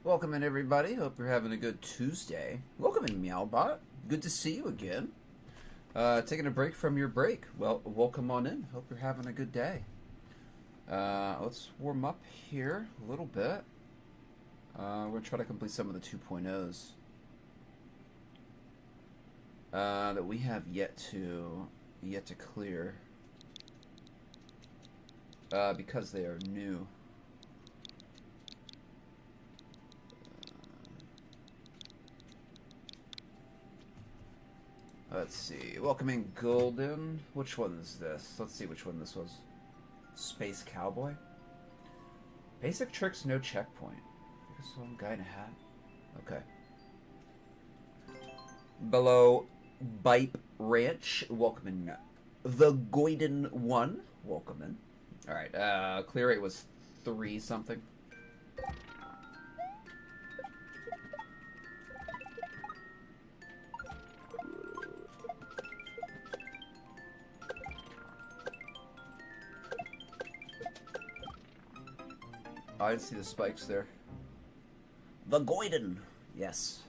Welcome in, everybody. Hope you're having a good Tuesday. Welcome in, Meowbot. Good to see you again. Taking a break from your break. Well, welcome on in. Hope you're having a good day. Let's warm up here a little bit. We're going to try to complete some of the 2.0s that we have yet to clear because they are new. Let's see. Welcoming Golden. Which one is this? Let's see which one this was. Space Cowboy. Basic tricks, no checkpoint. I guess some guy in a hat. Okay. Below Bipe Ranch. Welcoming the Goiden 1. Welcome in. Alright, clear rate was 3 something. I didn't see the spikes there. The Goiden! Yes.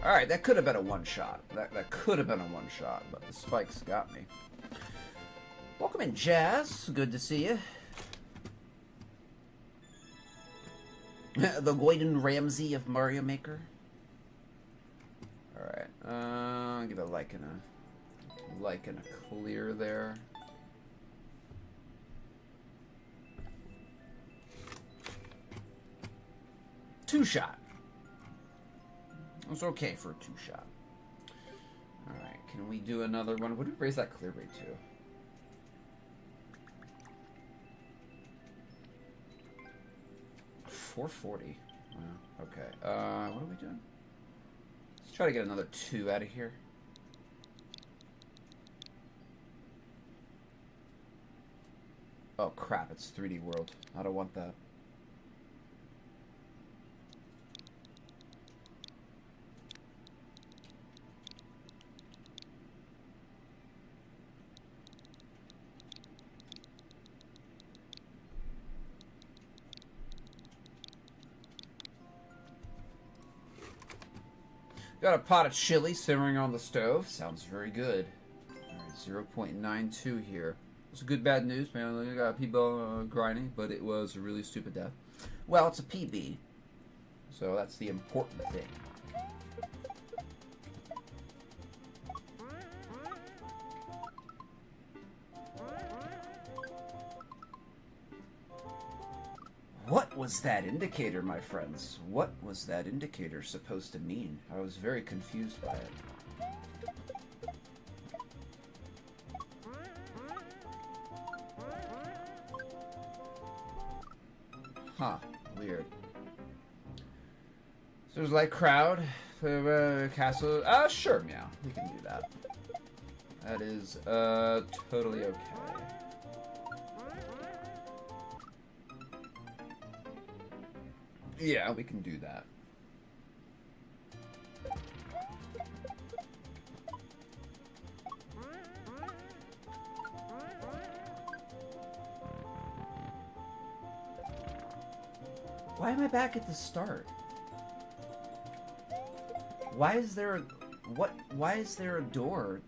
Alright, that could have been a one-shot. That could have been a one-shot, but the spikes got me. Welcome in, Jazz. Good to see you. The Gordon Ramsay of Mario Maker. Alright, I'll give it a like and a clear there. Two-shot. It was okay for a two-shot. Alright, can we do another one? What did we raise that clear rate to? $440. Okay, what are we doing? Let's try to get another 2 out of here. Oh crap, it's 3D World. I don't want that. Got a pot of chili simmering on the stove. Sounds very good. Alright, 0.92 here. It was good bad news, man. I got people grinding, but it was a really stupid death. Well, it's a PB, so that's the important thing. What was that indicator, my friends? What was that indicator supposed to mean? I was very confused by it. Huh. Weird. So there's like crowd, castle. Sure, meow. We can do that. That is totally okay. Yeah, we can do that. Why am I back at the start? Why is there a door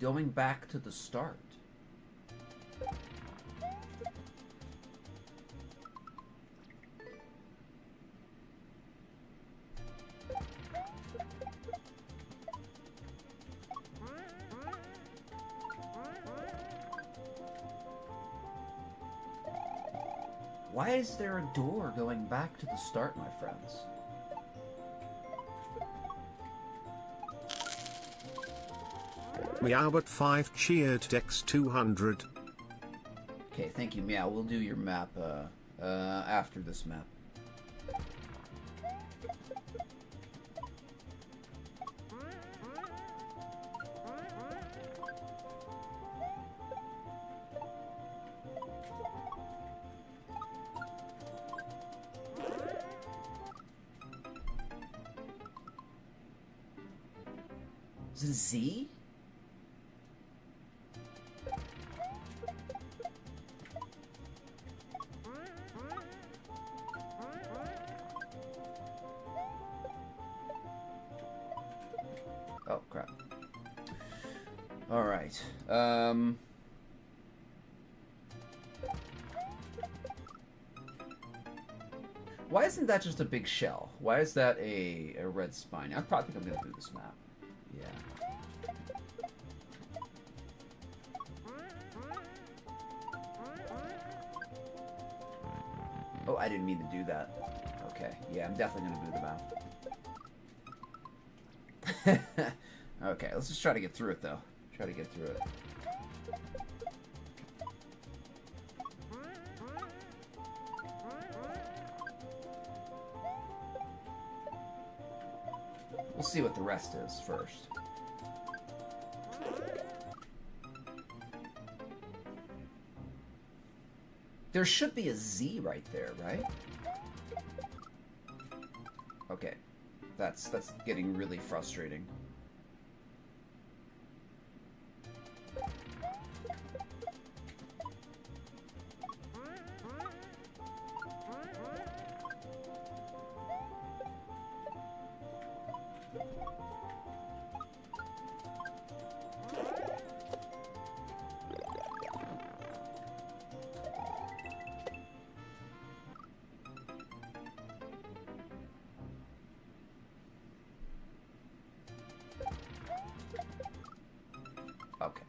going back to the start? Why is there a door going back to the start, my friends? Meowbot 5 cheered Dex 200. Okay, thank you, Meow. We'll do your map after this map. Is it Z? Oh, crap. All right. Why isn't that just a big shell? Why is that a red spine? I probably think I'm going to do this map. Yeah. Oh, I didn't mean to do that. Okay. Yeah, I'm definitely going to do the map. Okay, let's just try to get through it, though. Try to get through it. We'll see what the rest is first. There should be a Z right there, right? Okay. That's getting really frustrating. Okay.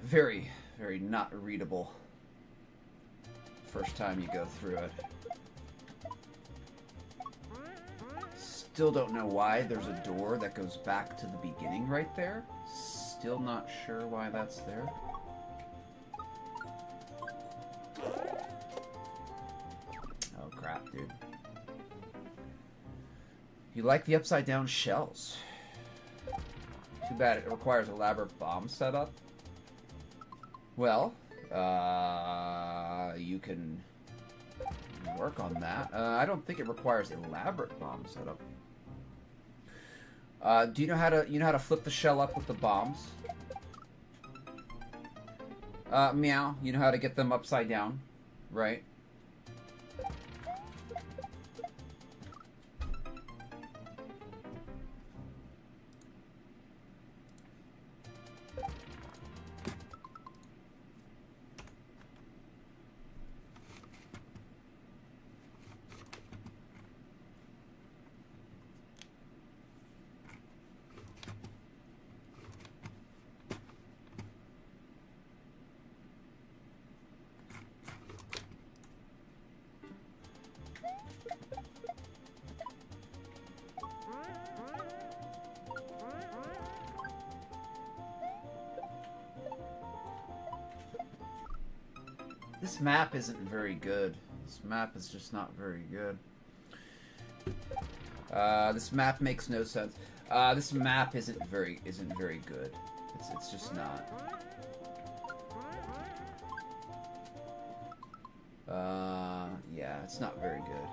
Very, very not readable. First time you go through it. Still don't know why there's a door that goes back to the beginning right there. Still not sure why that's there. Oh crap, dude. You like the upside down shells. Too bad it requires elaborate bomb setup. Well, you can work on that. I don't think it requires elaborate bomb setup. Do you know how to flip the shell up with the bombs? Meow. You know how to get them upside down, right? This map isn't very good. This map is just not very good. This map makes no sense. This map isn't very good. It's just not. Yeah, it's not very good.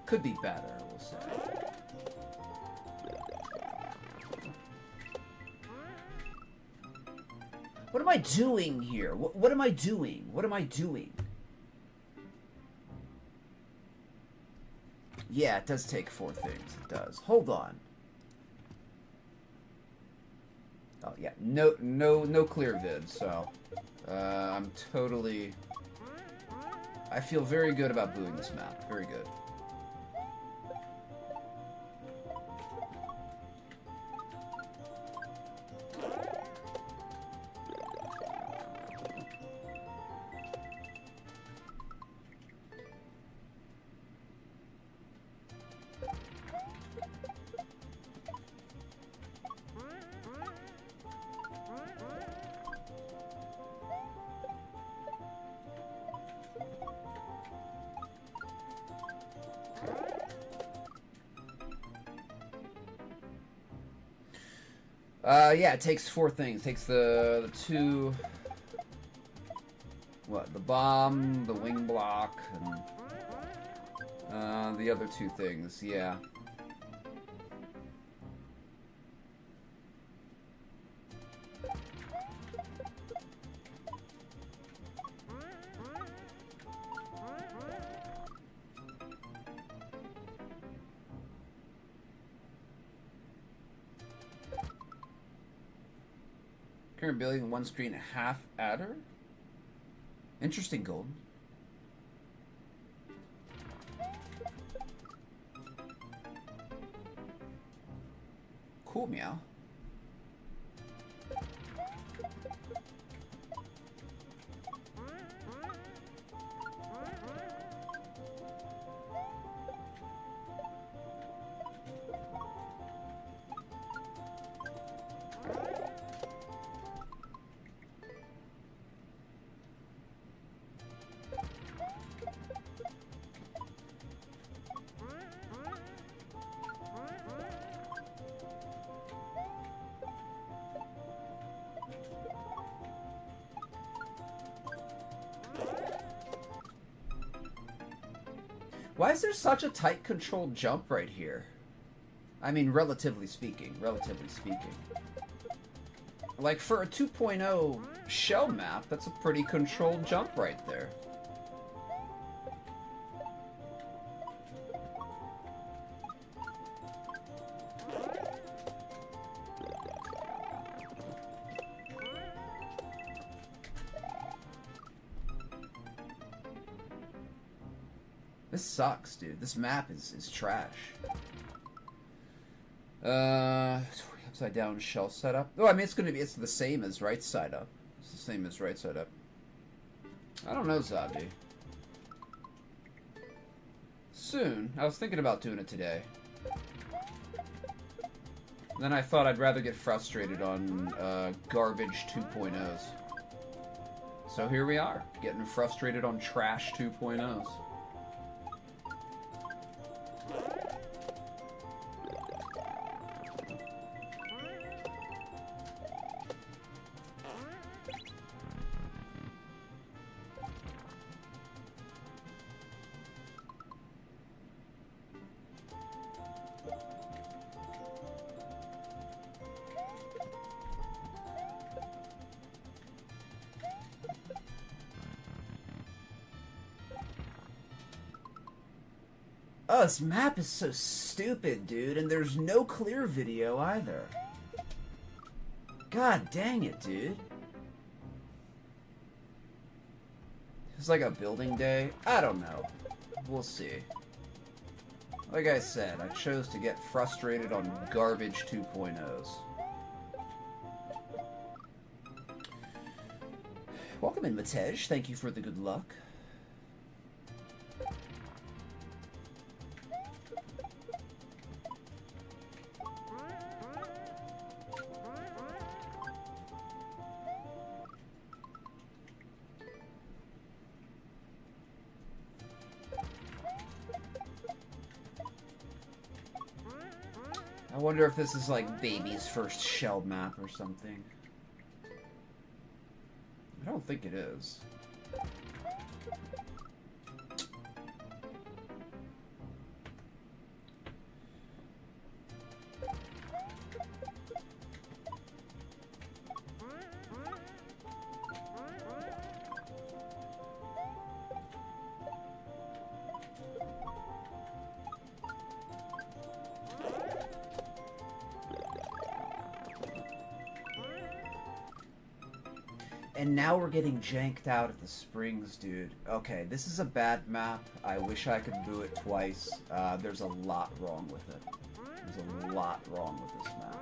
Could be better, we'll say. What am I doing here? What am I doing? What am I doing? Yeah, it does take 4 things. It does. Hold on. Oh yeah, no clear vid. So I'm totally. I feel very good about booing this map. Very good. Yeah, it takes 4 things. It takes the 2... What? The bomb, the wing block, and the other 2 things. Yeah. Current building 1 screen half adder. Interesting, Golden. Cool, meow. Why is there such a tight controlled jump right here? I mean, relatively speaking. Relatively speaking. Like, for a 2.0 shell map, that's a pretty controlled jump right there. This sucks, dude. This map is trash. Upside down shell setup. Oh, I mean, it's the same as right side up. It's the same as right side up. I don't know, Zabi. Soon. I was thinking about doing it today. Then I thought I'd rather get frustrated on garbage 2.0s. So here we are, getting frustrated on trash 2.0s. Oh, this map is so stupid, dude, and there's no clear video either. God dang it, dude. It's like a building day? I don't know. We'll see. Like I said, I chose to get frustrated on garbage 2.0s. Welcome in, Matej. Thank you for the good luck. I wonder if this is like baby's first shell map or something. I don't think it is. And now we're getting janked out at the springs, dude. Okay, this is a bad map. I wish I could do it twice. There's a lot wrong with it. There's a lot wrong with this map.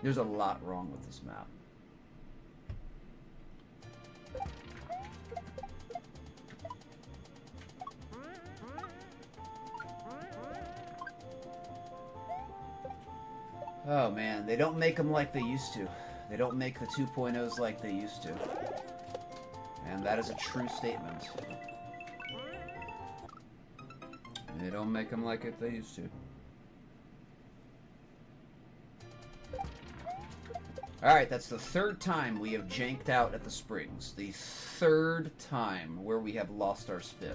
There's a lot wrong with this map. Oh man, they don't make them like they used to. They don't make the 2.0s like they used to. And that is a true statement. They don't make them like they used to. Alright, that's the third time we have janked out at the springs. The third time where we have lost our spin.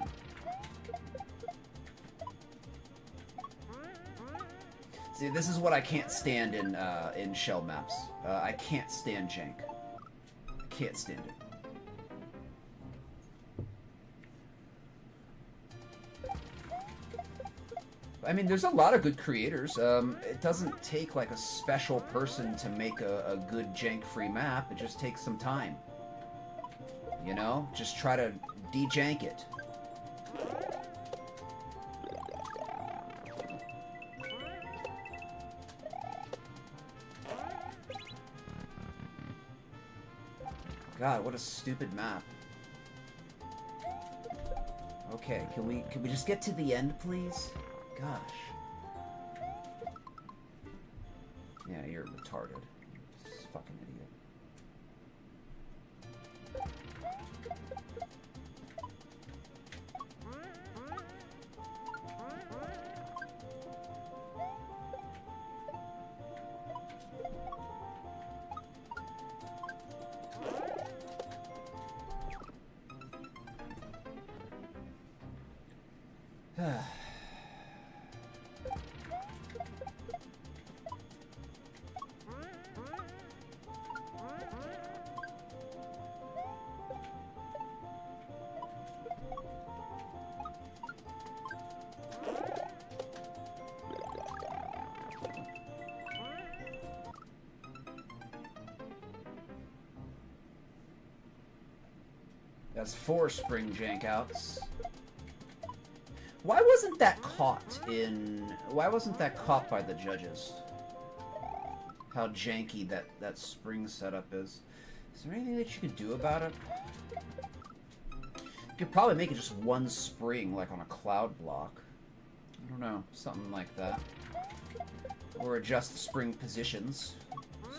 See, this is what I can't stand in shell maps. I can't stand jank. I can't stand it. I mean, there's a lot of good creators. It doesn't take like a special person to make a good jank-free map. It just takes some time. You know? Just try to de-jank it. God, what a stupid map. Okay, can we just get to the end, please? Gosh. Yeah, you're retarded. Just fucking idiot. That's 4 spring jank outs. Why wasn't that caught by the judges? How janky that spring setup is. Is there anything that you could do about it? You could probably make it just one spring, like on a cloud block. I don't know, something like that. Or adjust the spring positions,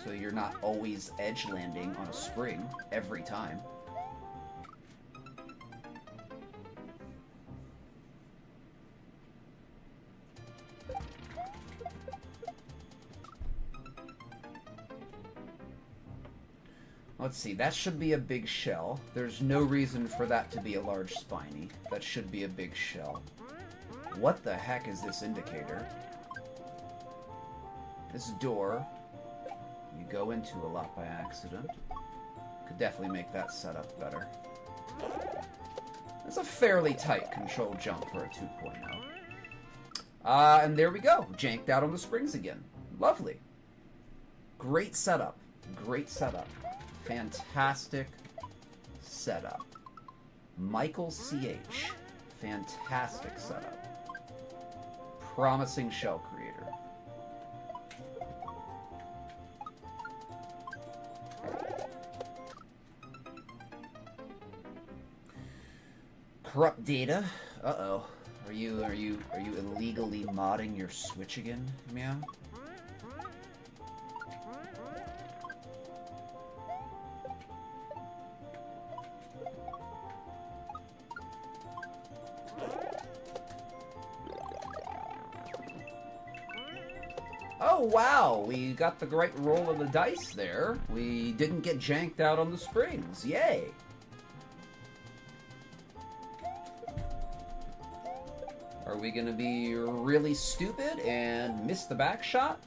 so you're not always edge landing on a spring every time. Let's see, that should be a big shell. There's no reason for that to be a large spiny. That should be a big shell. What the heck is this indicator? This door, you go into a lot by accident. Could definitely make that setup better. It's a fairly tight control jump for a 2.0. And there we go. Janked out on the springs again. Lovely. Great setup. Great setup. Fantastic setup. Michael CH. Fantastic setup. Promising shell creator. Corrupt data. Uh-oh. Are you illegally modding your Switch again, Meow? Oh, wow, we got the right roll of the dice there. We didn't get janked out on the springs. Yay. Are we going to be really stupid and miss the back shot?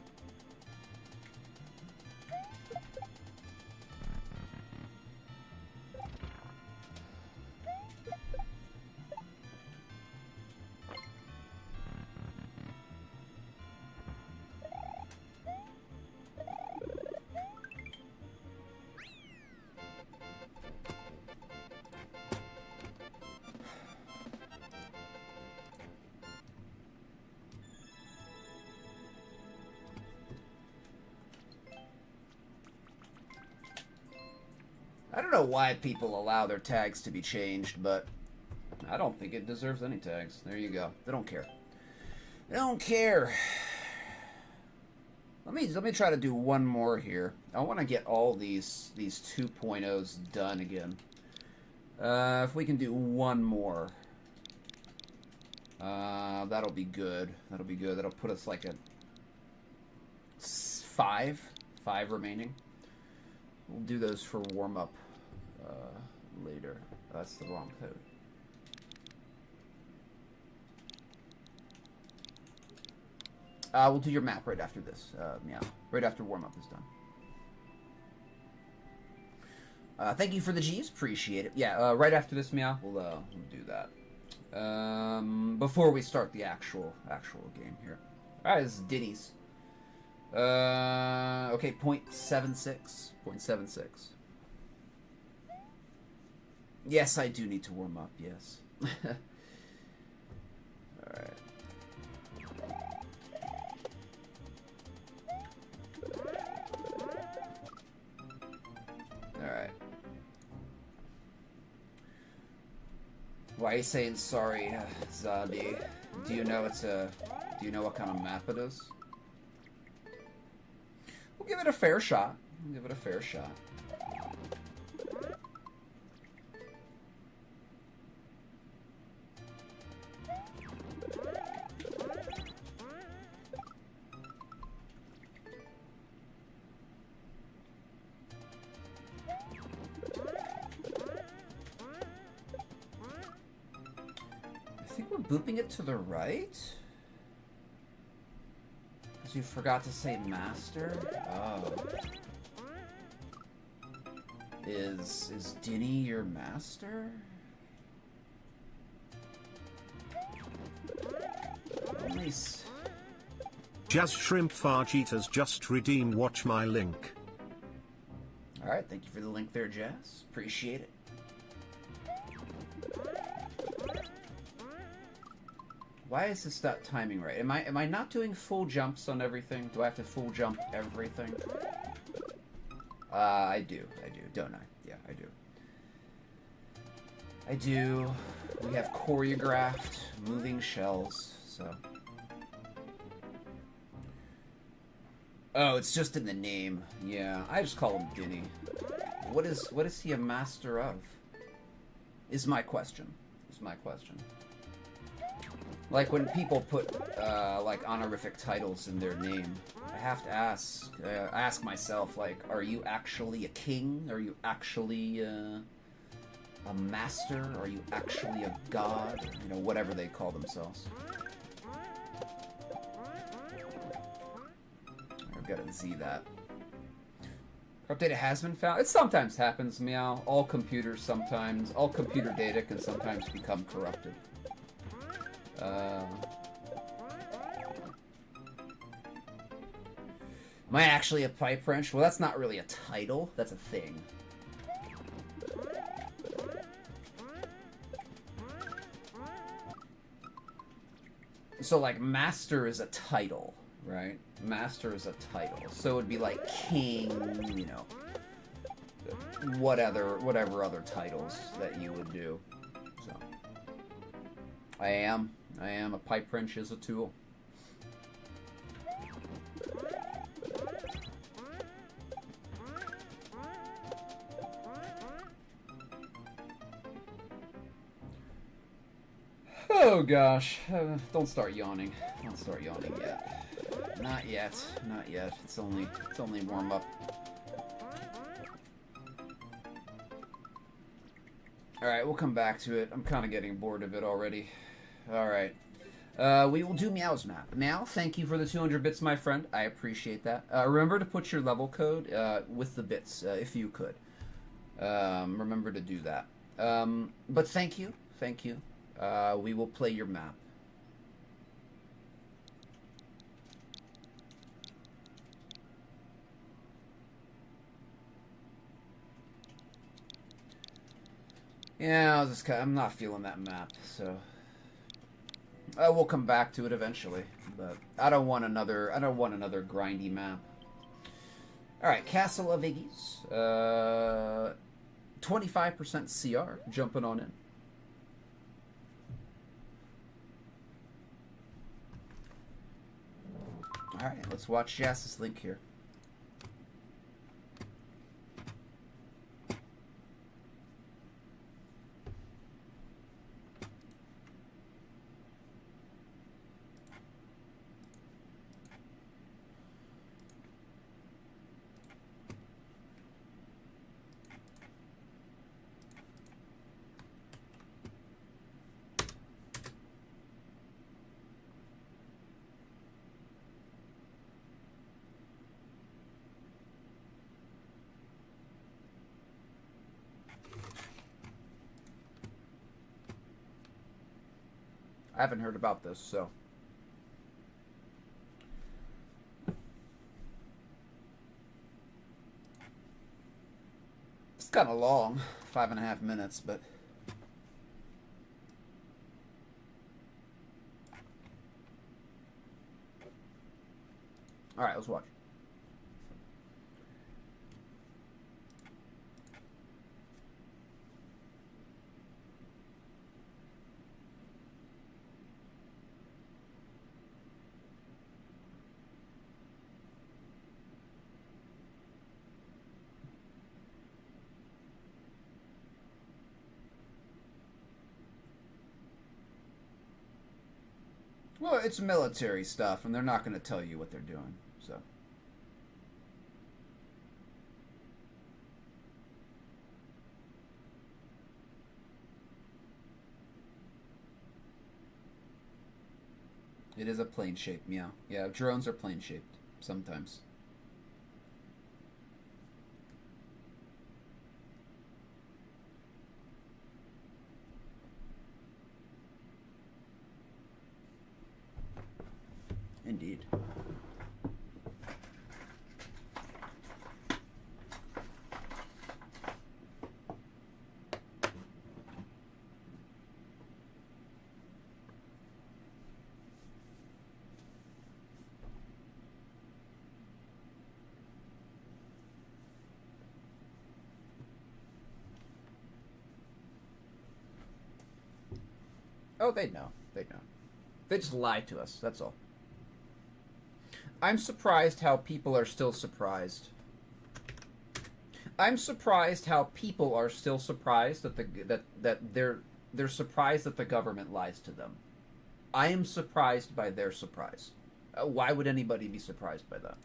I don't know why people allow their tags to be changed, but I don't think it deserves any tags. There you go. They don't care. They don't care. Let me try to do one more here. I want to get all these 2.0s done again. If we can do one more, that'll be good. That'll be good. That'll put us like at 5 remaining. We'll do those for warm up later. That's the wrong code. We'll do your map right after this. Yeah, right after warm up is done. Thank you for the G's. Appreciate it. Yeah, right after this, Meow, we'll do that. Before we start the actual game here. All right, this is Denny's. Okay, 0.76. 0.76. Yes, I do need to warm up. Yes. All right. Alright. Why are you saying sorry, Zadi? Do you know what kind of map it is? We'll give it a fair shot. We'll give it a fair shot. Booping it to the right? Because you forgot to say master? Oh. Is Denny your master? Nice. Jazz Shrimp Fajitas just redeem watch my link. Alright, thank you for the link there, Jazz. Appreciate it. Why is this not timing right? Am I not doing full jumps on everything? Do I have to full jump everything? I do, don't I? Yeah, I do. I do. We have choreographed moving shells, so. Oh, it's just in the name. Yeah, I just call him Denny. What is he a master of? Is my question. Like when people put like honorific titles in their name, I have to ask myself, like, are you actually a king? Are you actually a master? Are you actually a god? You know, whatever they call themselves. I've got to Z that. Update has been found. It sometimes happens, Meow. All computer data can sometimes become corrupted. Am I actually a pipe wrench? Well, that's not really a title. That's a thing. So, like, master is a title, right? Master is a title. So it would be like king, you know, whatever other titles that you would do. So, I am a pipe wrench is a tool. Oh gosh, don't start yawning. Don't start yawning yet. Not yet. Not yet. It's only warm up. All right, we'll come back to it. I'm kind of getting bored of it already. All right. We will do Meow's map. Meow, thank you for the 200 bits, my friend. I appreciate that. Remember to put your level code with the bits, if you could. Remember to do that. But thank you. Thank you. We will play your map. Yeah, I'm not feeling that map, so we'll come back to it eventually. But I don't want another grindy map. All right, Castle of Iggy's, 25% CR, jumping on in. Alright, let's watch Jass's link here. I haven't heard about this, so. It's kind of long, 5.5 minutes, but. Alright, let's watch. Well, it's military stuff, and they're not going to tell you what they're doing, so. It is a plane shape, meow. Yeah, drones are plane shaped sometimes. Indeed. Oh, they know. They know. They just lied to us, that's all. I'm surprised how people are still surprised. I'm surprised how people are still surprised that they're surprised that the government lies to them. I am surprised by their surprise. Why would anybody be surprised by that?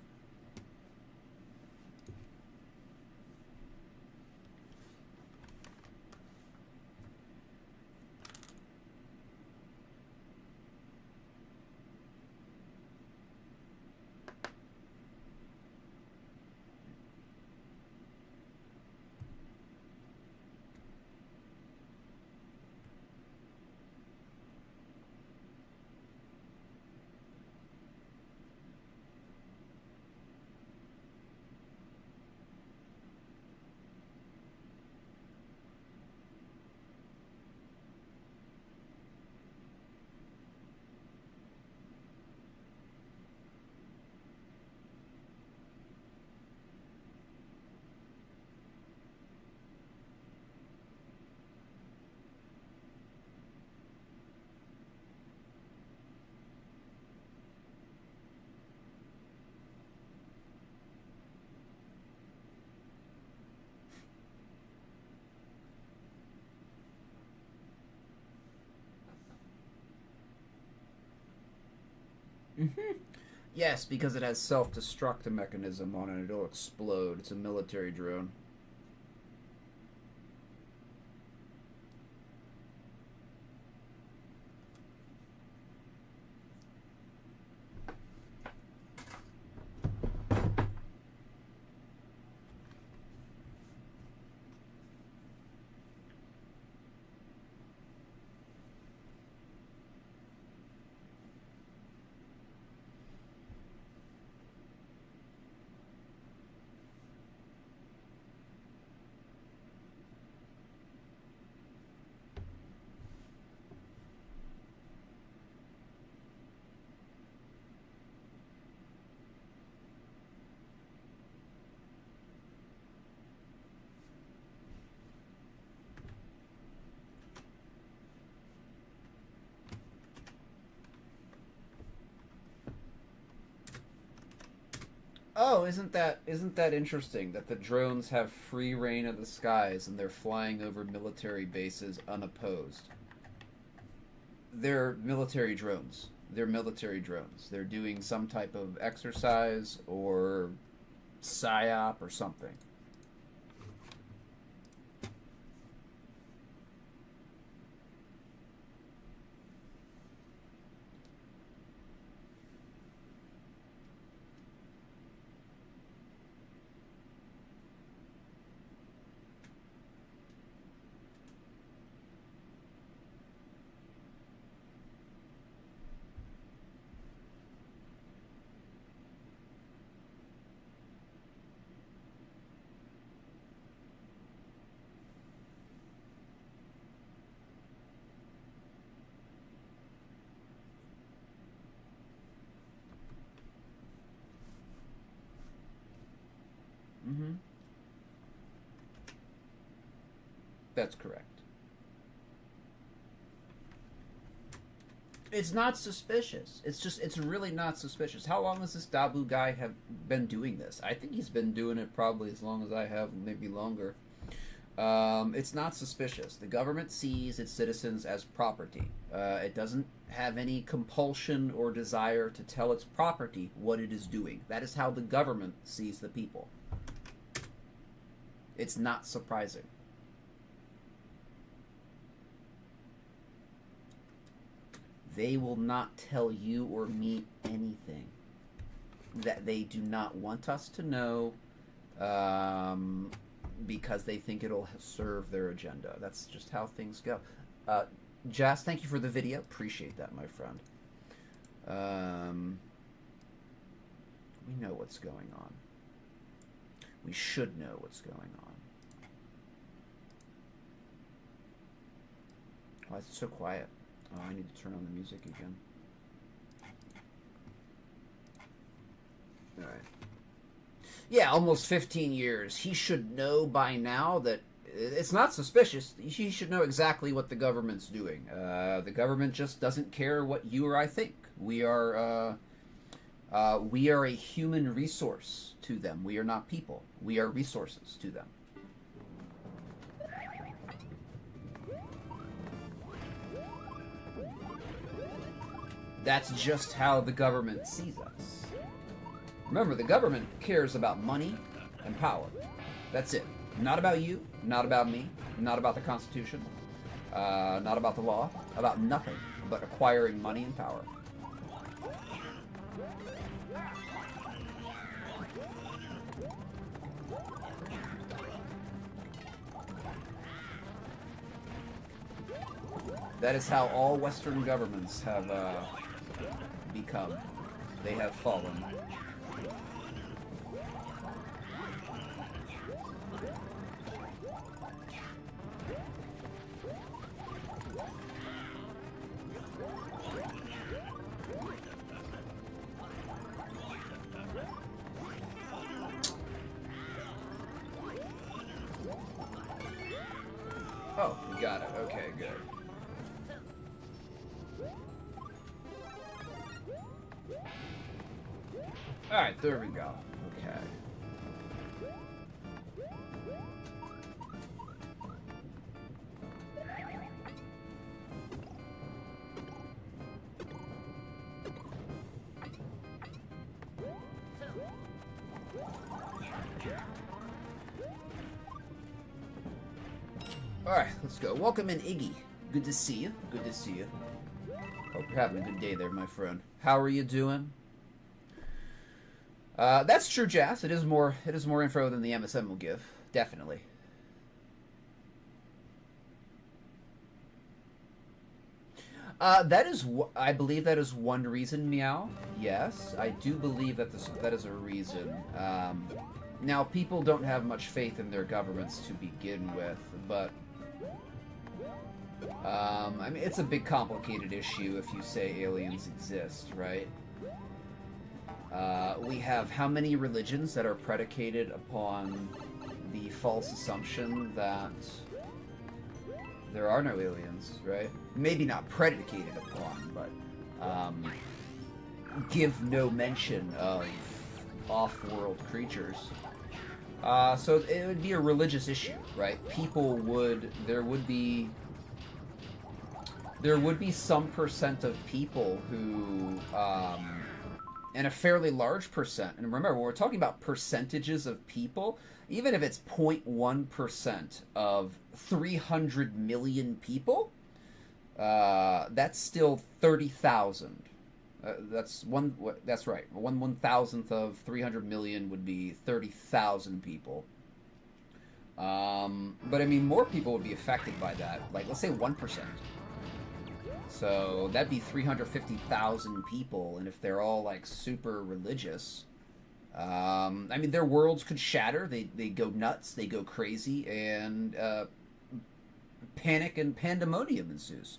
Mm-hmm. Yes, because it has self-destruct mechanism on it. It'll explode. It's a military drone. Oh, isn't that interesting that the drones have free reign of the skies and they're flying over military bases unopposed? They're military drones. They're military drones. They're doing some type of exercise or psyop or something. Mm-hmm. That's correct. It's not suspicious. It's really not suspicious. How long has this Dabu guy have been doing this? I think he's been doing it probably as long as I have, maybe longer. It's not suspicious. The government sees its citizens as property. It doesn't have any compulsion or desire to tell its property what it is doing. That is how the government sees the people. It's not surprising. They will not tell you or me anything that they do not want us to know, because they think it'll serve their agenda. That's just how things go. Jazz, thank you for the video. Appreciate that, my friend. We know what's going on. We should know what's going on. Why is it so quiet? Oh, I need to turn on the music again. Alright. Yeah, almost 15 years. He should know by now that it's not suspicious. He should know exactly what the government's doing. The government just doesn't care what you or I think. We are a human resource to them. We are not people. We are resources to them. That's just how the government sees us. Remember, the government cares about money and power. That's it. Not about you, not about me, not about the Constitution, not about the law, about nothing but acquiring money and power. That is how all Western governments have become. They have fallen. Oh, we got it. Okay, good. Alright, there we go. Okay. Alright, let's go. Welcome in, Iggy. Good to see you. Good to see you. Hope you're having a good day there, my friend. How are you doing? That's true, Jazz. It is more info than the MSM will give. Definitely. I believe that is one reason, Meow. Yes, I do believe that that is a reason. Now, people don't have much faith in their governments to begin with, but I mean, it's a big, complicated issue if you say aliens exist, right? We have how many religions that are predicated upon the false assumption that there are no aliens, right? Maybe not predicated upon, but give no mention of off-world creatures. So it would be a religious issue, right? There would be some percent of people who, and a fairly large percent, and remember, when we're talking about percentages of people, even if it's 0.1% of 300 million people, that's still 30,000. That's right. 1/1000th of 300 million would be 30,000 people. But I mean, more people would be affected by that. Like, let's say 1%. So that'd be 350,000 people, and if they're all like super religious, I mean, their worlds could shatter. They go nuts. They go crazy, and panic and pandemonium ensues.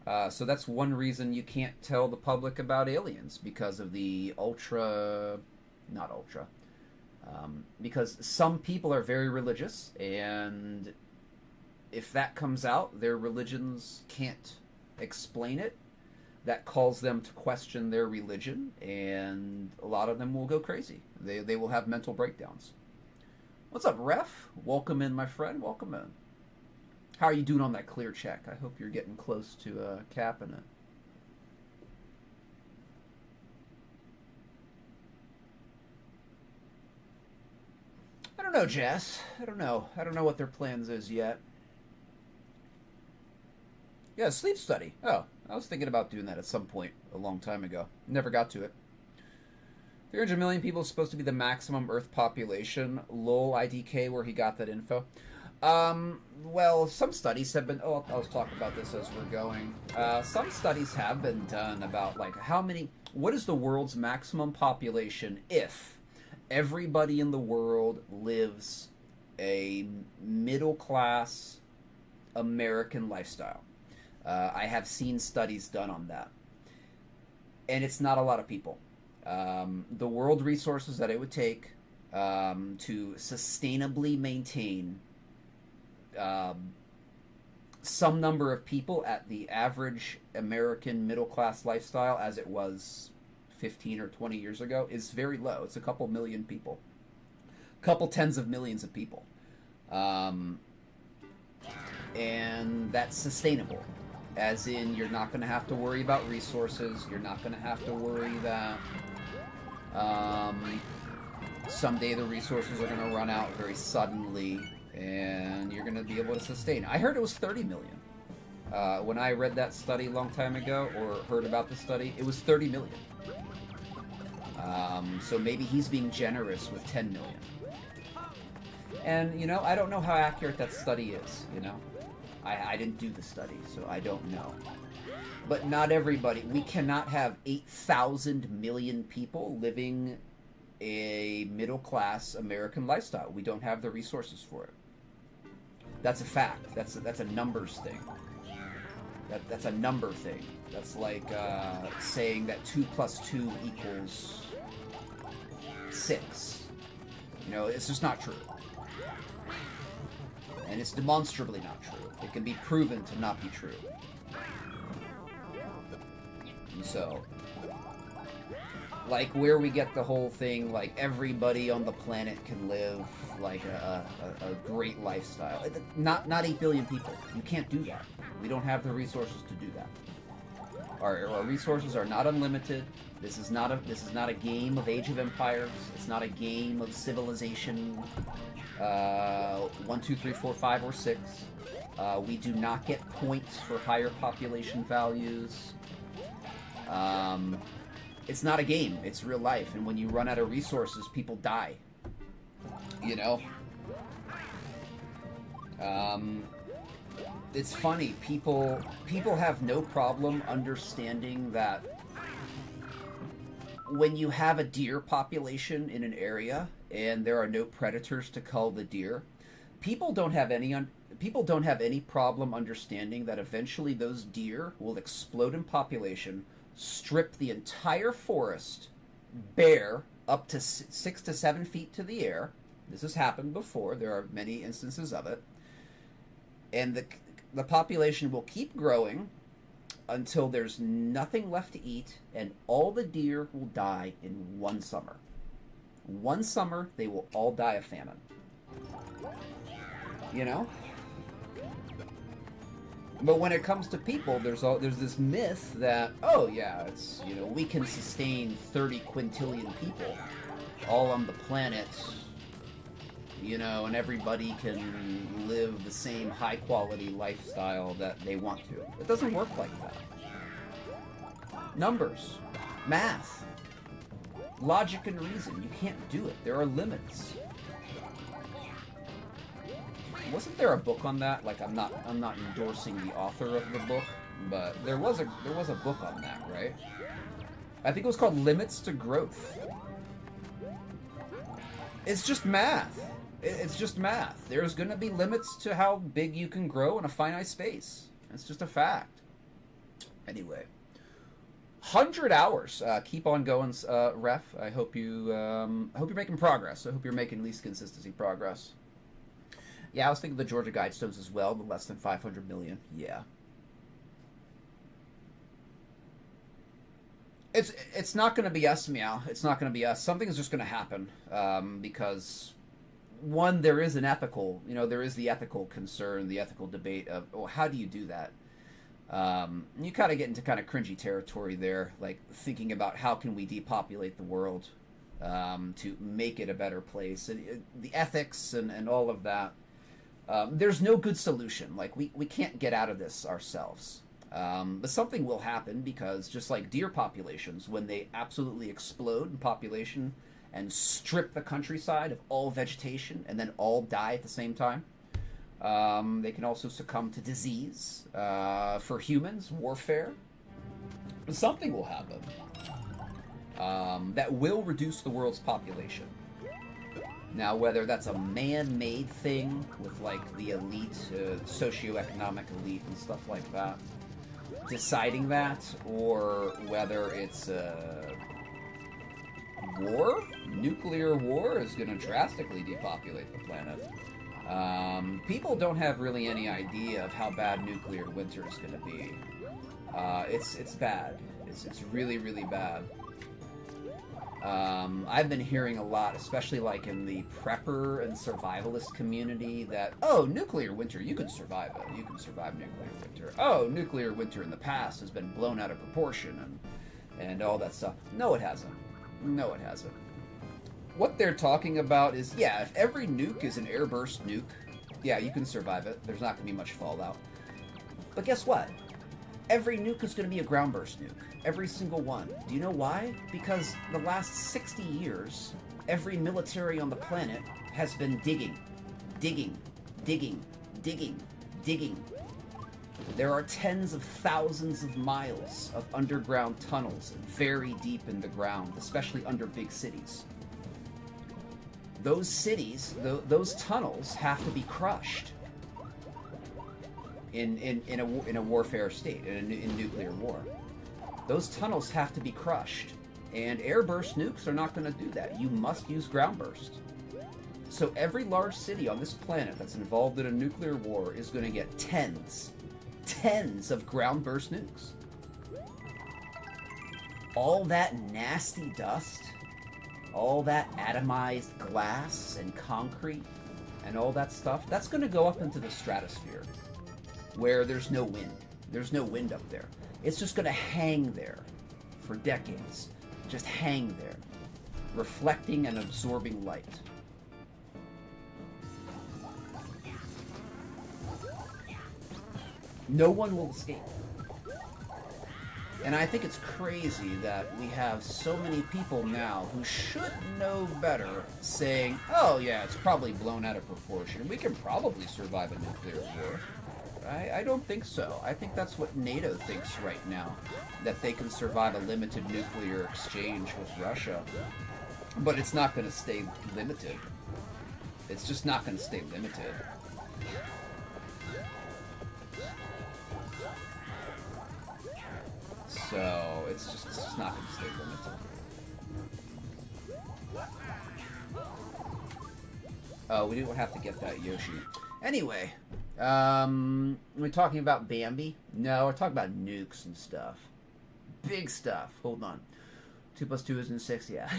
So that's one reason you can't tell the public about aliens, because of the because some people are very religious, and if that comes out, their religions can't explain it. That calls them to question their religion, and a lot of them will go crazy. They will have mental breakdowns. What's up, Ref? Welcome in, my friend. Welcome in. How are you doing on that clear check? I hope you're getting close to capping it. I don't know, Jess. I don't know what their plans is yet. Yeah, sleep study. Oh, I was thinking about doing that at some point a long time ago. Never got to it. 300 million people is supposed to be the maximum Earth population. Lol, IDK, where he got that info. Well, some studies have been... Oh, I'll talk about this as we're going. Some studies have been done about, like, what is the world's maximum population if everybody in the world lives a middle-class American lifestyle? I have seen studies done on that. And it's not a lot of people. The world resources that it would take to sustainably maintain some number of people at the average American middle-class lifestyle as it was 15 or 20 years ago is very low. It's a couple million people. A couple tens of millions of people. And that's sustainable. As in, you're not going to have to worry about resources. You're not going to have to worry that someday the resources are going to run out very suddenly, and you're going to be able to sustain. I heard it was 30 million. When I read that study a long time ago, or heard about the study, it was 30 million. So maybe he's being generous with 10 million. And, you know, I don't know how accurate that study is, you know. I didn't do the study, so I don't know. But not everybody. We cannot have 8,000 million people living a middle-class American lifestyle. We don't have the resources for it. That's a fact. That's a numbers thing. That's a number thing. That's like saying that 2 + 2 = 6. You know, it's just not true. And it's demonstrably not true. It can be proven to not be true. And so, like, where we get the whole thing, like, everybody on the planet can live, like, a great lifestyle. Not 8 billion people. You can't do that. We don't have the resources to do that. Our resources are not unlimited. This is not a game of Age of Empires. It's not a game of Civilization 1, 2, 3, 4, 5, or 6. We do not get points for higher population values. It's not a game. It's real life. And when you run out of resources, people die. You know? It's funny. People have no problem understanding that when you have a deer population in an area and there are no predators to cull the deer, people don't have any problem understanding that eventually those deer will explode in population, strip the entire forest bare up to 6 to 7 feet to the air. This has happened before. There are many instances of it. And the population will keep growing until there's nothing left to eat, and all the deer will die in one summer. One summer, they will all die of famine. You know? But when it comes to people, there's this myth that, oh yeah, it's, you know, we can sustain 30 quintillion people all on the planet, you know, and everybody can live the same high quality lifestyle that they want to. It doesn't work like that. Numbers, math, logic and reason, you can't do it. There are limits. Wasn't there a book on that? Like, I'm not endorsing the author of the book, but there was a book on that, right? I think it was called Limits to Growth. It's just math. It's just math. There's going to be limits to how big you can grow in a finite space. It's just a fact. Anyway, 100 hours. Keep on going, Ref. I hope you're making progress. I hope you're making at least consistency progress. Yeah, I was thinking of the Georgia Guidestones as well, the less than 500 million. Yeah. It's not going to be us, Meow. It's not going to be us. Something is just going to happen because, one, there is an ethical, you know, there is the ethical concern, the ethical debate of, oh, how do you do that? You kind of get into kind of cringy territory there, like thinking about how can we depopulate the world to make it a better place, and the ethics and all of that. There's no good solution. Like, we can't get out of this ourselves. But something will happen because just like deer populations, when they absolutely explode in population and strip the countryside of all vegetation and then all die at the same time, they can also succumb to disease. For humans, warfare. Something will happen that will reduce the world's population. Now, whether that's a man-made thing with, like, the elite, socioeconomic elite and stuff like that, deciding that, or whether it's war, nuclear war is going to drastically depopulate the planet. People don't have really any idea of how bad nuclear winter is going to be. It's bad. It's really, really bad. I've been hearing a lot, especially like in the prepper and survivalist community, that, oh, nuclear winter, you can survive it. You can survive nuclear winter. Oh, nuclear winter in the past has been blown out of proportion and all that stuff. No, it hasn't. No, it hasn't. What they're talking about is, yeah, if every nuke is an airburst nuke, yeah, you can survive it. There's not going to be much fallout. But guess what? Every nuke is going to be a ground burst nuke. Every single one. Do you know why? Because the last 60 years, every military on the planet has been digging. There are tens of thousands of miles of underground tunnels very deep in the ground, especially under big cities. Those cities, those tunnels have to be crushed in a warfare state, in nuclear war. Those tunnels have to be crushed, and airburst nukes are not going to do that. You must use ground burst. So every large city on this planet that's involved in a nuclear war is going to get tens of ground burst nukes. All that nasty dust, all that atomized glass and concrete and all that stuff, that's going to go up into the stratosphere where there's no wind. There's no wind up there. It's just going to hang there for decades. Just hang there, reflecting and absorbing light. No one will escape. And I think it's crazy that we have so many people now who should know better saying, oh yeah, it's probably blown out of proportion. We can probably survive a nuclear war. I don't think so. I think that's what NATO thinks right now, that they can survive a limited nuclear exchange with Russia. But it's not going to stay limited. It's just not going to stay limited. So it's just not going to stay limited. Oh, we didn't have to get that Yoshi. Anyway, we're talking about Bambi? No, we're talking about nukes and stuff. Big stuff. Hold on. 2 + 2 isn't 6, yeah.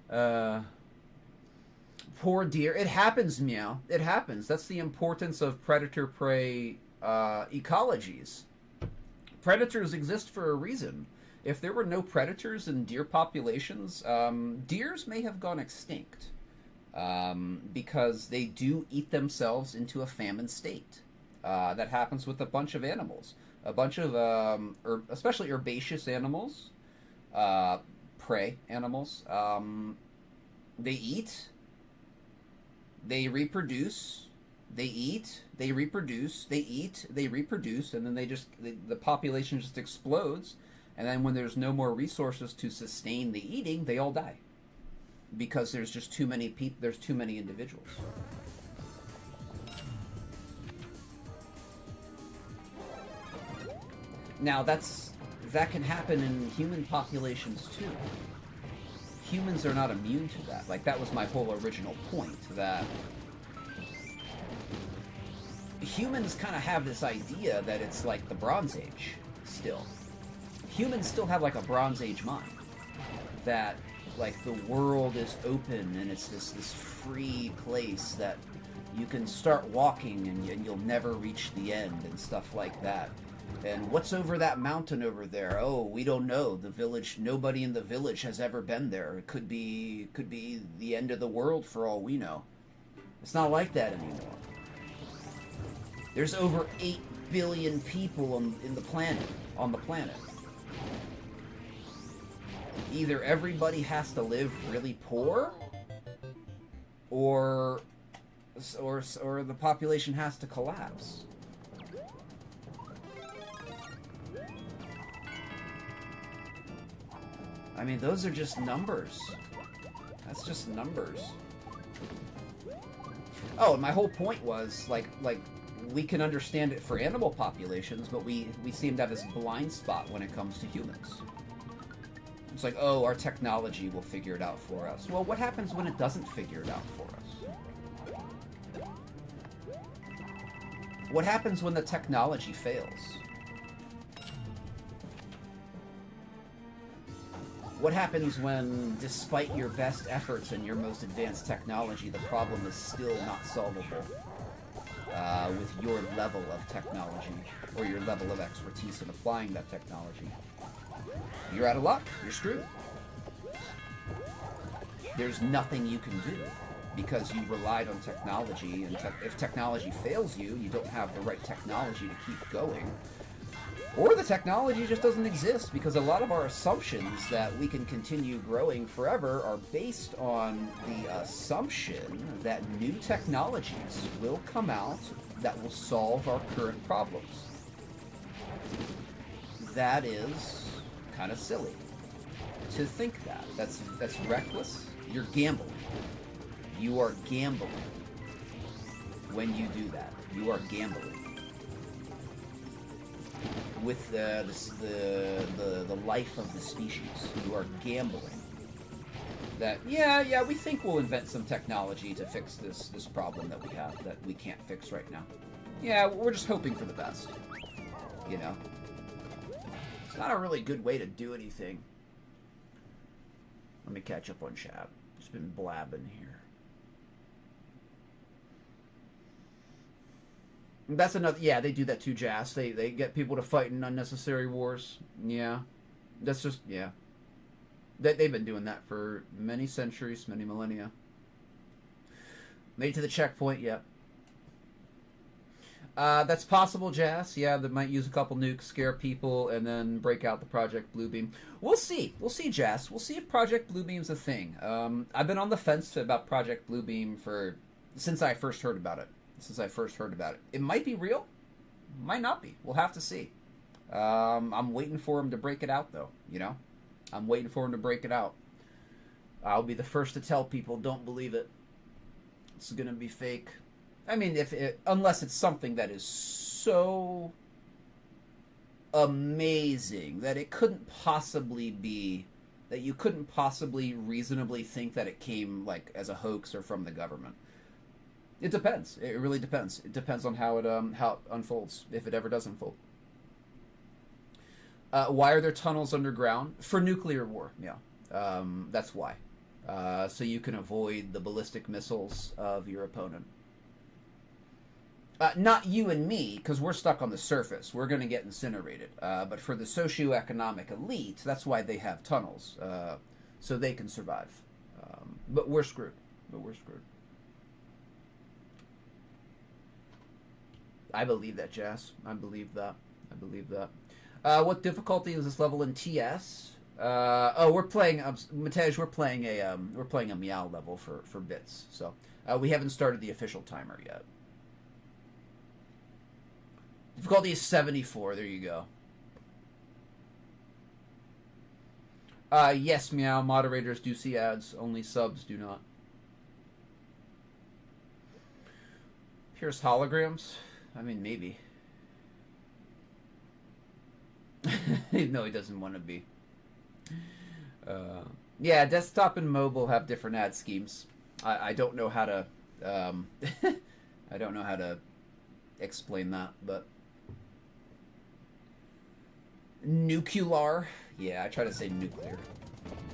Uh, Poor deer. It happens, meow. It happens. That's the importance of predator-prey ecologies. Predators exist for a reason. If there were no predators in deer populations, deers may have gone extinct because they do eat themselves into a famine state. That happens with a bunch of animals. A bunch of, especially herbaceous animals, prey animals. They eat, they reproduce, they eat, they reproduce, they eat, they reproduce, and then the population just explodes. And then when there's no more resources to sustain the eating, they all die because there's just too many people. There's too many individuals. Now that can happen in human populations too. Humans are not immune to that. Like, that was my whole original point, that humans kind of have this idea that it's like the Bronze Age still. Humans still have like a Bronze Age mind, that like the world is open and it's this free place that you can start walking and you'll never reach the end and stuff like that. And what's over that mountain over there? Oh, we don't know. The village, nobody in the village has ever been there. It could be the end of the world for all we know. It's not like that anymore. There's over 8 billion people on the planet. Either everybody has to live really poor, or the population has to collapse. I mean, those are just numbers. That's just numbers. Oh, and my whole point was, like we can understand it for animal populations, but we seem to have this blind spot when it comes to humans. It's like, oh, our technology will figure it out for us. Well, what happens when it doesn't figure it out for us? What happens when the technology fails? What happens when, despite your best efforts and your most advanced technology, the problem is still not solvable with your level of technology or your level of expertise in applying that technology? You're out of luck. You're screwed. There's nothing you can do because you relied on technology, and if technology fails you, you don't have the right technology to keep going. Or the technology just doesn't exist, because a lot of our assumptions that we can continue growing forever are based on the assumption that new technologies will come out that will solve our current problems. That is kind of silly to think that. That's reckless. You're gambling. You are gambling when you do that. You are gambling with the life of the species. You are gambling that we think we'll invent some technology to fix this problem that we have that we can't fix right now. Yeah, we're just hoping for the best. You know, it's not a really good way to do anything. Let me catch up on chat. Just been blabbing here. That's another. Yeah, they do that too, Jas. They get people to fight in unnecessary wars. Yeah, that's just they've been doing that for many centuries, many millennia. Made it to the checkpoint. Yep. That's possible, Jas. Yeah, they might use a couple nukes, scare people, and then break out the Project Bluebeam. We'll see. We'll see, Jas. We'll see if Project Bluebeam's a thing. I've been on the fence about Project Bluebeam since I first heard about it. It might be real, might not be. We'll have to see. I'm waiting for him to break it out, though. You know, I'm waiting for him to break it out. I'll be the first to tell people, don't believe it. It's gonna be fake. I mean, unless it's something that is so amazing that it couldn't possibly be, that you couldn't possibly reasonably think that it came like as a hoax or from the government. It depends. It really depends. It depends on how it unfolds, if it ever does unfold. Why are there tunnels underground? For nuclear war, yeah. That's why. so you can avoid the ballistic missiles of your opponent. Not you and me, because we're stuck on the surface. We're going to get incinerated. But for the socioeconomic elite, that's why they have tunnels, so they can survive. But we're screwed. I believe that, Jazz. I believe that. What difficulty is this level in TS? We're playing Matej. We're playing a Meow level for bits. So we haven't started the official timer yet. Difficulty is 74. There you go. Yes, Meow. Moderators do see ads. Only subs do not. Here's holograms. I mean, maybe. No, he doesn't want to be. Yeah, desktop and mobile have different ad schemes. I don't know how to. I don't know how to explain that, but nuclear. Yeah, I try to say nuclear.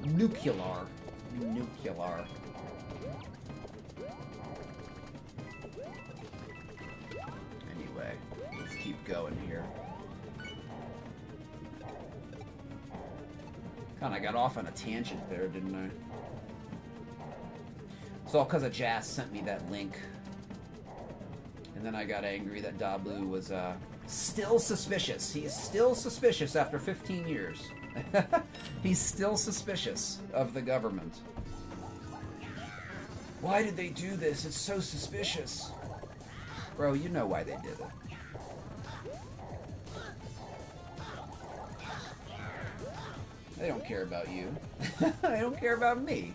Nuclear. Anyway, let's keep going here. God, I got off on a tangent there, didn't I? It's all because of Jazz sent me that link. And then I got angry that Dabu was still suspicious. He is still suspicious after 15 years. He's still suspicious of the government. Why did they do this? It's so suspicious. Bro, you know why they did it. They don't care about you. They don't care about me.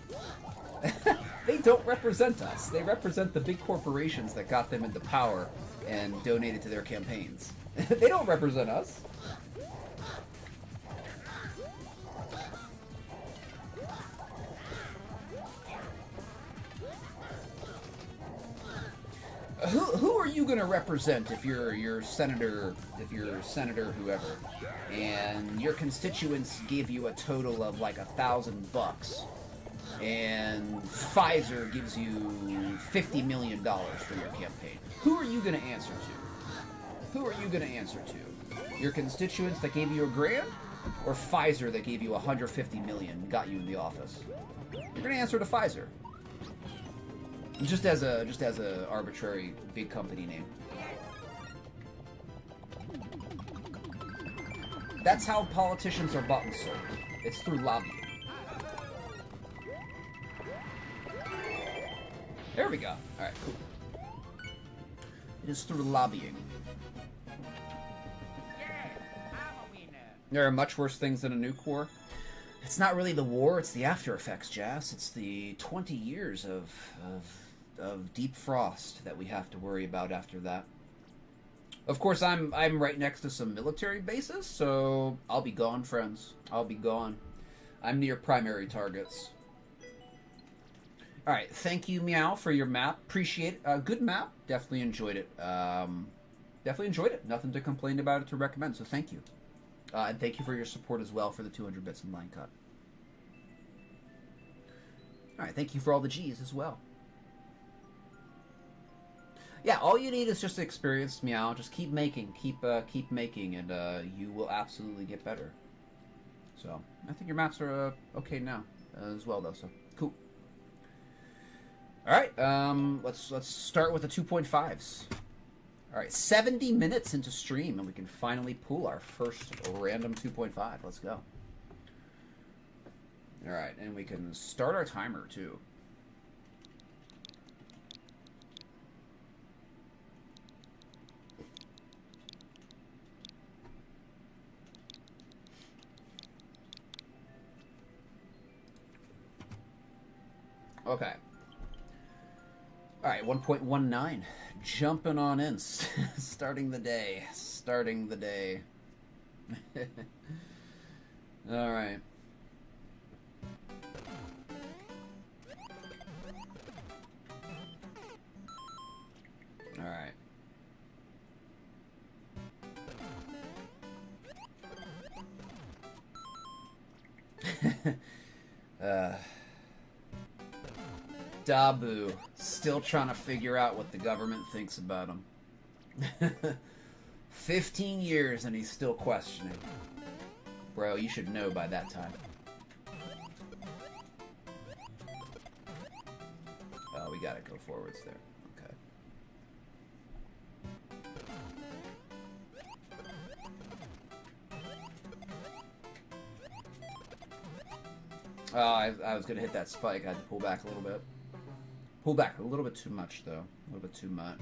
They don't represent us. They represent the big corporations that got them into power and donated to their campaigns. They don't represent us. Who are you going to represent if you're senator, whoever, and your constituents give you a total of like $1,000, and Pfizer gives you $50 million for your campaign? Who are you going to answer to? Your constituents that gave you $1,000, or Pfizer that gave you $150 million and got you in the office? You're going to answer to Pfizer. Just as a arbitrary big company name. That's how politicians are bought and sold. It's through lobbying. There we go. Alright, cool. It is through lobbying. There are much worse things than a nuke war. It's not really the war, it's the after effects, Jazz. It's the 20 years of deep frost that we have to worry about after that. Of course, I'm right next to some military bases, so I'll be gone, friends. I'll be gone. I'm near primary targets. Alright, thank you, Meow, for your map. Appreciate it. Good map. Definitely enjoyed it. Nothing to complain about it, to recommend, so thank you. And thank you for your support as well for the 200 bits in line cut. Alright, thank you for all the G's as well. Yeah, all you need is just experience, Meow. Just keep making, keep making, and you will absolutely get better. So, I think your maps are okay now as well, though, so cool. Alright, let's start with the 2.5s. Alright, 70 minutes into stream, and we can finally pull our first random 2.5. Let's go. Alright, and we can start our timer, too. Okay. Alright, 1.19. Jumping on in. Starting the day. Alright. Alright. Dabu, still trying to figure out what the government thinks about him. 15 years and he's still questioning. Bro, you should know by that time. Oh, we gotta go forwards there. Okay. I was gonna hit that spike. I had to pull back a little bit. Pull back a little bit too much, though. A little bit too much.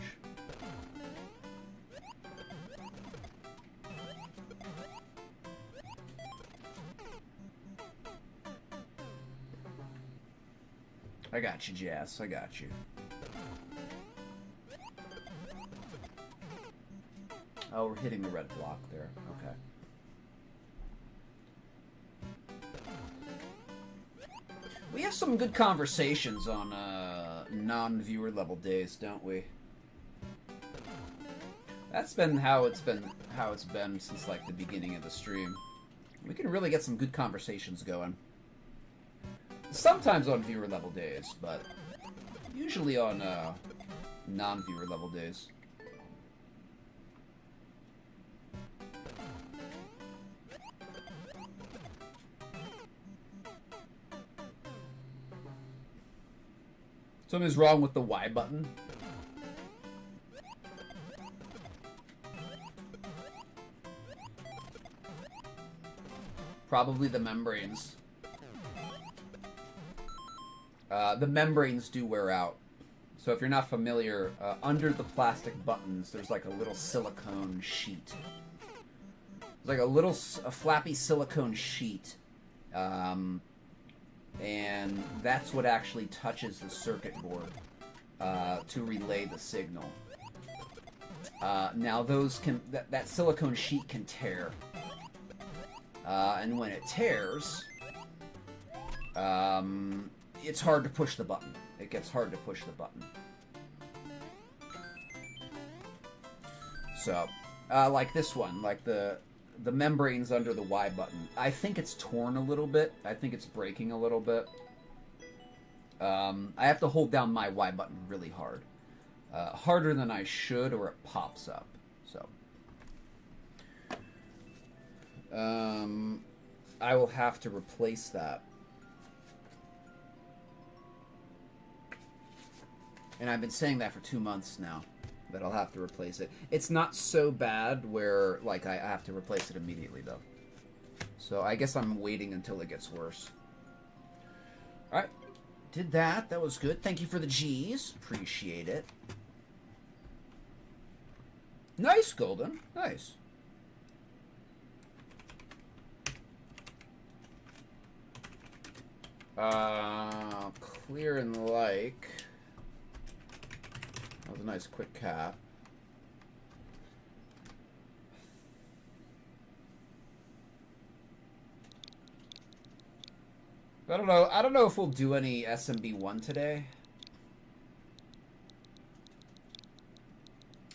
I got you, Jazz. I got you. Oh, we're hitting the red block there. Okay. We have some good conversations on non-viewer level days, don't we? That's been how it's been since like the beginning of the stream. We can really get some good conversations going. Sometimes on viewer level days, but usually on non-viewer level days. Something's wrong with the Y button. Probably the membranes. The membranes do wear out. So if you're not familiar, under the plastic buttons, there's like a little silicone sheet. It's like a flappy silicone sheet. And that's what actually touches the circuit board to relay the signal. Now that silicone sheet can tear. And when it tears, it's hard to push the button. It gets hard to push the button. So, like this one, like the membranes under the Y button. I think it's torn a little bit. I think it's breaking a little bit. I have to hold down my Y button really hard. Harder than I should, or it pops up. So, I will have to replace that. And I've been saying that for 2 months now, that I'll have to replace it. It's not so bad where, like, I have to replace it immediately, though. So I guess I'm waiting until it gets worse. Alright. Did that. That was good. Thank you for the G's. Appreciate it. Nice, Golden. Nice. Clear and like... That was a nice quick cap. I don't know. I don't know if we'll do any SMB1 today.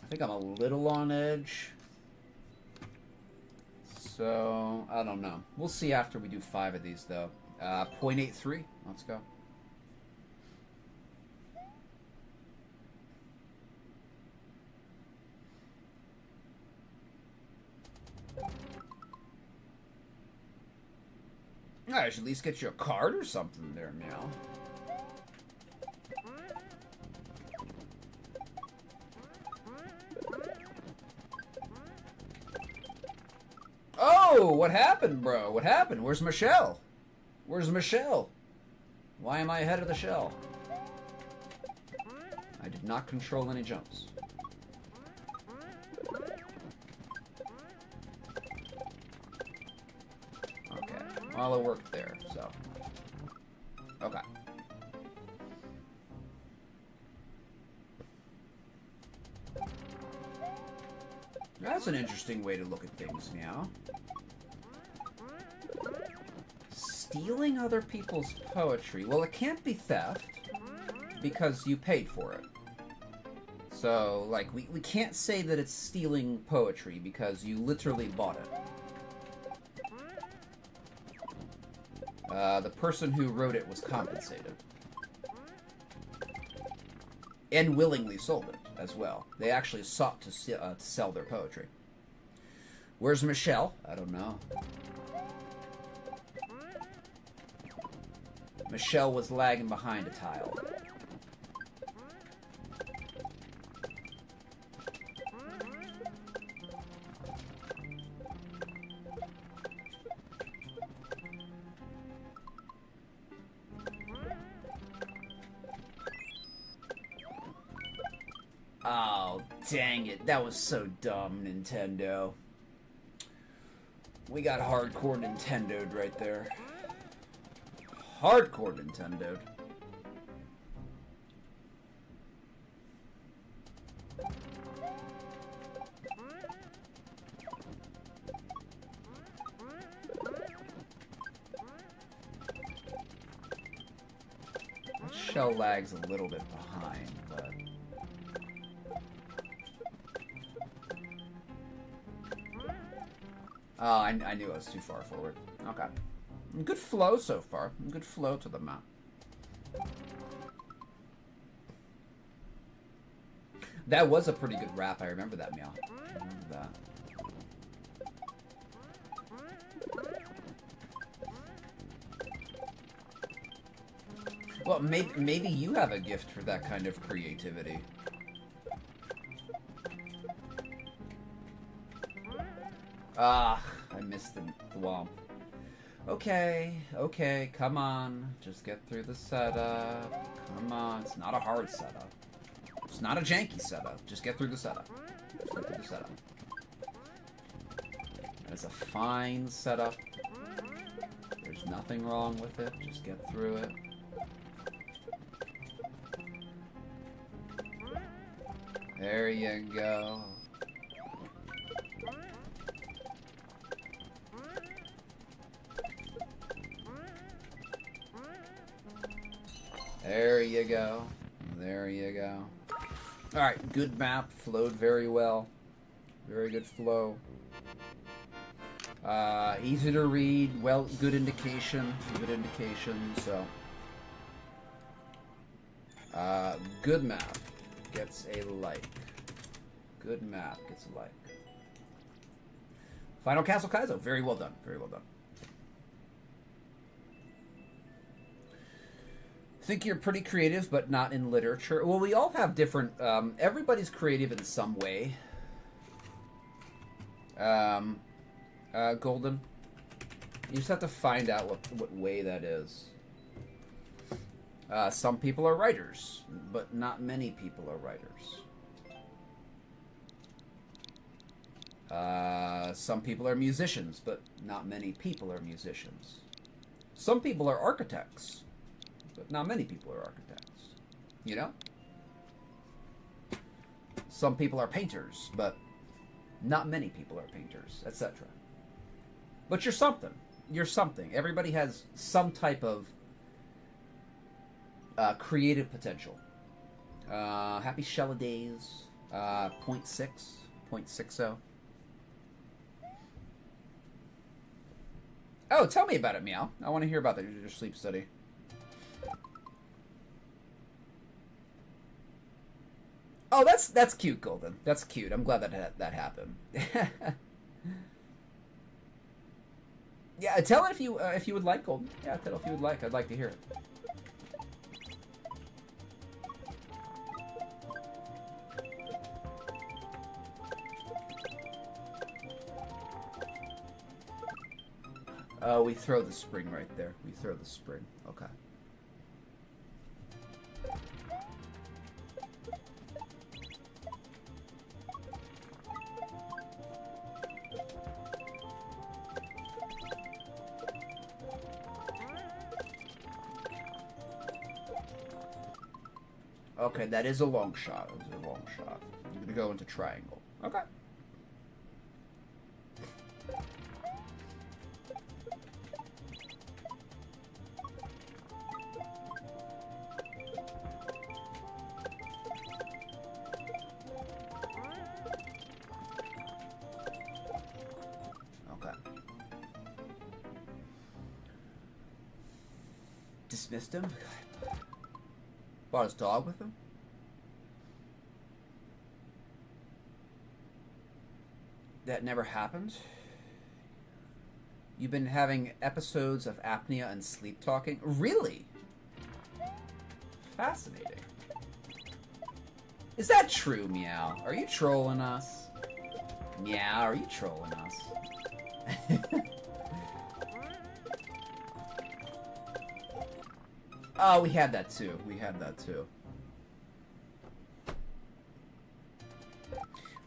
I think I'm a little on edge. So, I don't know. We'll see after we do 5 of these, though. 0.83. Let's go. I should at least get you a card or something there, Meow. Oh, what happened, bro? What happened? Where's Michelle? Where's Michelle? Why am I ahead of the shell? I did not control any jumps. Well, it worked there, so. Okay. That's an interesting way to look at things, Meow. Stealing other people's poetry. Well, it can't be theft, because you paid for it. So, like, we can't say that it's stealing poetry, because you literally bought it. The person who wrote it was compensated. and willingly sold it as well. They actually sought to sell their poetry. Where's Michelle? I don't know. Michelle was lagging behind a tile. Oh, dang it. That was so dumb, Nintendo. We got hardcore Nintendo'd right there. Hardcore Nintendo'd. Shell lag's a little bit behind, but... Oh, I knew I was too far forward. Okay. Good flow so far. Good flow to the map. That was a pretty good rap. I remember that, Meow. I remember that. Well, maybe you have a gift for that kind of creativity. Ah, I missed the thwomp. Okay, come on. Just get through the setup. Come on. It's not a hard setup. It's not a janky setup. Just get through the setup. Just get through the setup. It's a fine setup. There's nothing wrong with it. Just get through it. There you go. There you go. There you go. Alright, good map. Flowed very well. Very good flow. Easy to read. Well, good indication. Good indication, so. Good map. Gets a like. Good map. Gets a like. Final Castle Kaizo. Very well done. Very well done. Think you're pretty creative, but not in literature. Well, we all have different... everybody's creative in some way. Golden. You just have to find out what way that is. Some people are writers, but not many people are writers. Some people are musicians, but not many people are musicians. Some people are architects, but not many people are architects. You know? Some people are painters, but not many people are painters, etc. But you're something. You're something. Everybody has some type of creative potential. Happy Shelladays. 0.60. Oh, tell me about it, Meow. I want to hear about your sleep study. Oh, that's cute, Golden. That's cute. I'm glad that happened. Yeah, tell it if you would like, Golden. Yeah, tell it if you would like. I'd like to hear it. Oh, we throw the spring right there. We throw the spring. Okay. Okay, that is a long shot. It was a long shot. You're gonna go into triangle. Okay. Okay. Dismissed him? Brought his dog with him? That never happened? You've been having episodes of apnea and sleep talking? Really? Fascinating. Is that true, Meow? Are you trolling us? Meow, are you trolling us? Oh, we had that too. We had that too.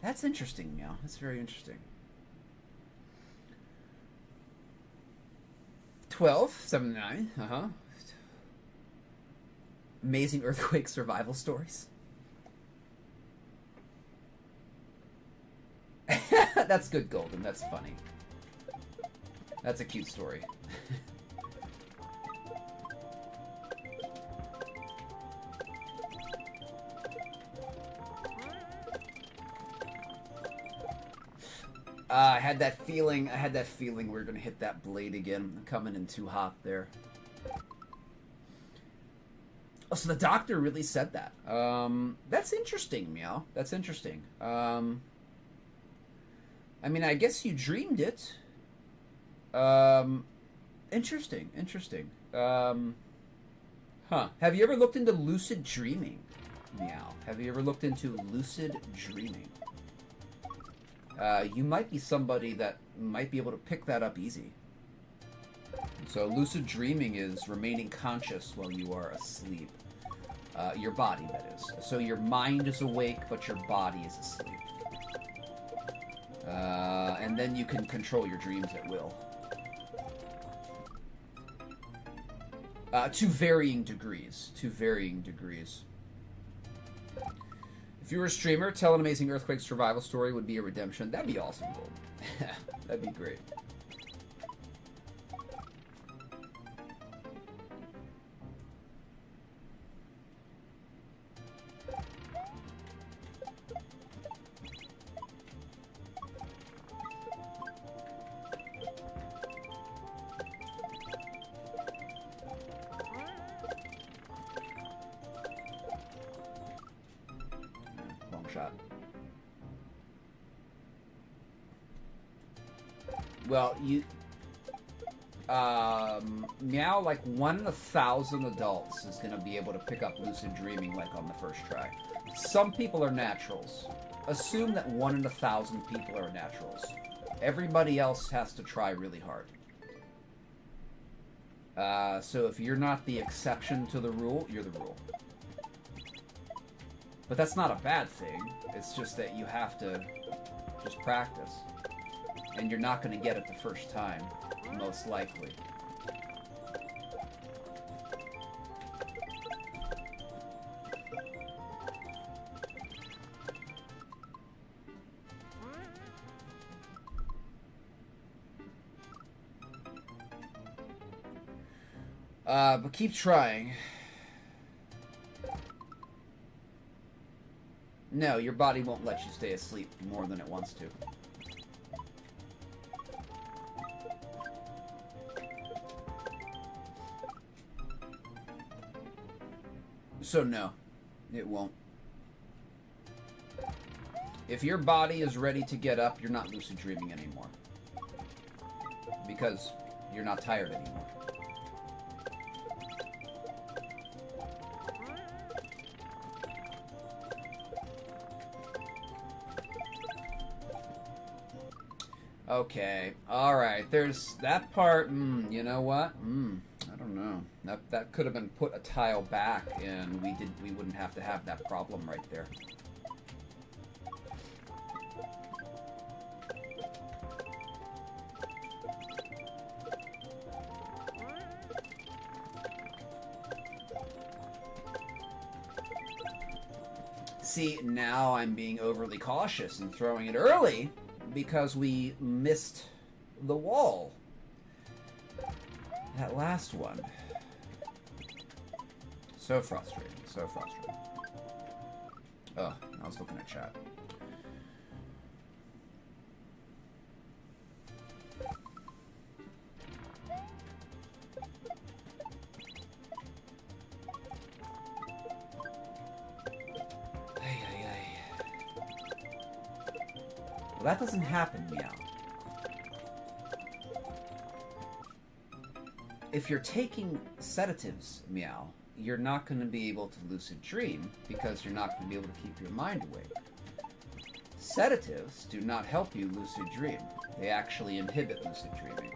That's interesting, Meow. That's very interesting. 1279. Uh-huh. Amazing earthquake survival stories. That's good, Golden. That's funny. That's a cute story. I had that feeling. I had that feeling we were gonna hit that blade again. I'm coming in too hot there. Oh, so the doctor really said that. That's interesting, Meow. That's interesting. I mean, I guess you dreamed it. Interesting. Interesting. Huh. Have you ever looked into lucid dreaming, Meow? Have you ever looked into lucid dreaming? You might be somebody that might be able to pick that up easy. So lucid dreaming is remaining conscious while you are asleep. Your body, that is. So your mind is awake, but your body is asleep. And then you can control your dreams at will. To varying degrees. To varying degrees. If you were a streamer, tell an amazing earthquake survival story would be a redemption. That'd be awesome, Gold. That'd be great. Well, Meow, like 1 in 1,000 adults is going to be able to pick up lucid dreaming like on the first try. Some people are naturals. Assume that 1 in 1,000 people are naturals. Everybody else has to try really hard. So if you're not the exception to the rule, you're the rule. But that's not a bad thing. It's just that you have to just practice. And you're not going to get it the first time, most likely. But keep trying. No, your body won't let you stay asleep more than it wants to. So no, it won't. If your body is ready to get up, you're not lucid dreaming anymore. Because you're not tired anymore. Okay, alright, there's that part, you know what? I don't know. That could have been put a tile back, and we wouldn't have to have that problem right there. See, now I'm being overly cautious and throwing it early because we missed the wall. That last one. So frustrating, so frustrating. Oh, I was looking at chat. Well, that doesn't happen, Meow. If you're taking sedatives, Meow, you're not going to be able to lucid dream because you're not going to be able to keep your mind awake. Sedatives do not help you lucid dream. They actually inhibit lucid dreaming.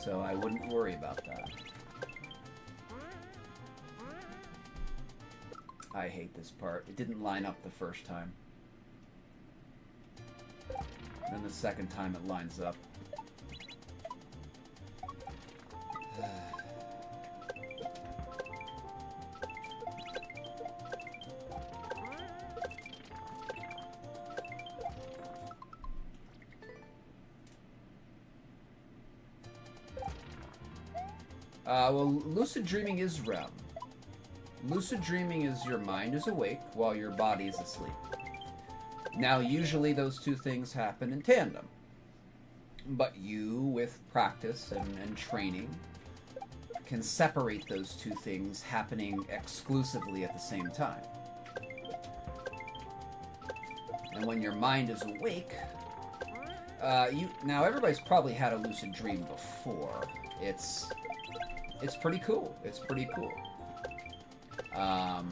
So I wouldn't worry about that. I hate this part. It didn't line up the first time. Then the second time it lines up. Well, lucid dreaming is REM. Lucid dreaming is your mind is awake while your body is asleep. Now, usually those two things happen in tandem. But you, with practice and training, can separate those two things happening exclusively at the same time. And when your mind is awake, now everybody's probably had a lucid dream before. It's pretty cool. It's pretty cool. Oh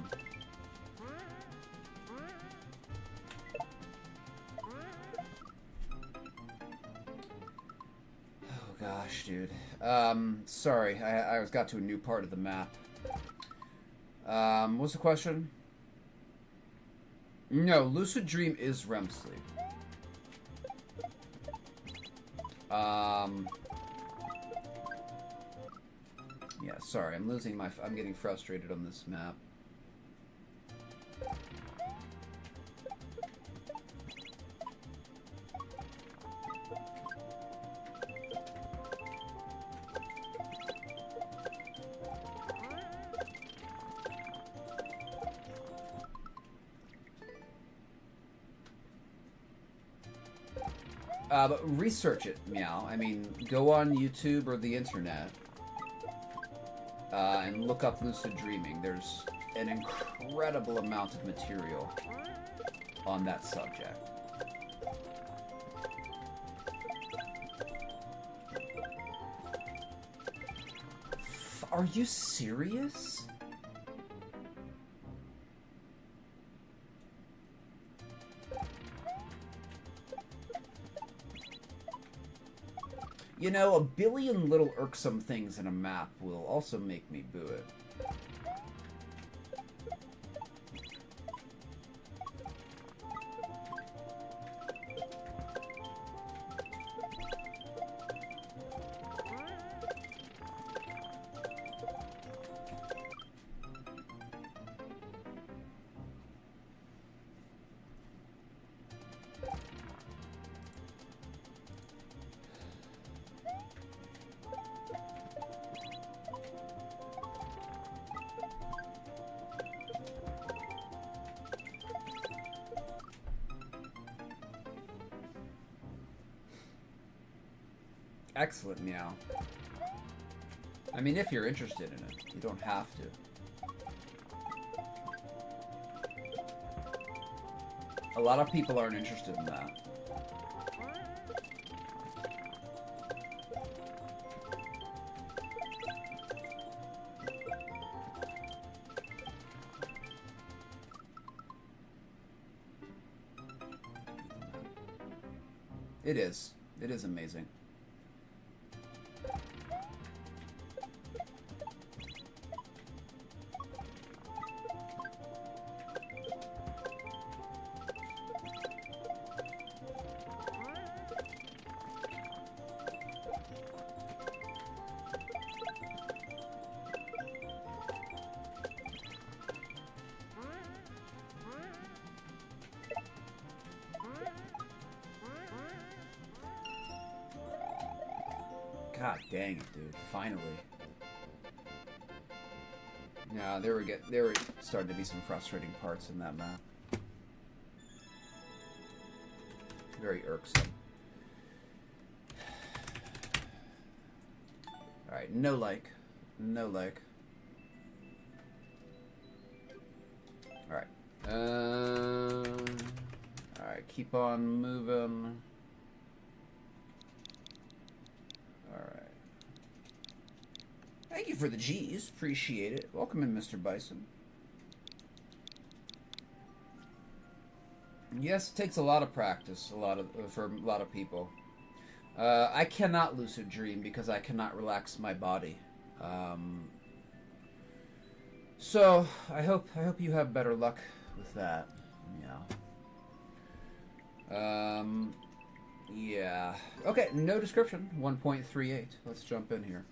gosh, dude. Sorry, I got to a new part of the map. What's the question? No, lucid dream is REM sleep. Yeah, sorry, I'm getting frustrated on this map. But research it, Meow. I mean, go on YouTube or the internet and look up lucid dreaming. There's an incredible amount of material on that subject. Are you serious? You know, a billion little irksome things in a map will also make me boo it. Excellent, Meow. I mean, if you're interested in it, you don't have to. A lot of people aren't interested in that. It is. It is amazing. God dang it, dude. Finally. Yeah, there were starting to be some frustrating parts in that map. Very irksome. Alright, no like. No like. Alright. Alright, keep on moving. Alright. Thank you for the G's. Appreciate it. Welcome in, Mr. Bison. Yes, it takes a lot of practice, for a lot of people. I cannot lucid dream because I cannot relax my body. So I hope you have better luck with that. Yeah. Yeah. Okay, no description. 1.38. Let's jump in here.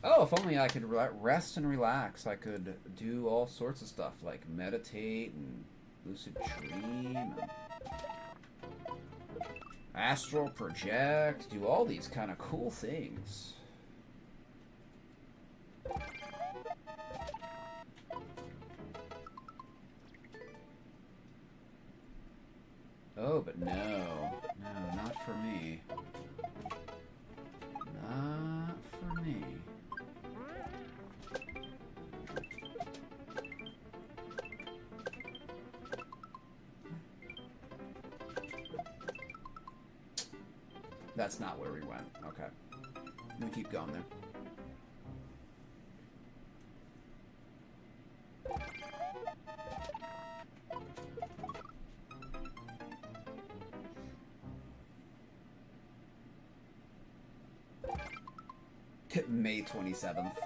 Oh, if only I could rest and relax. I could do all sorts of stuff like meditate and lucid dream and astral project, do all these kind of cool things. Oh, but no, not for me. Not for me. That's not where we went. Okay. We keep going there. May 27th.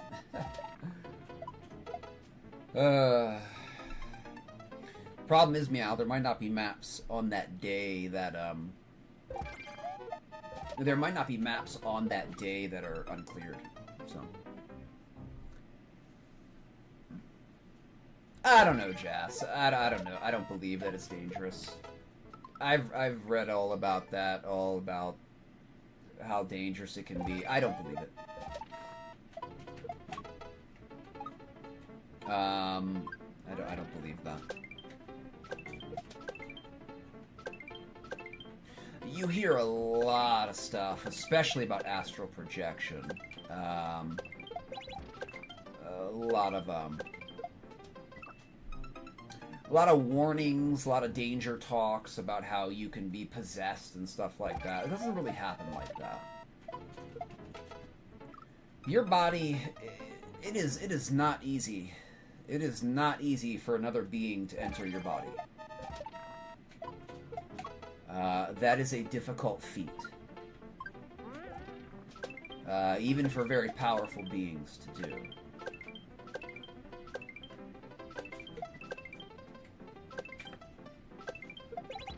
Problem is, Meow, there might not be maps on that day that, there might not be maps on that day that are uncleared, so. I don't know, Jas. I don't know. I don't believe that it's dangerous. I've read all about that, all about how dangerous it can be. I don't believe it. I don't believe that. You hear a lot of stuff, especially about astral projection. A lot of warnings, a lot of danger talks about how you can be possessed and stuff like that. It doesn't really happen like that. Your body, it is not easy. It is not easy for another being to enter your body. That is a difficult feat. Even for very powerful beings to do.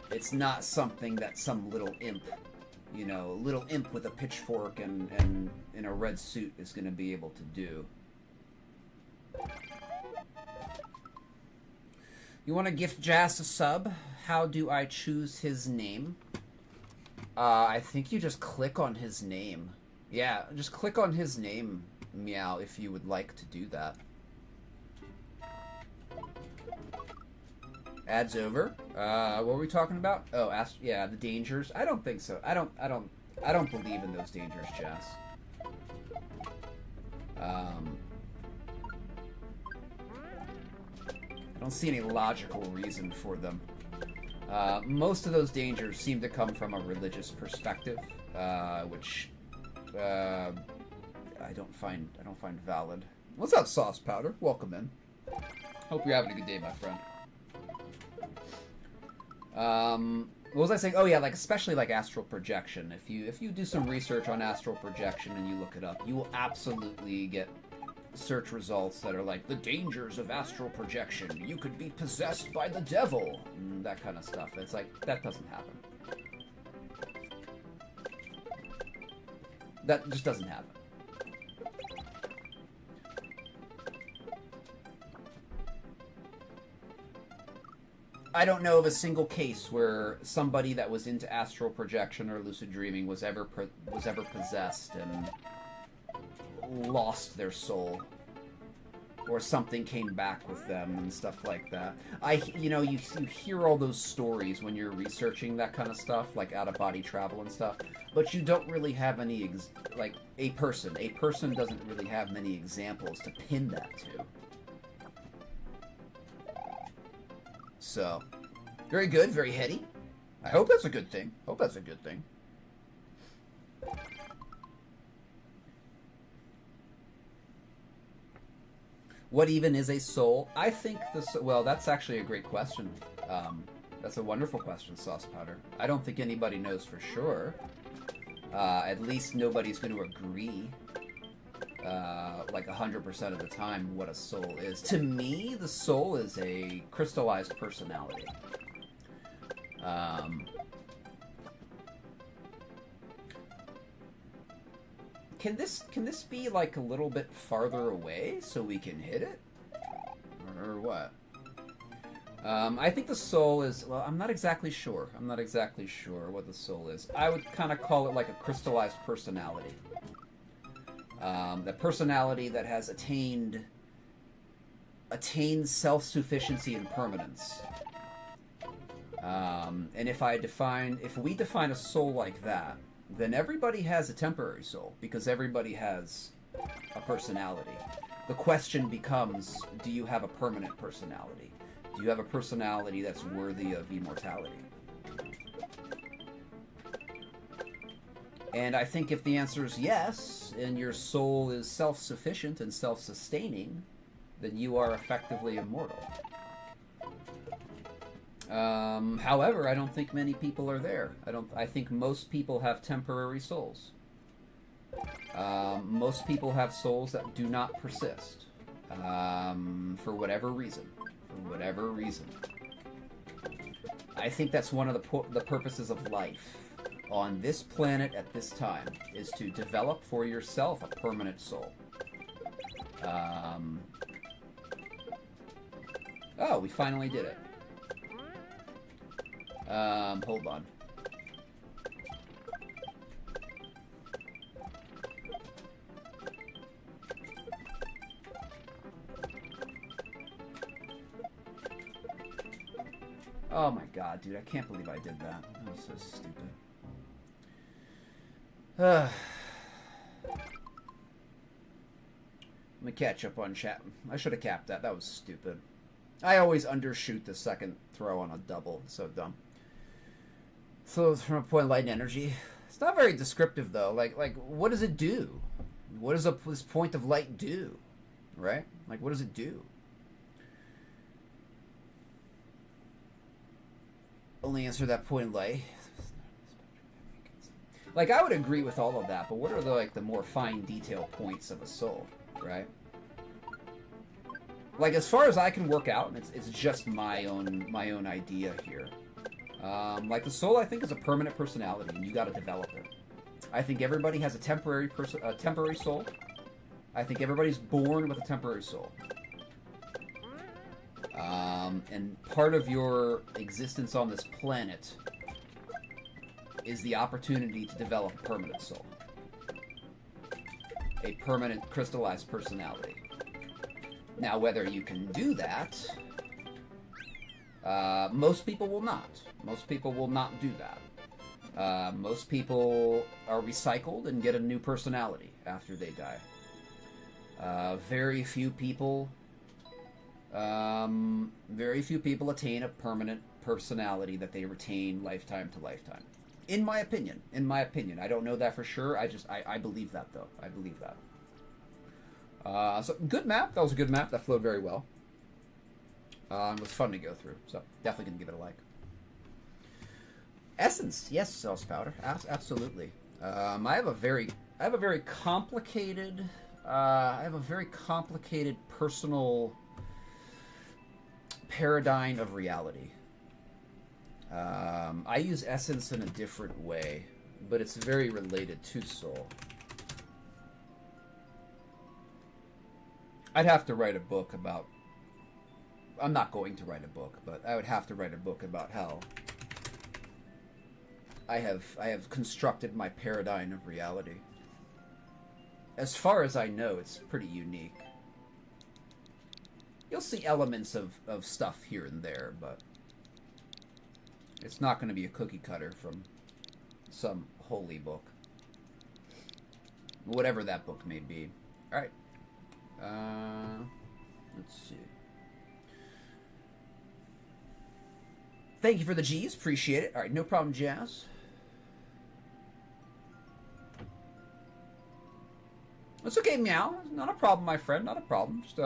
It's not something that some little imp, you know, little imp with a pitchfork and in a red suit is going to be able to do. You want to gift Jas a sub? How do I choose his name? I think you just click on his name. Yeah, just click on his name, Meow, if you would like to do that. Ads over. What were we talking about? Oh, yeah, the dangers. I don't think so. I don't believe in those dangers, Jas. I don't see any logical reason for them. Most of those dangers seem to come from a religious perspective, which I don't find valid. What's up, Sauce Powder? Welcome in. Hope you're having a good day, my friend. What was I saying? Oh yeah, like especially like astral projection. If you do some research on astral projection and you look it up, you will absolutely get search results that are like the dangers of astral projection. You could be possessed by the devil, and that kind of stuff. It's like that doesn't happen. That just doesn't happen. I don't know of a single case where somebody that was into astral projection or lucid dreaming was ever possessed and lost their soul, or something came back with them and stuff like that. You hear all those stories when you're researching that kind of stuff, like out-of-body travel and stuff, but you don't really have any, like, a person doesn't really have many examples to pin that to. So, very good, very heady. I hope that's a good thing. What even is a soul? I think well, that's actually a great question. That's a wonderful question, Sauce Powder. I don't think anybody knows for sure. At least nobody's going to agree, like 100% of the time, what a soul is. To me, the soul is a crystallized personality. Can this be like a little bit farther away so we can hit it? Or what? I think the soul is, well, I'm not exactly sure. I'm not exactly sure what the soul is. I would kind of call it like a crystallized personality. The personality that has attained self-sufficiency and permanence. And if we define a soul like that, then everybody has a temporary soul, because everybody has a personality. The question becomes, do you have a permanent personality? Do you have a personality that's worthy of immortality? And I think if the answer is yes, and your soul is self-sufficient and self-sustaining, then you are effectively immortal. However, I don't think many people are there. I think most people have temporary souls. Most people have souls that do not persist. For whatever reason. I think that's one of the purposes of life on this planet at this time, is to develop for yourself a permanent soul. Oh, we finally did it. Hold on. Oh my god, dude, I can't believe I did that. That was so stupid. Let me catch up on chat. I should have capped that. That was stupid. I always undershoot the second throw on a double. It's so dumb. So from a point of light and energy. It's not very descriptive though. Like what does it do? What does this point of light do? Right? Like, what does it do? Only answer that point of light. Like, I would agree with all of that, but what are the more fine detail points of a soul, right? Like, as far as I can work out, and it's just my own idea here. Like, the soul, I think, is a permanent personality, and you got to develop it. I think everybody has a temporary soul. I think everybody's born with a temporary soul. And part of your existence on this planet is the opportunity to develop a permanent soul. A permanent crystallized personality. Now, whether you can do that, most people will not. Most people will not do that. Most people are recycled and get a new personality after they die. Very few people attain a permanent personality that they retain lifetime to lifetime. In my opinion. I don't know that for sure. I believe that, though. I believe that. So, good map. That was a good map. That flowed very well. It was fun to go through. So, definitely going to give it a like. Essence. Yes, Sauce Powder. Absolutely. I have a very complicated personal paradigm of reality. I use essence in a different way, but it's very related to soul. I'd have to write a book about... I'm not going to write a book, but I would have to write a book about how I have constructed my paradigm of reality. As far as I know, it's pretty unique. You'll see elements of stuff here and there, but it's not going to be a cookie cutter from some holy book. Whatever that book may be. Alright. Let's see. Thank you for the G's. Appreciate it. Alright, no problem, Jazz. It's okay, Meow. Not a problem, my friend. Not a problem. Just,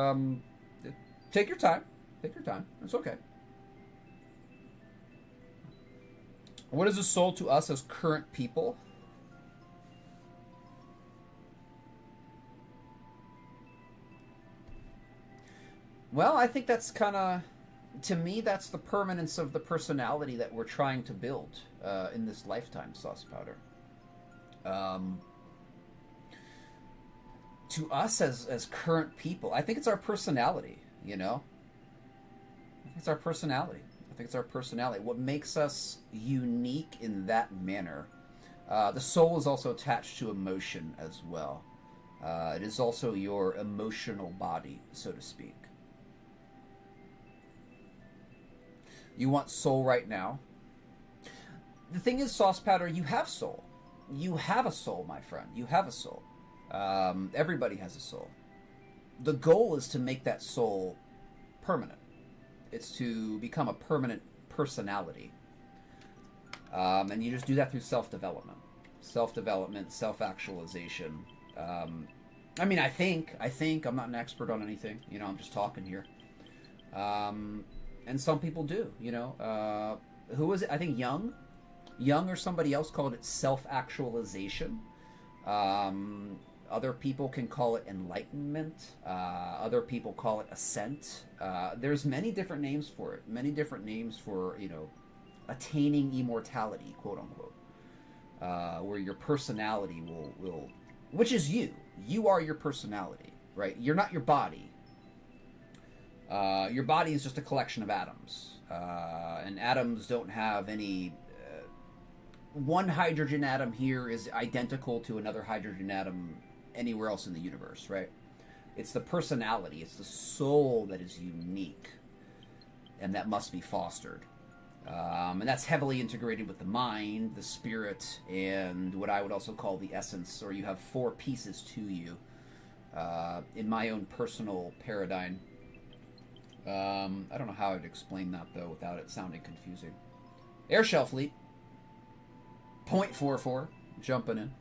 take your time. Take your time. It's okay. What is a soul to us as current people? Well, I think that's kind of, to me, that's the permanence of the personality that we're trying to build in this lifetime, Sauce Powder. To us as current people, I think it's our personality, you know? I think it's our personality. I think it's our personality. What makes us unique in that manner. The soul is also attached to emotion as well. It is also your emotional body, so to speak. You want soul right now. The thing is, Sauce Powder, you have soul. You have a soul, my friend. You have a soul. Everybody has a soul. The goal is to make that soul permanent. It's to become a permanent personality. And you just do that through self-development. Self-development, self-actualization. I mean, I think, I'm not an expert on anything. You know, I'm just talking here. And some people do, you know. Who was it? I think Young or somebody else called it self-actualization. Other people can call it enlightenment. Other people call it ascent. There's many different names for it. Many different names for, you know, attaining immortality, quote unquote. Where your personality will, which is you. You are your personality, right? You're not your body. Your body is just a collection of atoms. And atoms don't have any... one hydrogen atom here is identical to another hydrogen atom anywhere else in the universe, right? It's the personality, it's the soul that is unique, and that must be fostered. And that's heavily integrated with the mind, the spirit, and what I would also call the essence, or you have 4 pieces to you. In my own personal paradigm. I don't know how I'd explain that, though, without it sounding confusing. Airshell Fleet. 0.44. Jumping in.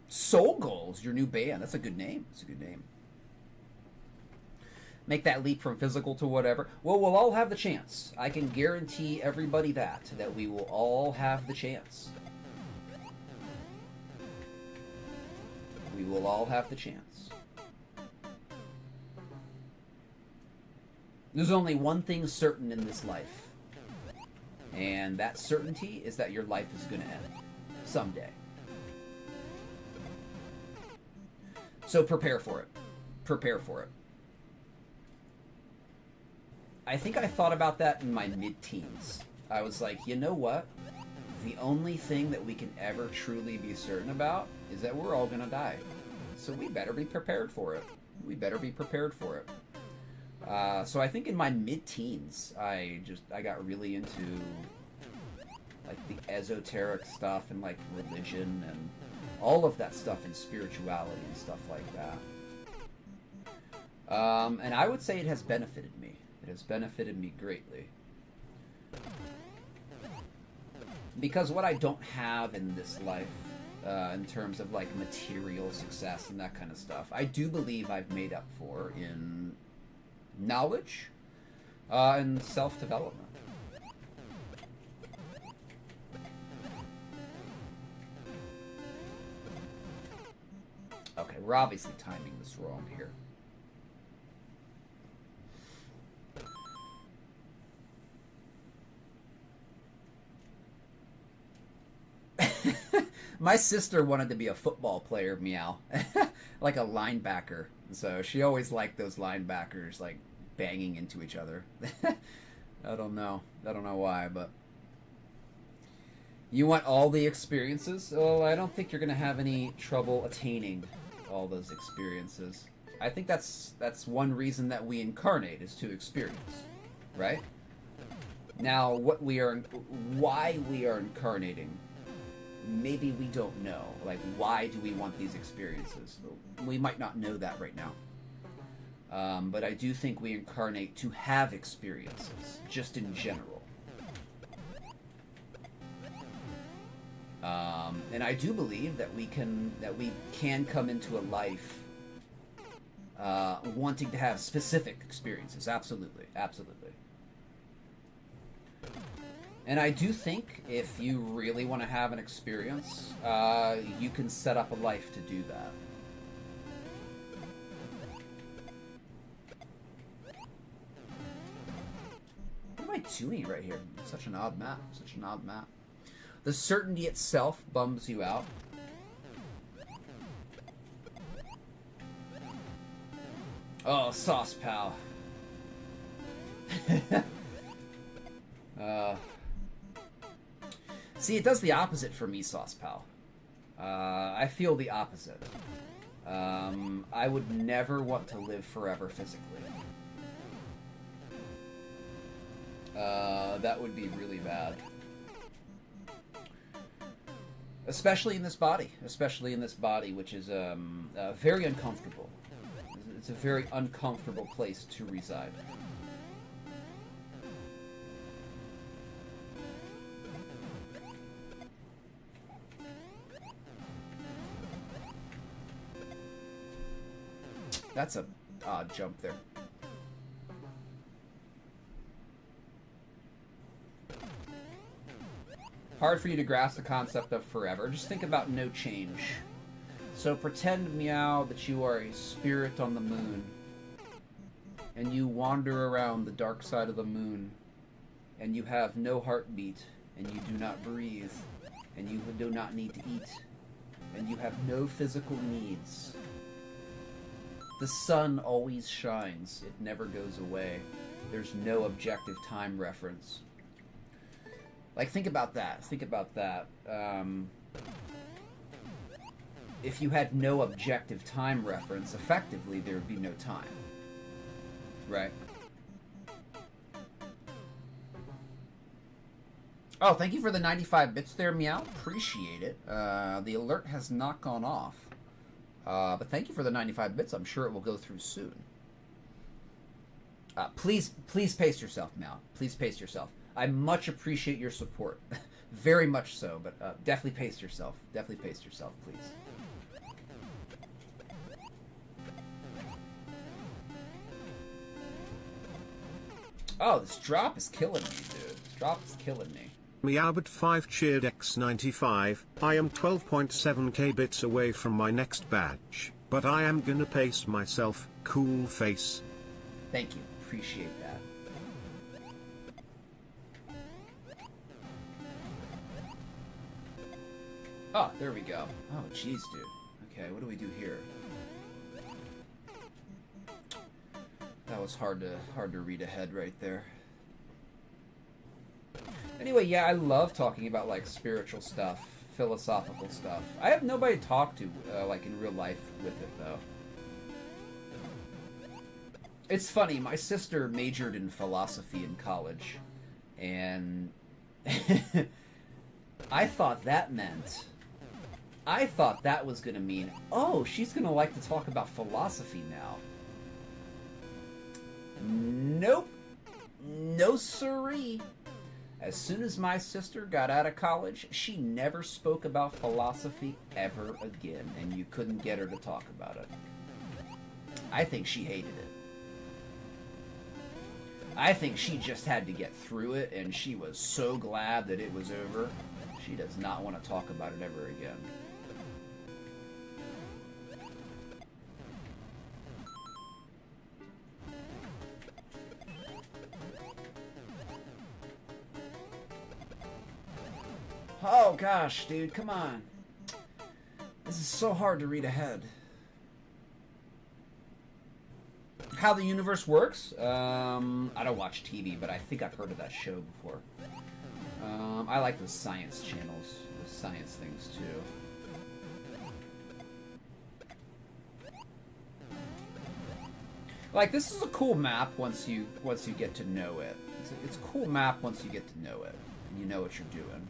Soul Goals, your new band. That's a good name. That's a good name. Make that leap from physical to whatever. Well, we'll all have the chance. I can guarantee everybody that we will all have the chance. We will all have the chance. There's only one thing certain in this life. And that certainty is that your life is going to end. Someday. So prepare for it. Prepare for it. I think I thought about that in my mid-teens. I was like, you know what? The only thing that we can ever truly be certain about is that we're all going to die. So we better be prepared for it. We better be prepared for it. So I think in my mid-teens, I got really into like the esoteric stuff and like religion and all of that stuff and spirituality and stuff like that. And I would say it has benefited me. It has benefited me greatly. Because what I don't have in this life, in terms of like material success and that kind of stuff, I do believe I've made up for in knowledge and self-development. Okay, we're obviously timing this wrong here. My sister wanted to be a football player, Meow. Like a linebacker. So she always liked those linebackers, like, banging into each other. I don't know. I don't know why, but... You want all the experiences? Oh, I don't think you're going to have any trouble attaining all those experiences. I think that's one reason that we incarnate, is to experience, right? Now, why we are incarnating, maybe we don't know. Like, why do we want these experiences? We might not know that right now. But I do think we incarnate to have experiences, just in general. And I do believe that we can come into a life wanting to have specific experiences. Absolutely, absolutely. And I do think if you really want to have an experience, you can set up a life to do that. What am I doing right here? It's such an odd map. Such an odd map. The certainty itself bums you out. Oh, sauce pal. See, it does the opposite for me, sauce pal. I feel the opposite. I would never want to live forever physically. That would be really bad. Especially in this body. Especially in this body, which is very uncomfortable. It's a very uncomfortable place to reside. That's a odd jump there. Hard for you to grasp the concept of forever. Just think about no change. So pretend, Meow, that you are a spirit on the moon, and you wander around the dark side of the moon, and you have no heartbeat, and you do not breathe, and you do not need to eat, and you have no physical needs. The sun always shines. It never goes away. There's no objective time reference. Like, think about that. Think about that. If you had no objective time reference, effectively, there would be no time. Right? Oh, thank you for the 95 bits there, Meow. Appreciate it. The alert has not gone off. But thank you for the 95 bits. I'm sure it will go through soon. Please pace yourself, Meow. Please pace yourself. I much appreciate your support. Very much so, but definitely pace yourself. Definitely pace yourself, please. Oh, this drop is killing me, dude. This drop is killing me. Meowbot5 cheered X95. I am 12.7k bits away from my next badge, but I am gonna pace myself. Cool face. Thank you. Appreciate that. Oh, there we go. Oh, jeez, dude. Okay, what do we do here? That was hard to read ahead right there. Anyway, yeah, I love talking about, like, spiritual stuff, philosophical stuff. I have nobody to talk to, like, in real life with it, though. It's funny, my sister majored in philosophy in college, and I thought that was gonna mean, oh, she's gonna like to talk about philosophy now. Nope. No siree. As soon as my sister got out of college, she never spoke about philosophy ever again, and you couldn't get her to talk about it. I think she hated it. I think she just had to get through it, and she was so glad that it was over. She does not want to talk about it ever again. Oh gosh, dude, come on. This is so hard to read ahead. How the universe works? I don't watch TV, but I think I've heard of that show before. I like those science channels, those science things too. Like, this is a cool map once you get to know it. It's a cool map once you get to know it and you know what you're doing.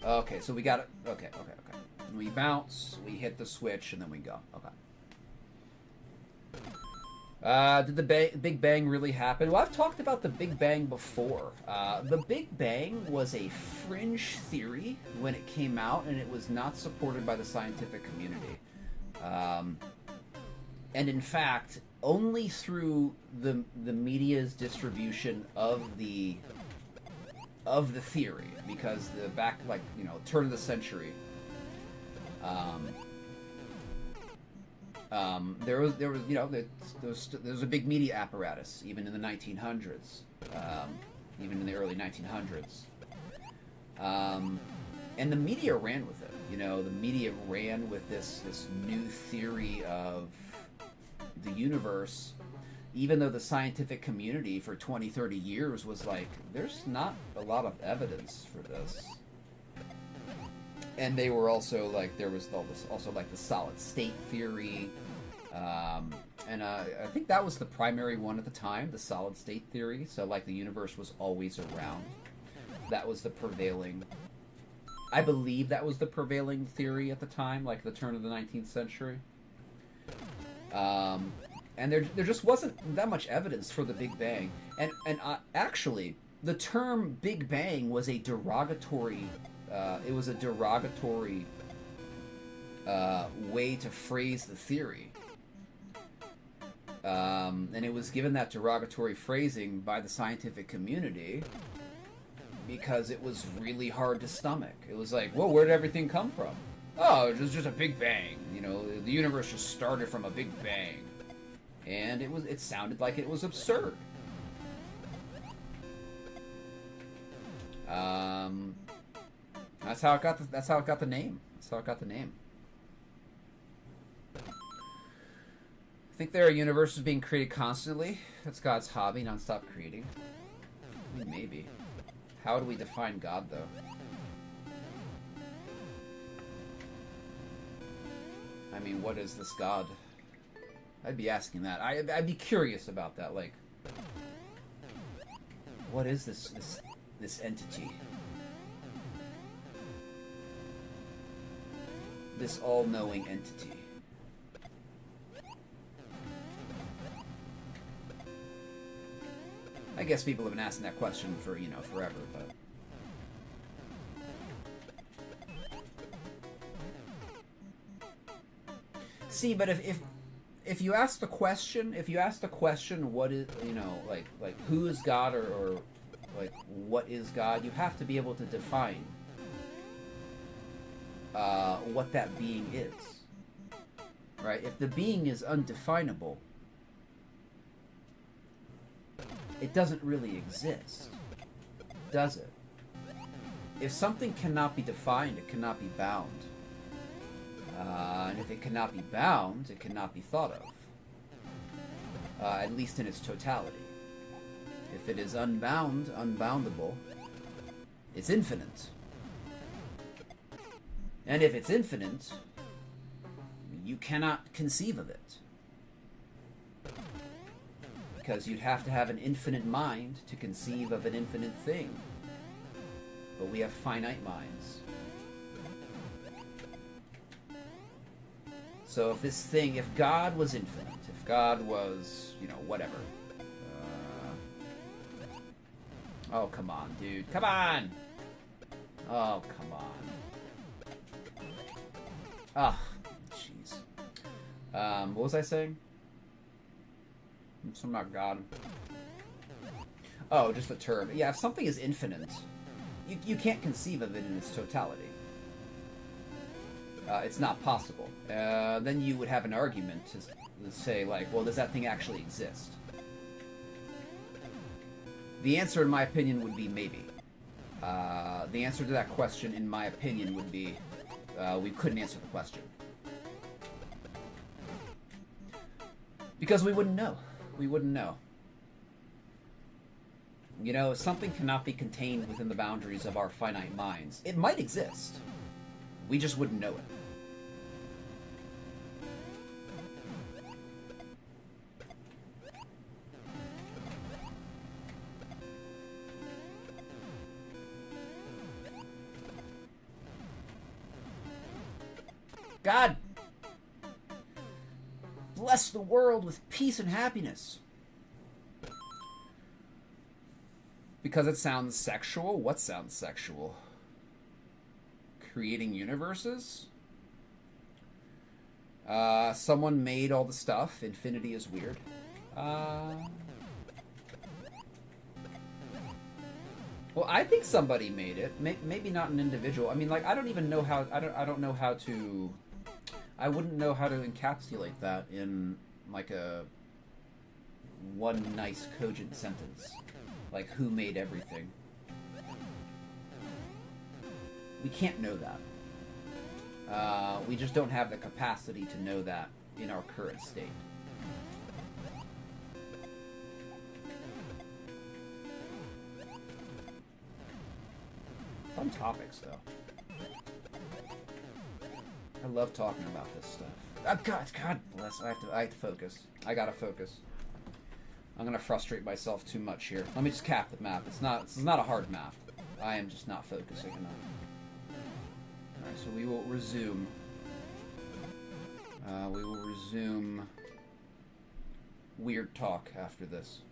Okay, so we got it. Okay. We bounce, we hit the switch, and then we go. Okay. Did the Big Bang really happen? Well, I've talked about the Big Bang before. The Big Bang was a fringe theory when it came out, and it was not supported by the scientific community. And in fact, only through the media's distribution of the theory, because the back, like, you know, turn of the century, there was you know, there was a big media apparatus even in the 1900s, even in the early 1900s, and the media ran with it. You know, the media ran with this new theory of the universe, even though the scientific community for 20, 30 years was like, there's not a lot of evidence for this. And they were also like, there was also like the solid state theory, and I think that was the primary one at the time, the solid state theory. So like the universe was always around. That was the prevailing, I believe that was the prevailing theory at the time, like the turn of the 19th century. And there just wasn't that much evidence for the Big Bang. And actually, the term Big Bang was a derogatory, way to phrase the theory. And it was given that derogatory phrasing by the scientific community because it was really hard to stomach. It was like, whoa, where did everything come from? Oh, it was just a Big Bang. You know, the universe just started from a Big Bang. And it sounded like it was absurd. That's how it got the name. That's how it got the name. I think there are universes being created constantly. That's God's hobby, non-stop creating. I mean, maybe. How do we define God, though? I mean, what is this God? I'd be asking that. I'd be curious about that. Like, what is this entity? This all-knowing entity. I guess people have been asking that question for, you know, forever, but... See, but if you ask the question, what is, you know, like who is God, or like what is God, you have to be able to define what that being is, right? If the being is undefinable, it doesn't really exist, does it? If something cannot be defined, it cannot be bound. And if it cannot be bound, it cannot be thought of. At least in its totality. If it is unbound, unboundable, it's infinite. And if it's infinite, you cannot conceive of it. Because you'd have to have an infinite mind to conceive of an infinite thing. But we have finite minds. So if God was infinite, if God was, you know, whatever. Oh, come on, dude. Come on! Oh, come on. Ah, jeez. What was I saying? So I'm not God. Oh, just the term. Yeah, if something is infinite, you can't conceive of it in its totality. It's not possible. Then you would have an argument to say, like, well, does that thing actually exist? The answer, in my opinion, would be maybe. The answer to that question, in my opinion, would be we couldn't answer the question. Because we wouldn't know. We wouldn't know. You know, if something cannot be contained within the boundaries of our finite minds, it might exist. We just wouldn't know it. God bless the world with peace and happiness. Because it sounds sexual? What sounds sexual? Creating universes? Someone made all the stuff. Infinity is weird. Well, I think somebody made it. Maybe not an individual. I mean, like, I don't even know how. I don't know how to. I wouldn't know how to encapsulate that in like a one nice cogent sentence. Like, who made everything? We can't know that. We just don't have the capacity to know that in our current state. Fun topics, though. I love talking about this stuff. God bless. I have to focus. I gotta focus. I'm gonna frustrate myself too much here. Let me just cap the map. This is not a hard map. I am just not focusing enough. Alright, so we will resume. We will resume weird talk after this.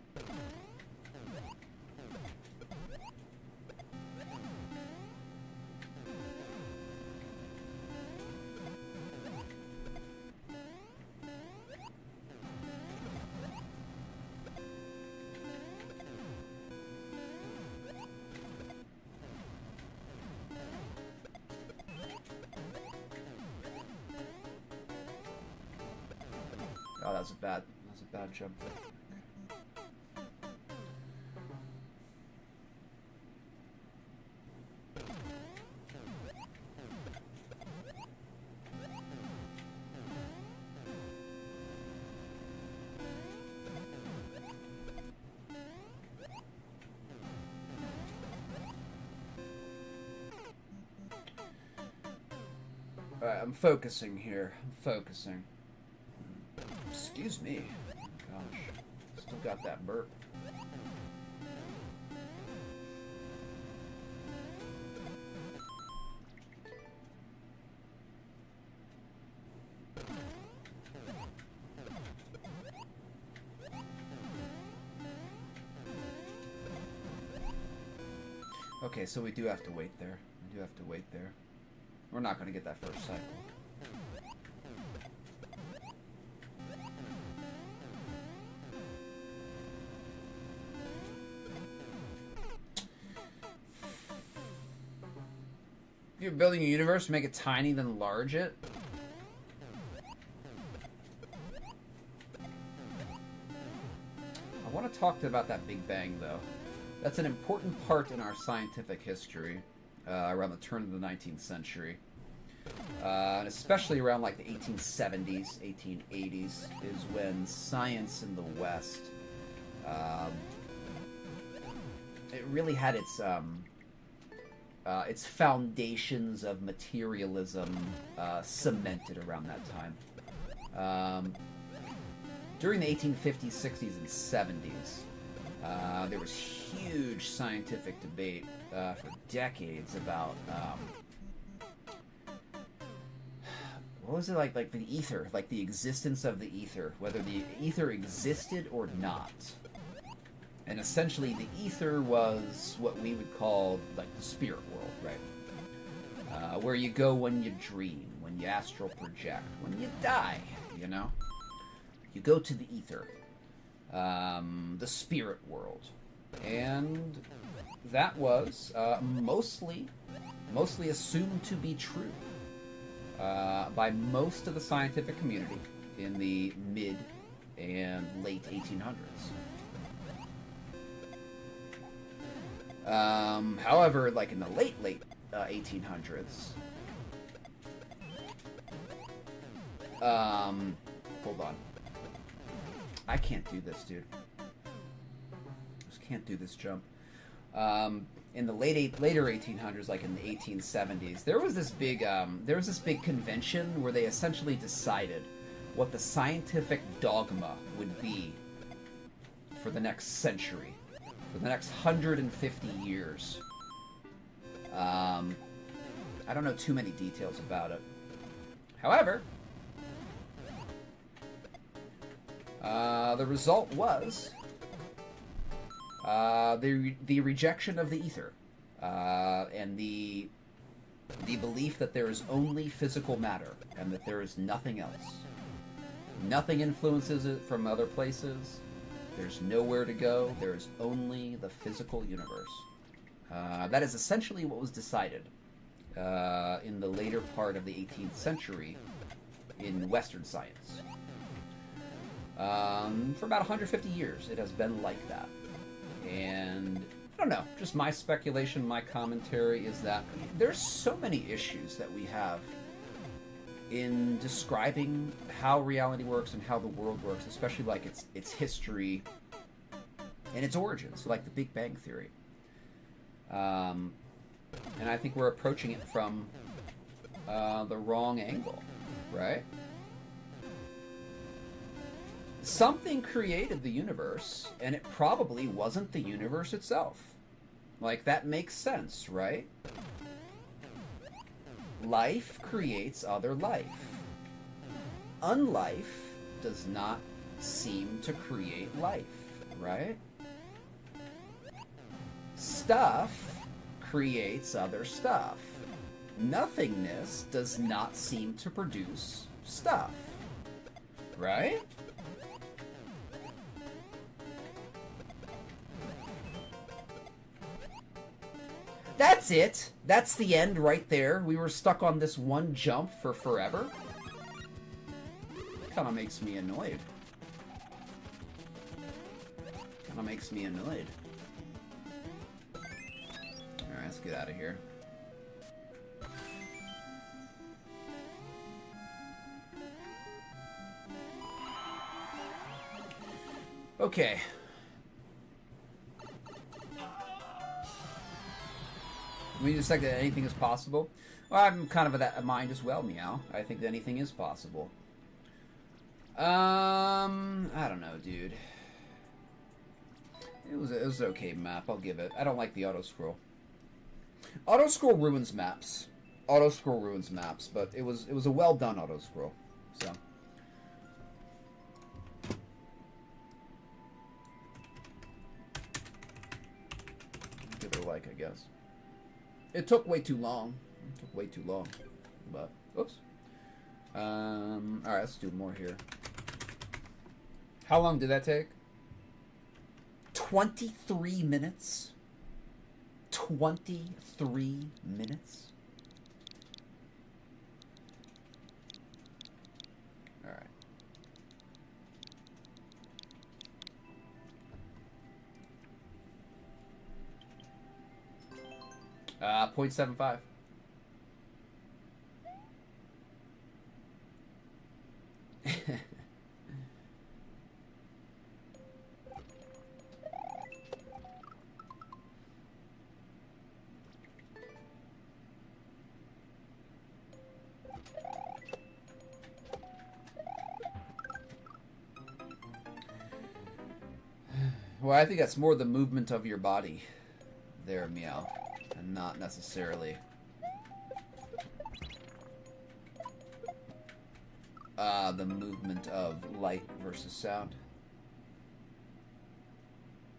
Oh, that was a bad jump there. Alright, I'm focusing here. I'm focusing. Excuse me. Oh, gosh. Still got that burp. Okay, so we do have to wait there. We do have to wait there. We're not going to get that first cycle. If you're building a universe, make it tiny, then enlarge it. I want to talk about that Big Bang, though. That's an important part in our scientific history around the turn of the 19th century. And especially around like the 1870s, 1880s, is when science in the West, it really had its foundations of materialism cemented around that time. During the 1850s, 60s, and 70s, there was huge scientific debate for decades about what was it like the ether, like the existence of the ether, whether the ether existed or not. And essentially, the ether was what we would call like the spirit world, right? Where you go when you dream, when you astral project, when you die, you know? You go to the ether, the spirit world. And that was mostly assumed to be true by most of the scientific community in the mid and late 1800s. However, like in the late 1800s, hold on. I can't do this, dude. I just can't do this jump. In the later 1800s, like in the 1870s, there was this big convention where they essentially decided what the scientific dogma would be for the next century, for the next 150 years. I don't know too many details about it. However, the result was the rejection of the ether, and the belief that there is only physical matter and that there is nothing else. Nothing influences it from other places. There's nowhere to go. There is only the physical universe. That is essentially what was decided in the later part of the 18th century in Western science. For about 150 years, it has been like that. And I don't know, just my speculation, my commentary is that there's so many issues that we have in describing how reality works and how the world works, especially like its history and its origins, like the Big Bang Theory. And I think we're approaching it from the wrong angle, right? Something created the universe, and it probably wasn't the universe itself. Like, that makes sense, right? Life creates other life. Unlife does not seem to create life, right? Stuff creates other stuff. Nothingness does not seem to produce stuff, right? That's it. That's the end right there. We were stuck on this one jump for forever. Kind of makes me annoyed. Alright, let's get out of here. Okay. We just think that anything is possible. Well, I'm kind of of that mind as well, Meow. I think that anything is possible. I don't know, dude. It was an okay map. I'll give it. I don't like the auto scroll. Auto scroll ruins maps. But it was a well done auto scroll. So. Give it a like, I guess. It took way too long. But, oops. Alright, let's do more here. How long did that take? 23 minutes? 23 minutes? Alright. 0.75. Well, I think that's more the movement of your body there, Meow, and not necessarily the movement of light versus sound.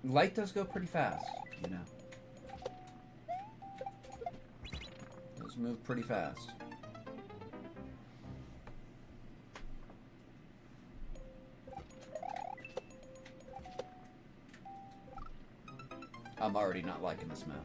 Light does go pretty fast, you know. It does move pretty fast. I'm already not liking this map.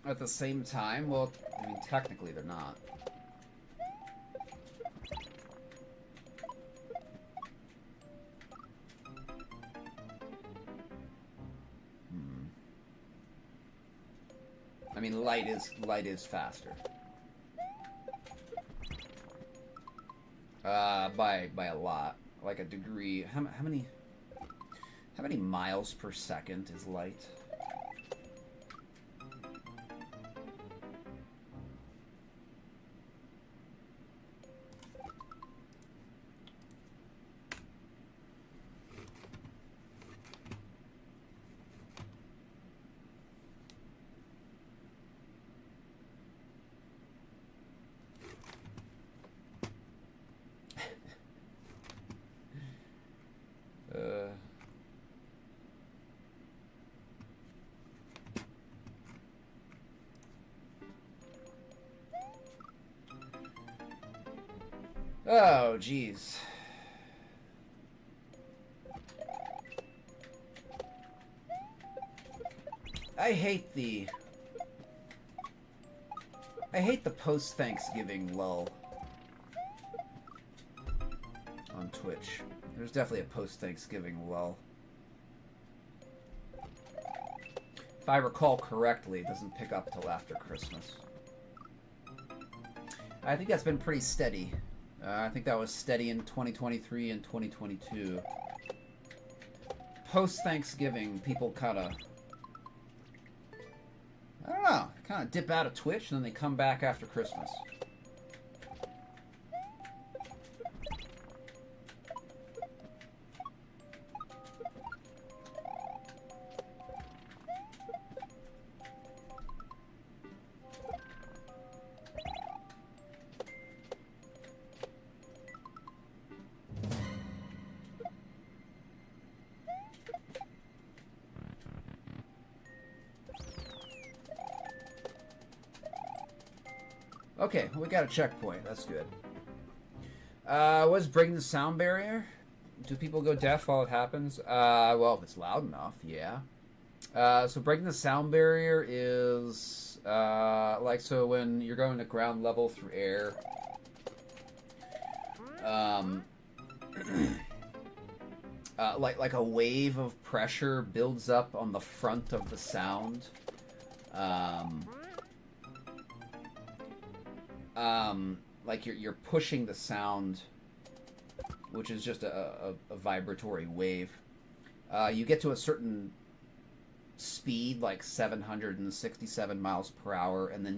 at the same time? Well, I mean, technically they're not. I mean, light is faster. By a lot, like a degree. How many miles per second is light? Oh, jeez. I hate the post-Thanksgiving lull on Twitch. There's definitely a post-Thanksgiving lull. If I recall correctly, it doesn't pick up till after Christmas. I think that's been pretty steady. I think that was steady in 2023 and 2022. Post-Thanksgiving, people kind of... I don't know. Kind of dip out of Twitch, and then they come back after Christmas. Okay, well, we got a checkpoint. That's good. What's breaking the sound barrier? Do people go deaf while it happens? Well, if it's loud enough, yeah. So breaking the sound barrier is like, so when you're going to ground level through air, like a wave of pressure builds up on the front of the sound. Like you're pushing the sound, which is just a vibratory wave. You get to a certain speed, like 767 miles per hour, and then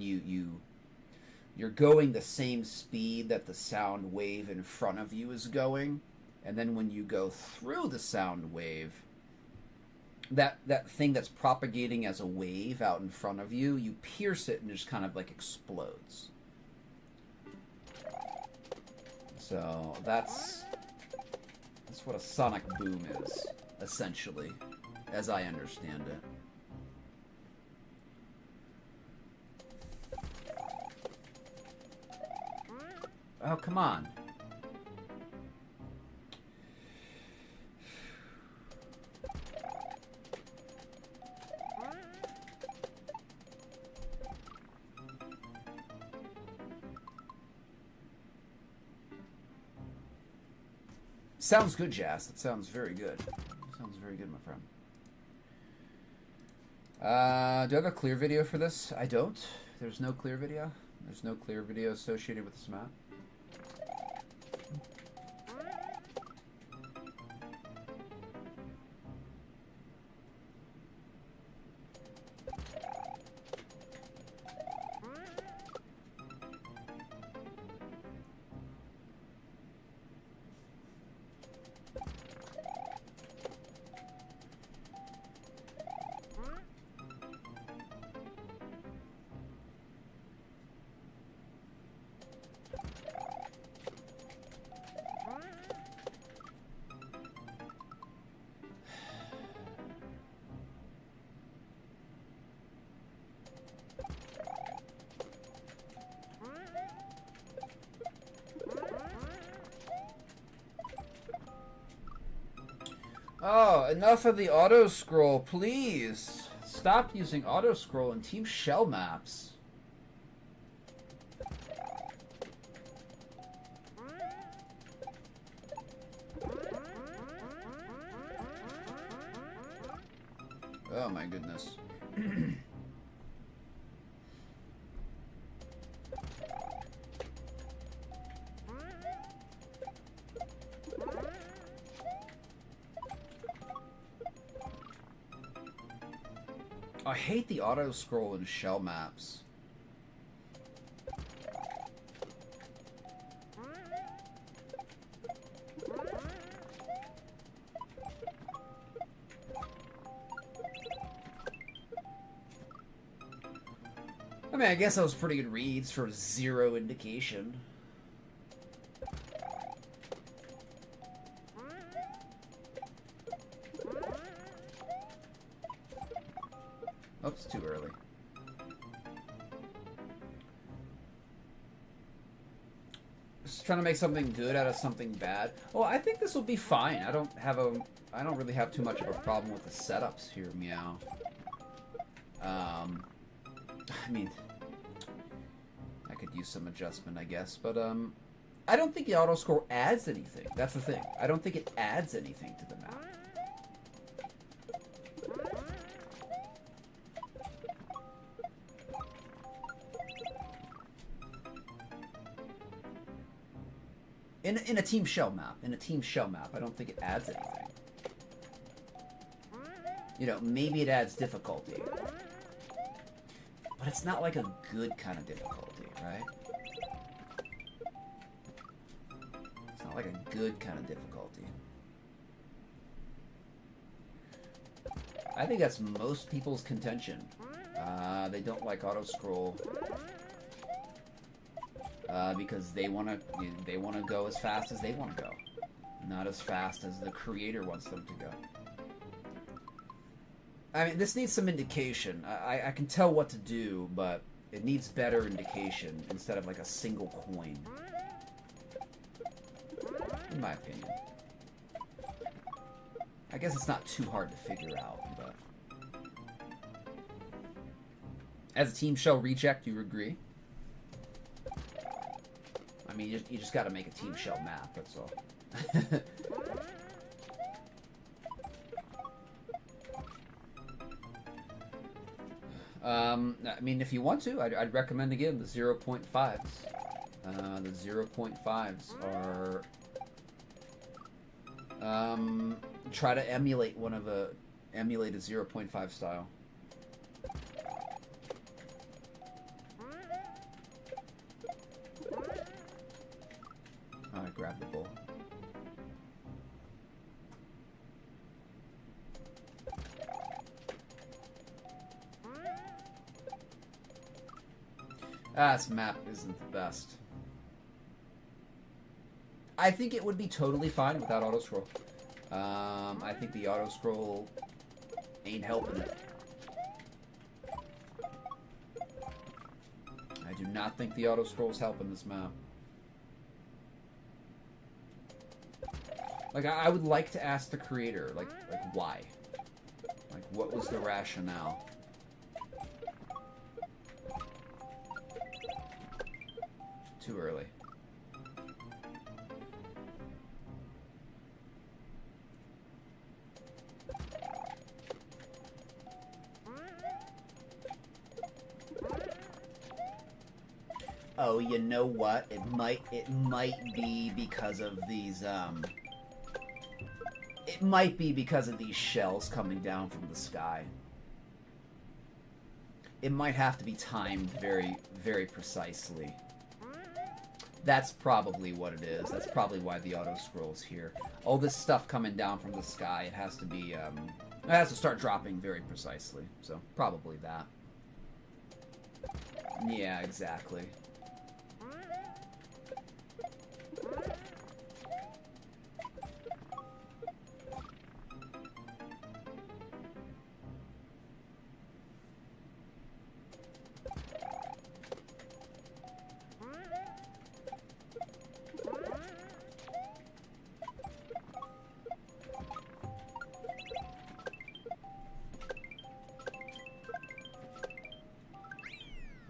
you're going the same speed that the sound wave in front of you is going, and then when you go through the sound wave, that thing that's propagating as a wave out in front of you, you pierce it and it just kind of like explodes. So that's what a sonic boom is, essentially, as I understand it. Oh, come on. Sounds good, Jazz. That sounds very good. Sounds very good, my friend. Do I have a clear video for this? I don't. There's no clear video. There's no clear video associated with this map. Oh, enough of the auto scroll, please. Stopped using auto scroll in team shell maps. Oh my goodness. I hate the auto scroll in shell maps. I mean, I guess that was pretty good reads for 0 indication. Oops, too early. Just trying to make something good out of something bad. Well, I think this will be fine. I don't really have too much of a problem with the setups here, Meow. I mean, I could use some adjustment, I guess, but I don't think the auto scroll adds anything. That's the thing. I don't think it adds anything to the map. In a team shell map, I don't think it adds anything. You know, maybe it adds difficulty. But it's not like a good kind of difficulty, right? It's not like a good kind of difficulty. I think that's most people's contention. They don't like auto scroll because they want to go as fast as they want to go, not as fast as the creator wants them to go. I mean, this needs some indication. I can tell what to do, but it needs better indication instead of like a single coin. In my opinion. I guess it's not too hard to figure out, but... As a team shell reject, you agree? I mean, you just gotta make a team shell map, that's all. I mean, if you want to, I'd recommend, again, the 0.5s. The 0.5s are... try to emulate emulate a 0.5 style. Alright, grab the bull. This map isn't the best. I think it would be totally fine without auto scroll. I think the auto scroll ain't helping it. I do not think the auto scroll is helping this map. Like, I would like to ask the creator, like why? Like, what was the rationale? Too early. Oh, you know what? It might be because of these it might be because of these shells coming down from the sky. It might have to be timed very, very precisely. That's probably what it is. That's probably why the auto scroll's here. All this stuff coming down from the sky, it has to be, it has to start dropping very precisely. So, probably that. Yeah, exactly.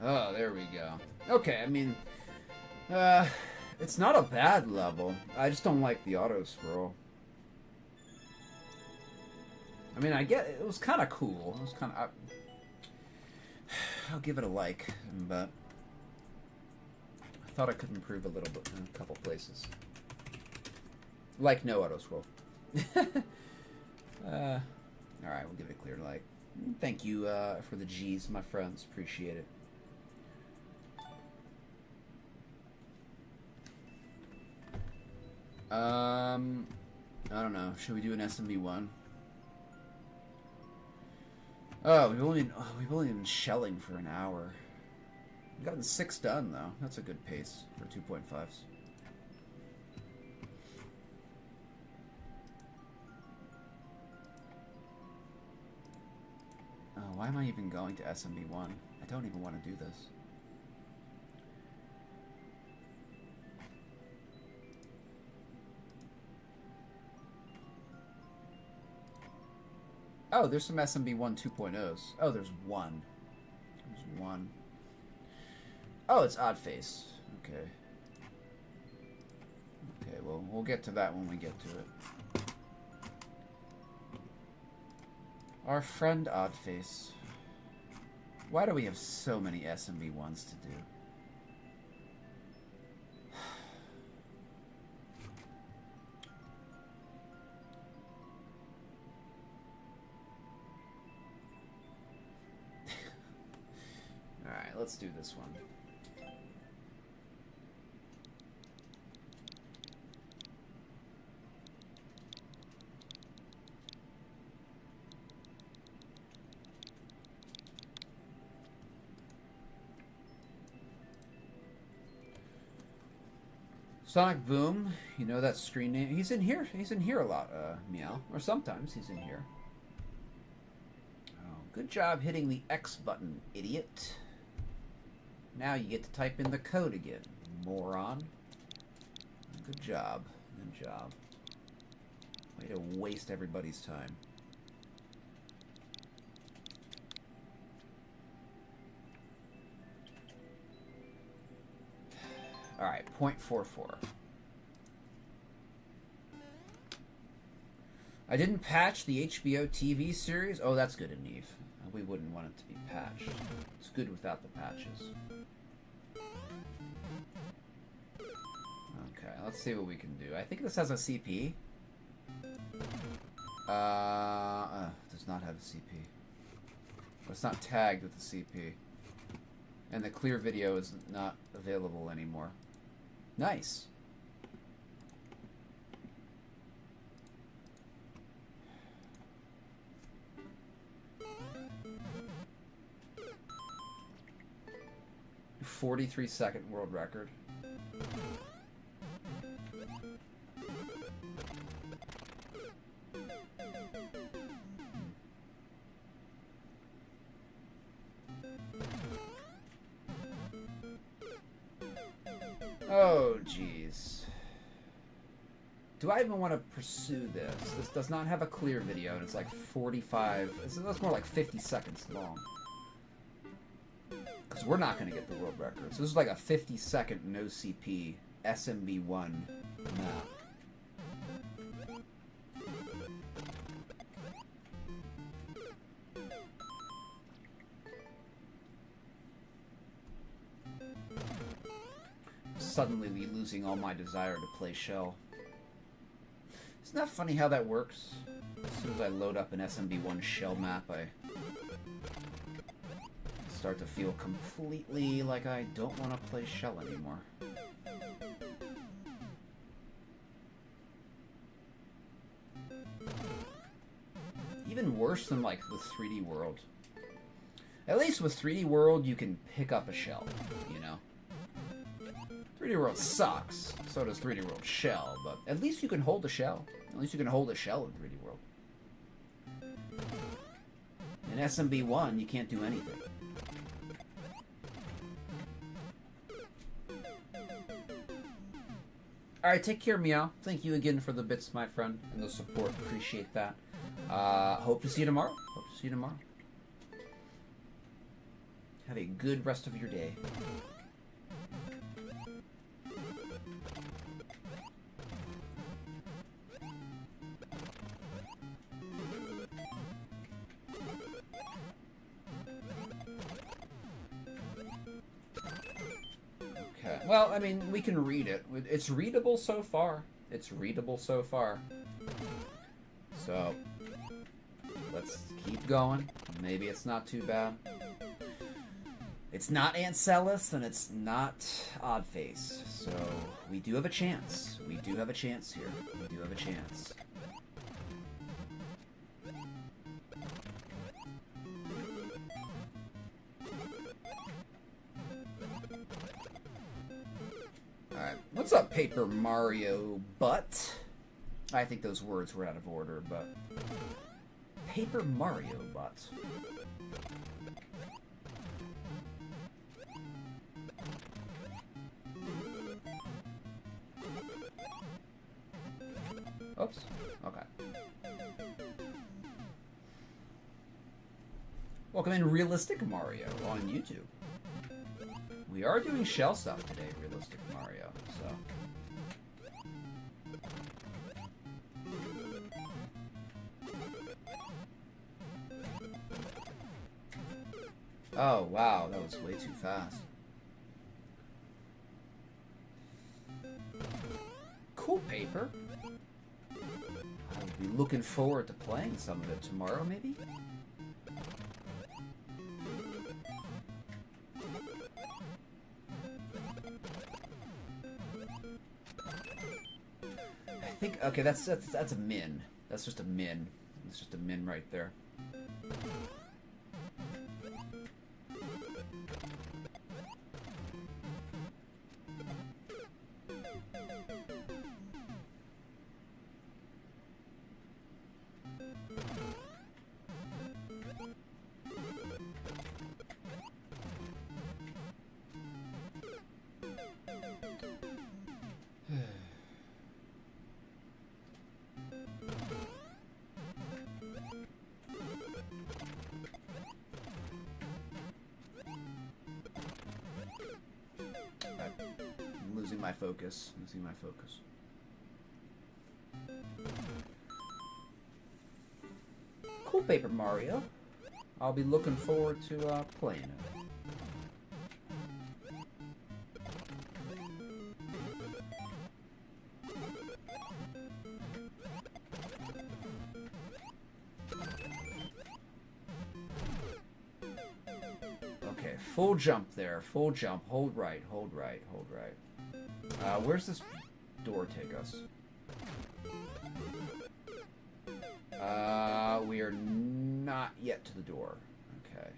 Oh, there we go. Okay, I mean, it's not a bad level. I just don't like the auto scroll. I mean, I get it was kind of cool. It was kind of. I'll give it a like, but I thought I could improve a little bit in a couple places. Like no auto scroll. All right, we'll give it a clear like. Thank you for the G's, my friends. Appreciate it. I don't know. Should we do an SMB1? Oh, we've only been shelling for an hour. We've gotten 6 done though. That's a good pace for 2.5s. Oh, why am I even going to SMB1? I don't even want to do this. Oh, there's some SMB1 2.0s. Oh, there's one. There's one. Oh, it's Odd Face. Okay. Okay, well, we'll get to that when we get to it. Our friend Odd Face. Why do we have so many SMB1s to do? Alright, let's do this one. Sonic Boom, you know that screen name? He's in here. He's in here a lot, Meow. Or sometimes he's in here. Oh, good job hitting the X button, idiot. Now you get to type in the code again, moron. Good job. Good job. Way to waste everybody's time. Alright, 0.44. I didn't patch the HBO TV series. Oh, that's good, Neve. We wouldn't want it to be patched. It's good without the patches. Okay, let's see what we can do. I think this has a CP. Does not have a CP. But it's not tagged with the CP. And the clear video is not available anymore. Nice. "43-second world record." Oh, jeez. Do I even want to pursue this? This does not have a clear video, and it's like 45... That's more like 50 seconds long. Because we're not going to get the world record. So this is like a 50-second no-CP SMB1 map. Suddenly losing all my desire to play Shell. Isn't that funny how that works? As soon as I load up an SMB1 Shell map, I start to feel completely like I don't want to play Shell anymore. Even worse than like with 3D World. At least with 3D World you can pick up a shell, you know? 3D World sucks, so does 3D World Shell, but at least you can hold a shell. At least you can hold a shell in 3D World. In SMB1, you can't do anything. Alright, take care, Meow. Thank you again for the bits, my friend, and the support. Appreciate that. Hope to see you tomorrow. Hope to see you tomorrow. Have a good rest of your day. Okay. Well, I mean, we can read it. It's readable so far. It's readable so far. So, let's keep going. Maybe it's not too bad. It's not Ancellus, and it's not Oddface. So, we do have a chance. We do have a chance here. We do have a chance. Alright, what's up, Paper Mario Butt? I think those words were out of order, but... Paper Mario Butt. Oops. Okay. Welcome in Realistic Mario on YouTube. We are doing shell stuff today, Realistic Mario, so... Oh, wow, that was way too fast. Cool paper. I'll be looking forward to playing some of it tomorrow, maybe? I think, okay, that's a min. That's just a min. That's just a min right there. My focus. Losing my focus. Cool Paper Mario. I'll be looking forward to playing it. Okay, full jump there. Full jump. Hold right. Hold right. Hold right. Where's this door take us? We are not yet to the door. Okay.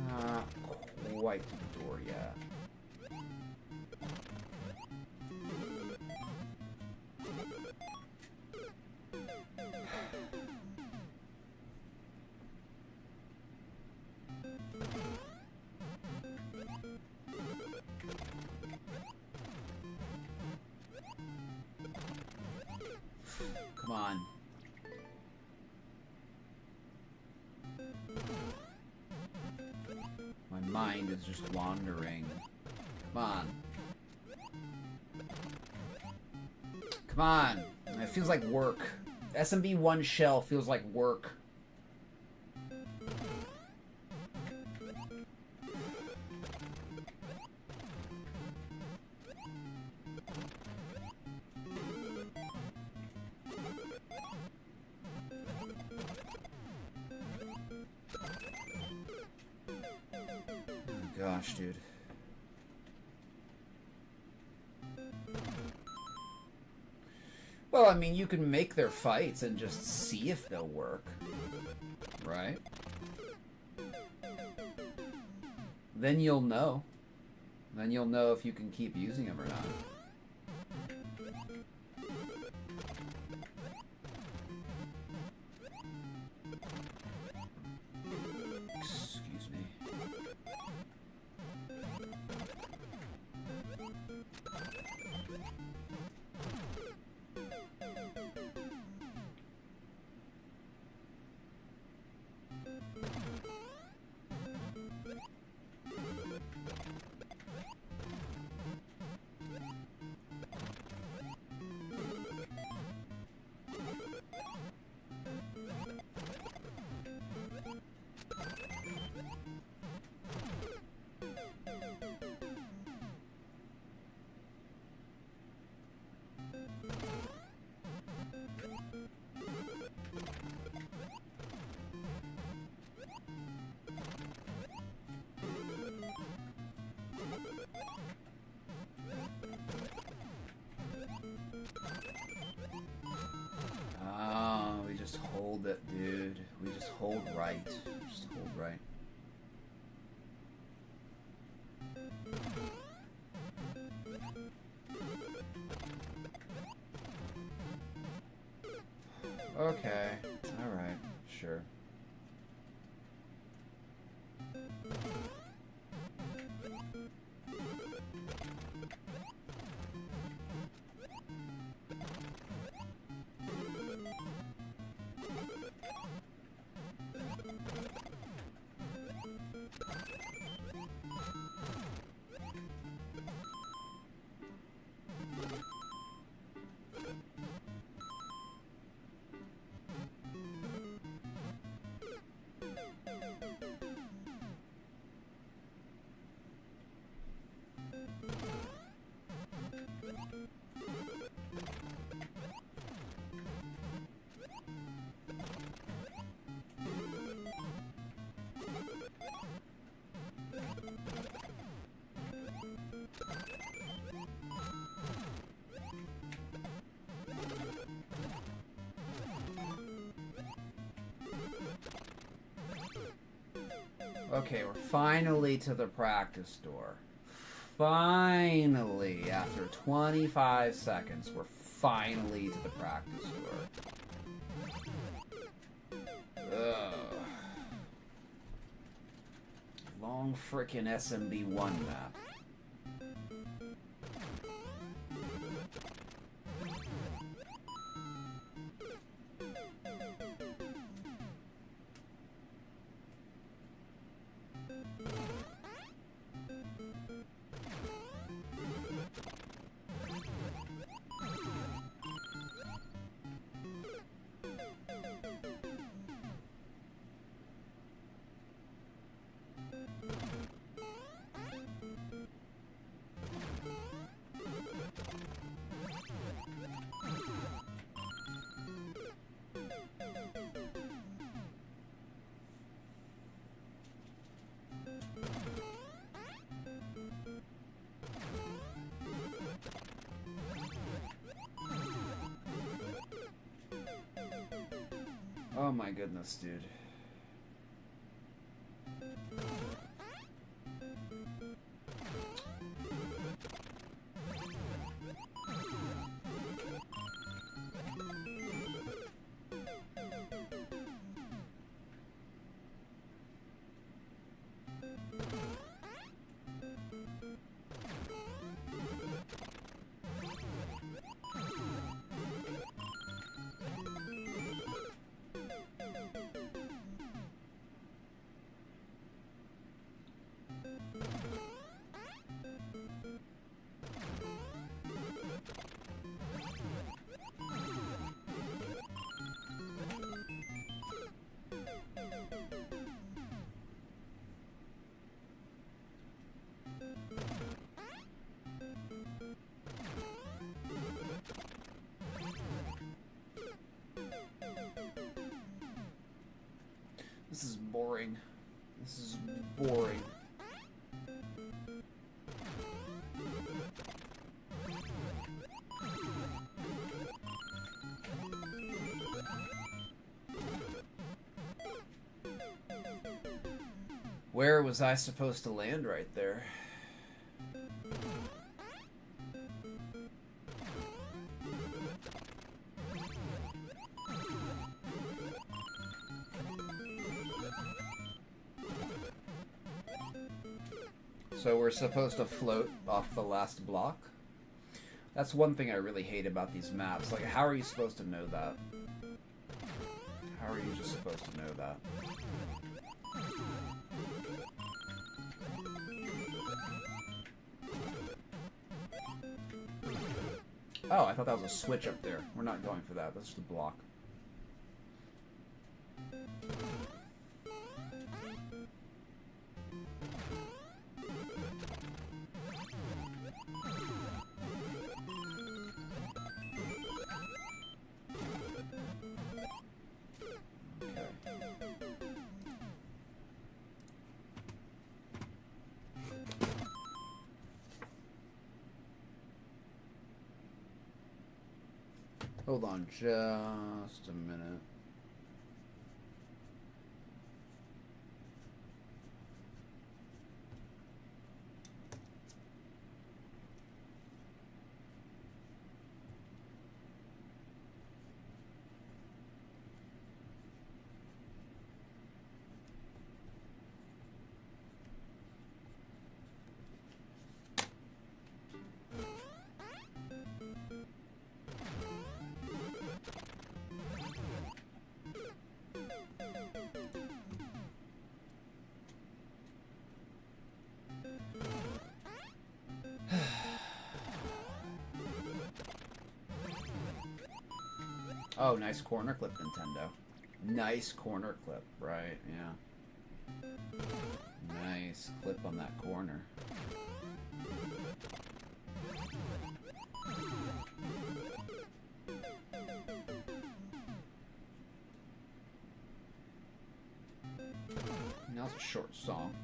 Not quite to the door yet. Come on. My mind is just wandering. Come on. Come on. It feels like work. SMB 1 shell feels like work. Gosh, dude. Well, I mean, you can make their fights and just see if they'll work. Right? Then you'll know. Then you'll know if you can keep using them or not. hold it, dude. We just hold right. Just hold right. Okay. Alright. Sure. Okay, we're finally to the practice door. Finally, after 25 seconds, we're finally to the practice door. Ugh. Long frickin' SMB1 map. Oh my goodness, dude. This is boring. This is boring. Where was I supposed to land right there? So we're supposed to float off the last block? That's one thing I really hate about these maps. Like, how are you supposed to know that? How are you just supposed to know that? Oh, I thought that was a switch up there. We're not going for that. That's just a block. Hold on just a minute. Oh, nice corner clip, Nintendo. Nice corner clip, right, yeah. Nice clip on that corner. That was a short song.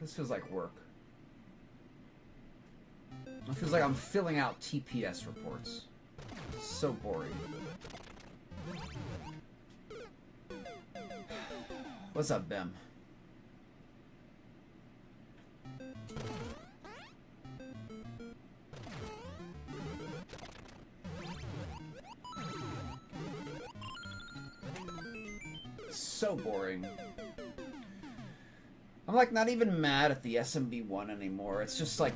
This feels like work. It feels like I'm filling out TPS reports. So boring. What's up, Bim? So boring. I'm like not even mad at the SMB1 anymore. It's just like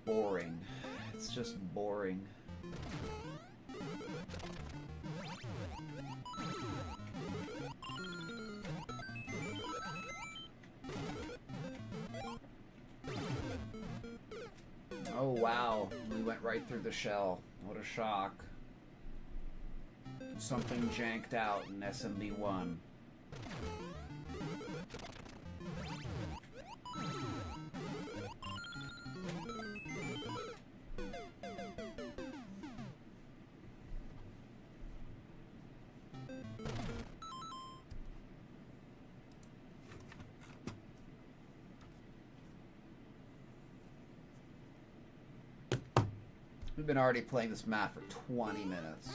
boring. It's just boring. Oh wow, we went right through the shell. What a shock. Something janked out in SMB1. We've been already playing this map for 20 minutes.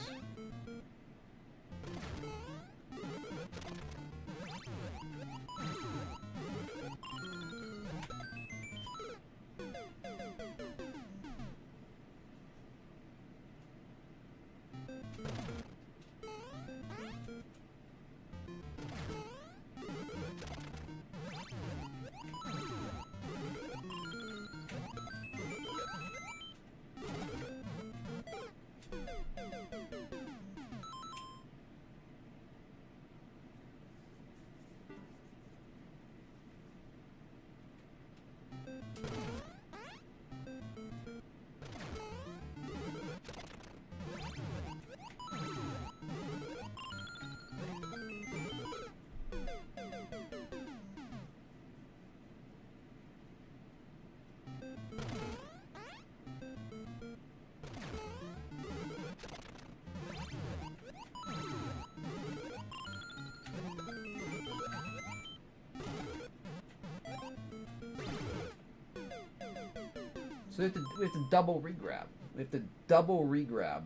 So we have to double regrab. We have to double regrab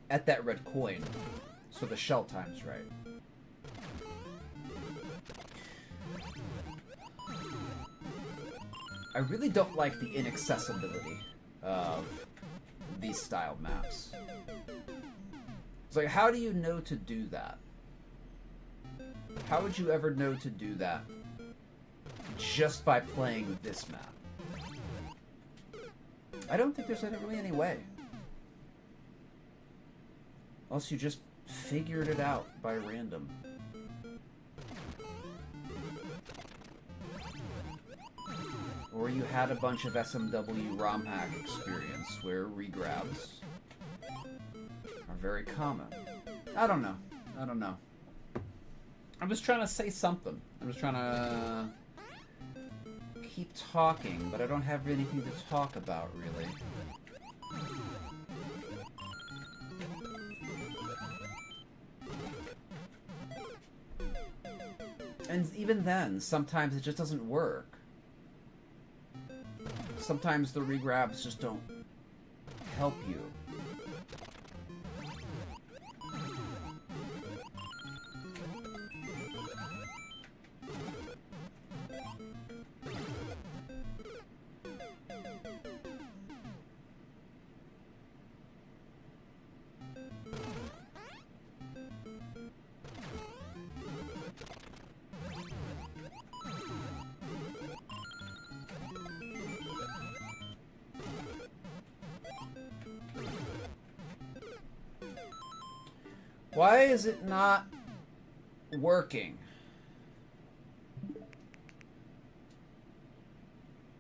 at that red coin, so the shell time's right. I really don't like the inaccessibility of these style maps. It's like, how do you know to do that? How would you ever know to do that just by playing this map? I don't think there's really any way. Unless you just figured it out by random. Or you had a bunch of SMW ROM hack experience where regrabs are very common. I don't know. I don't know. I'm just trying to say something. I'm just trying to keep talking, but I don't have anything to talk about, really. And even then, sometimes it just doesn't work. Sometimes the regrabs just don't help you. Why is it not working?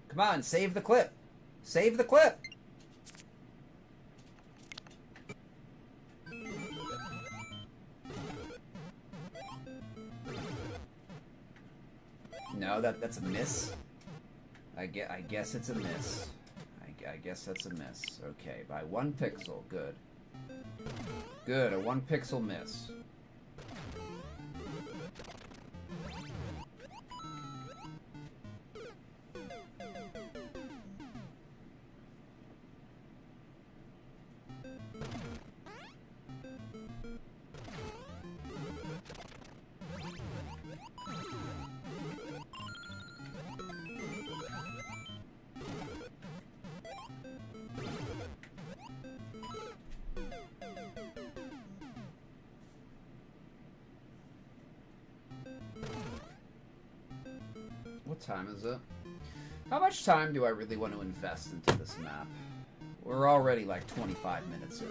Come on, save the clip. Save the clip. No, that's a miss. I guess it's a miss. I guess that's a miss. Okay, by 1 pixel. Good. Good, a 1 pixel miss. What time is it? How much time do I really want to invest into this map? We're already like 25 minutes in.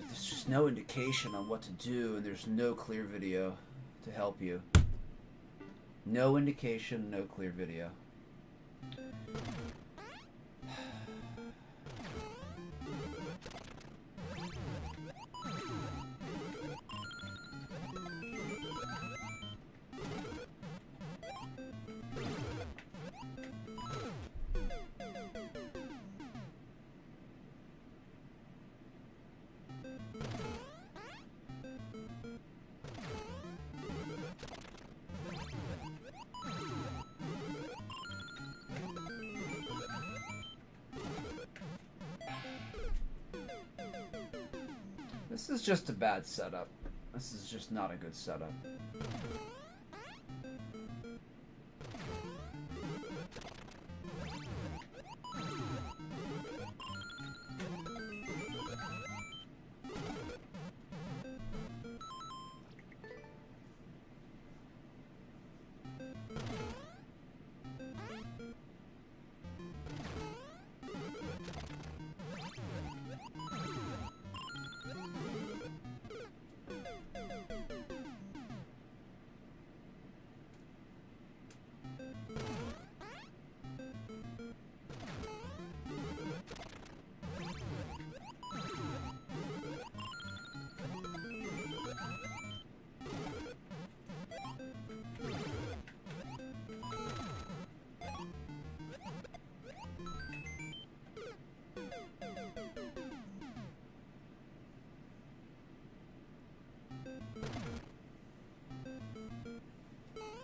There's just no indication on what to do, and there's no clear video to help you. No indication, no clear video. This is just a bad setup. This is just not a good setup.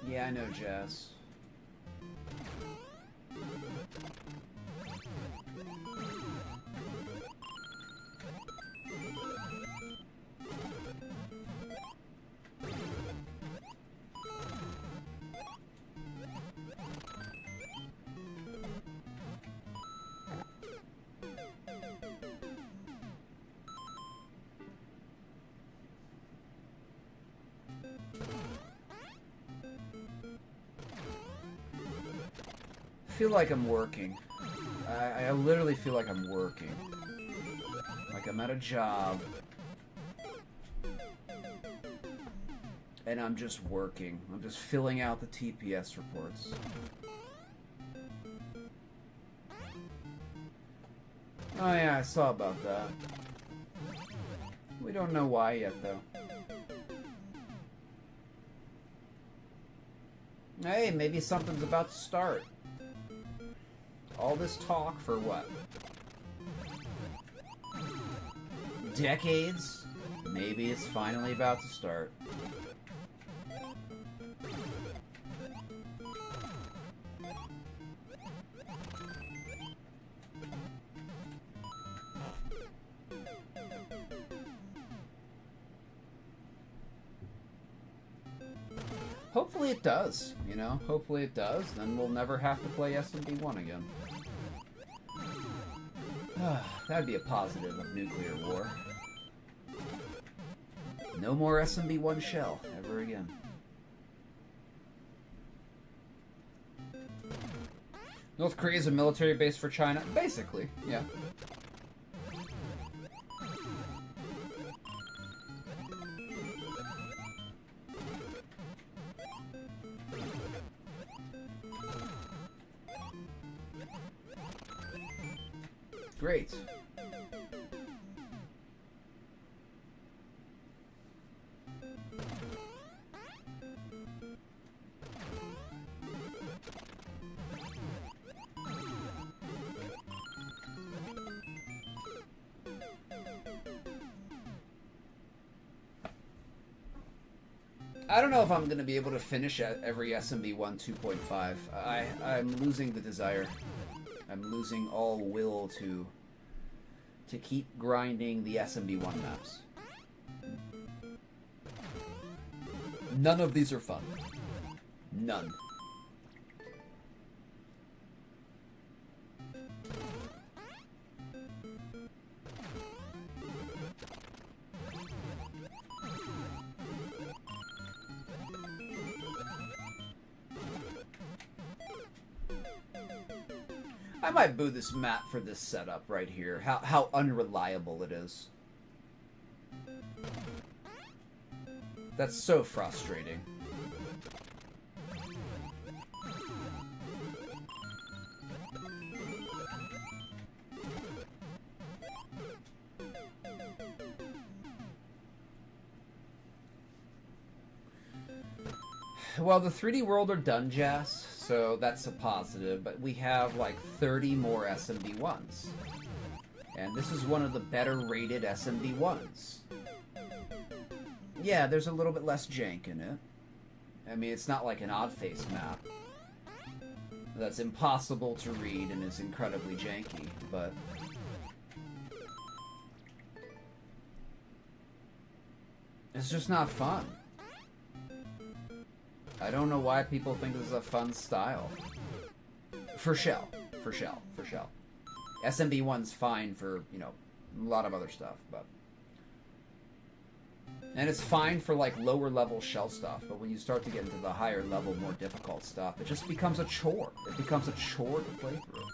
Yeah, I know, Jazz. feel like I'm working. I literally feel like I'm working. Like I'm at a job. And I'm just working. I'm just filling out the TPS reports. Oh yeah, I saw about that. We don't know why yet, though. Hey, maybe something's about to start. All this talk for what? Decades? Maybe it's finally about to start. Hopefully it does, you know? Hopefully it does, then we'll never have to play SMB1 again. That'd be a positive of nuclear war. No more SMB1 shell ever again. North Korea is a military base for China? Basically, yeah. Great. I don't know if I'm going to be able to finish at every SMB1 2.5. I'm losing the desire. I'm losing all will to keep grinding the SMB1 maps. None of these are fun. None. I might boo this map for this setup right here. How unreliable it is. That's so frustrating. Well, the 3D World are done, Jas, so that's a positive, but we have like 30 more SMB1s. And this is one of the better rated SMB1s. Yeah, there's a little bit less jank in it. I mean, it's not like an odd face map that's impossible to read and is incredibly janky, but it's just not fun. I don't know why people think this is a fun style. For Shell. For Shell. For Shell. SMB1's fine for, you know, a lot of other stuff, but... And it's fine for, like, lower level Shell stuff, but when you start to get into the higher level, more difficult stuff, it just becomes a chore. It becomes a chore to play through.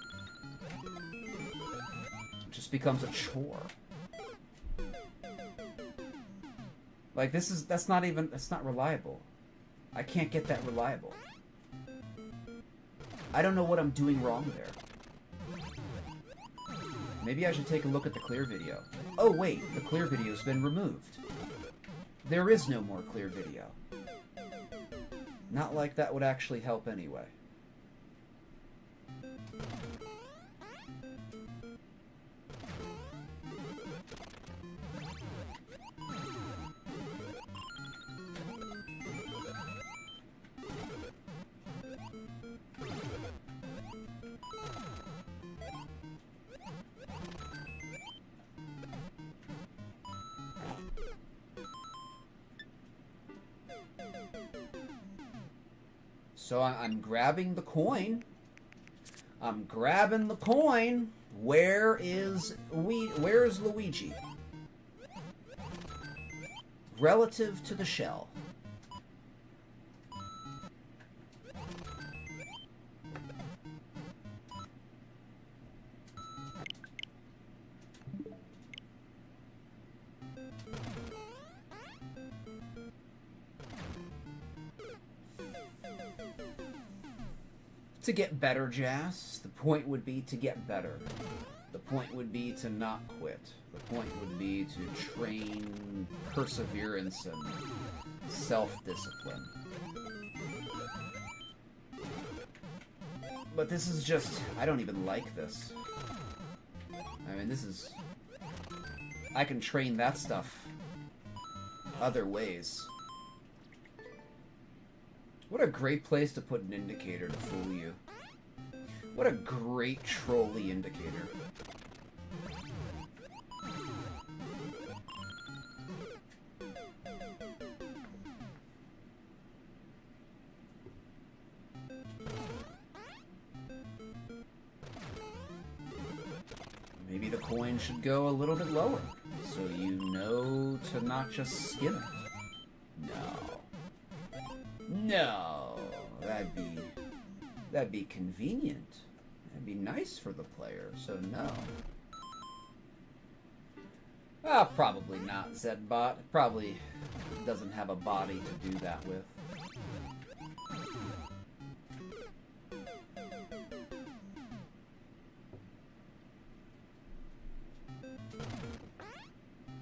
It just becomes a chore. Like, that's not reliable. I can't get that reliable. I don't know what I'm doing wrong there. Maybe I should take a look at the clear video. Oh wait, the clear video's been removed. There is no more clear video. Not like that would actually help anyway. So I'm grabbing the coin. I'm grabbing the coin. Where's Luigi? Relative to the shell. To get better, Jazz. The point would be to get better. The point would be to not quit. The point would be to train perseverance and self-discipline. But this is just... I don't even like this. I mean, this is... I can train that stuff other ways. What a great place to put an indicator to fool you. What a great trolley indicator. Maybe the coin should go a little bit lower, so you know to not just skim it. No, that'd be convenient. That'd be nice for the player, so no. Probably not, Zedbot. Probably doesn't have a body to do that with.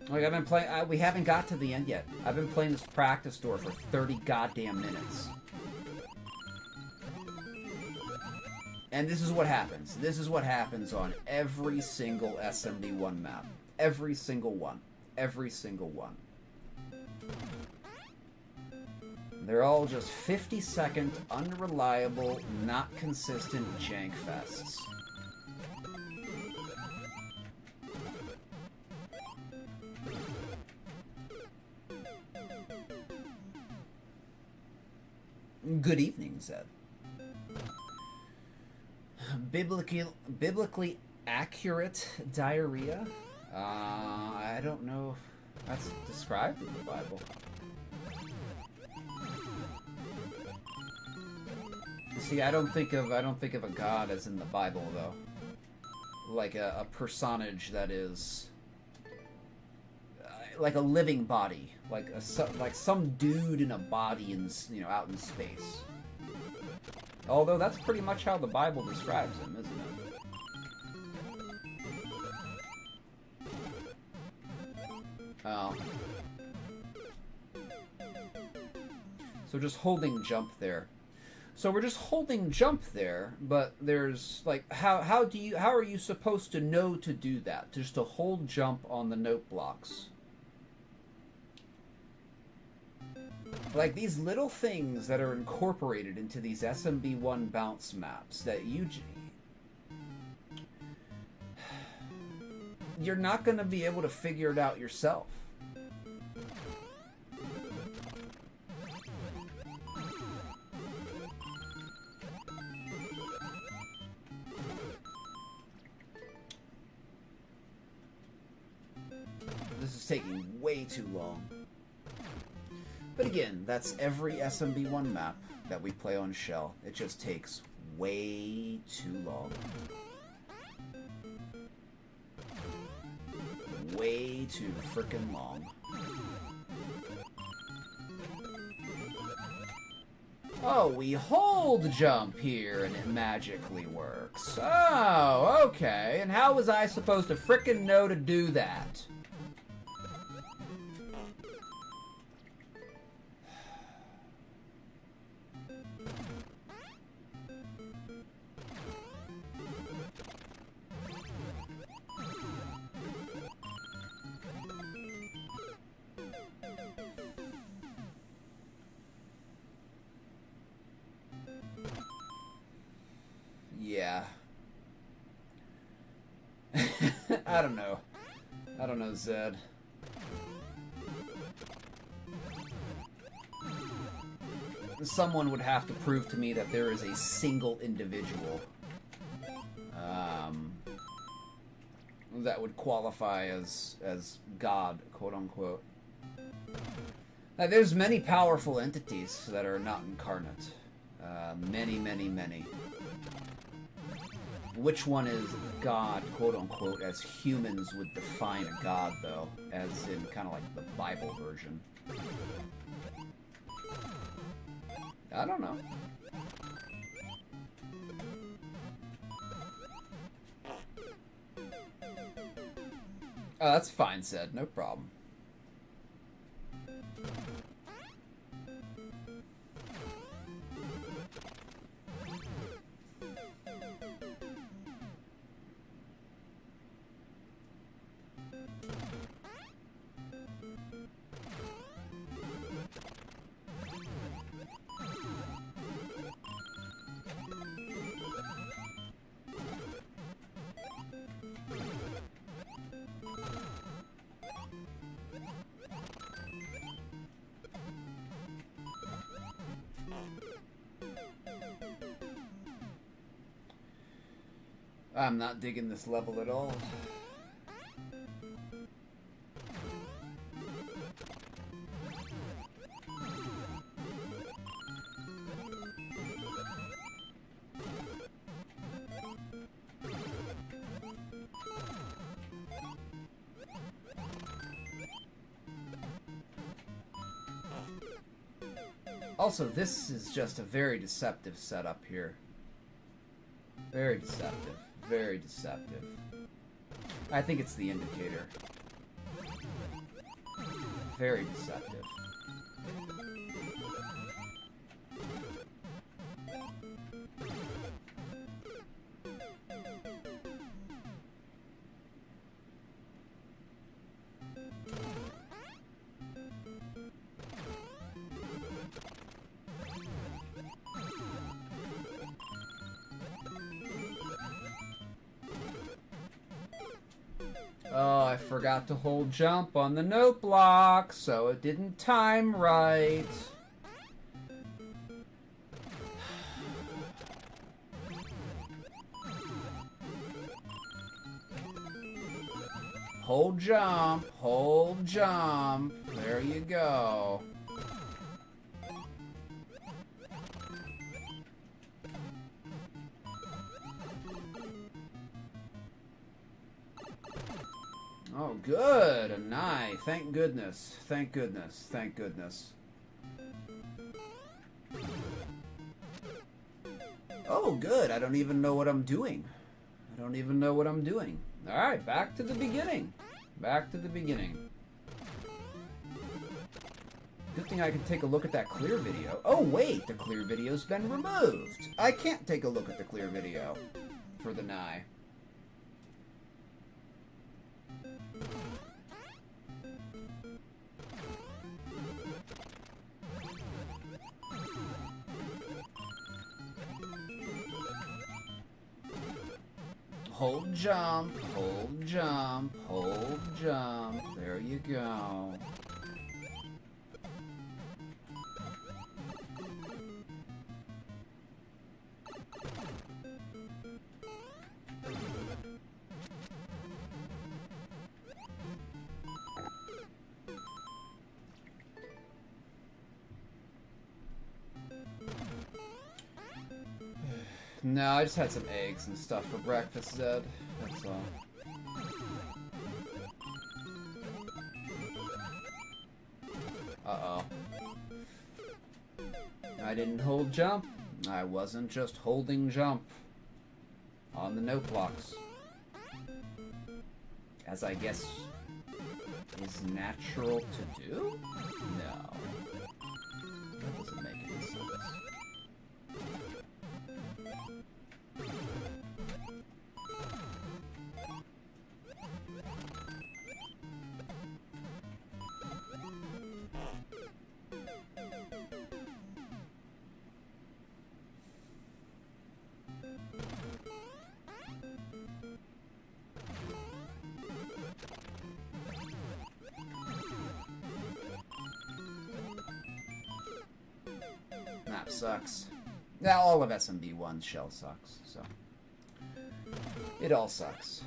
Like, I've been playing... we haven't got to the end yet. I've been playing this practice store for 30 goddamn minutes. And this is what happens. This is what happens on every single SMD1 map. Every single one. Every single one. They're all just 50-second, unreliable, not consistent jank fests. Good evening, Zed. Biblically accurate diarrhea? I don't know if that's described in the Bible. See, I don't think of a god as in the Bible, though. Like a personage that is like a living body, like some dude in a body in, you know, out in space. Although that's pretty much how the Bible describes him, isn't it? Oh. So just holding jump there. So we're just holding jump there, but there's like how are you supposed to know to do that? Just to hold jump on the note blocks. Like these little things that are incorporated into these SMB1 bounce maps that you're not going to be able to figure it out yourself. This is taking way too long. But again, that's every SMB1 map that we play on Shell. It just takes way too long. Way too frickin' long. Oh, we hold jump here and it magically works. Oh, okay. And how was I supposed to frickin' know to do that? Yeah. I don't know. I don't know, Zed. Someone would have to prove to me that there is a single individual that would qualify as God, quote-unquote. There's many powerful entities that are not incarnate. Many, many, many. Which one is God, quote-unquote, as humans would define a God, though? As in kind of like the Bible version. I don't know. Oh, that's fine said. No problem. I'm not digging this level at all. Also, this is just a very deceptive setup here. Very deceptive. Very deceptive. I think it's the indicator. Very deceptive. Oh, I forgot to hold jump on the note block, so it didn't time right. Hold jump, hold jump. There you go. Oh, good. A 9. Thank goodness. Thank goodness. Thank goodness. Oh, good. I don't even know what I'm doing. I don't even know what I'm doing. Alright, back to the beginning. Back to the beginning. Good thing I can take a look at that clear video. Oh, wait. The clear video's been removed. I can't take a look at the clear video for the Nye. Hold jump, hold jump, hold jump. There you go. No, I just had some eggs and stuff for breakfast, Zed. That's all. Uh-oh. I didn't hold jump. I wasn't just holding jump on the note blocks. As I guess is natural to do? No. That doesn't make any sense. Map sucks. Now all of SMB1's shell sucks, so it all sucks.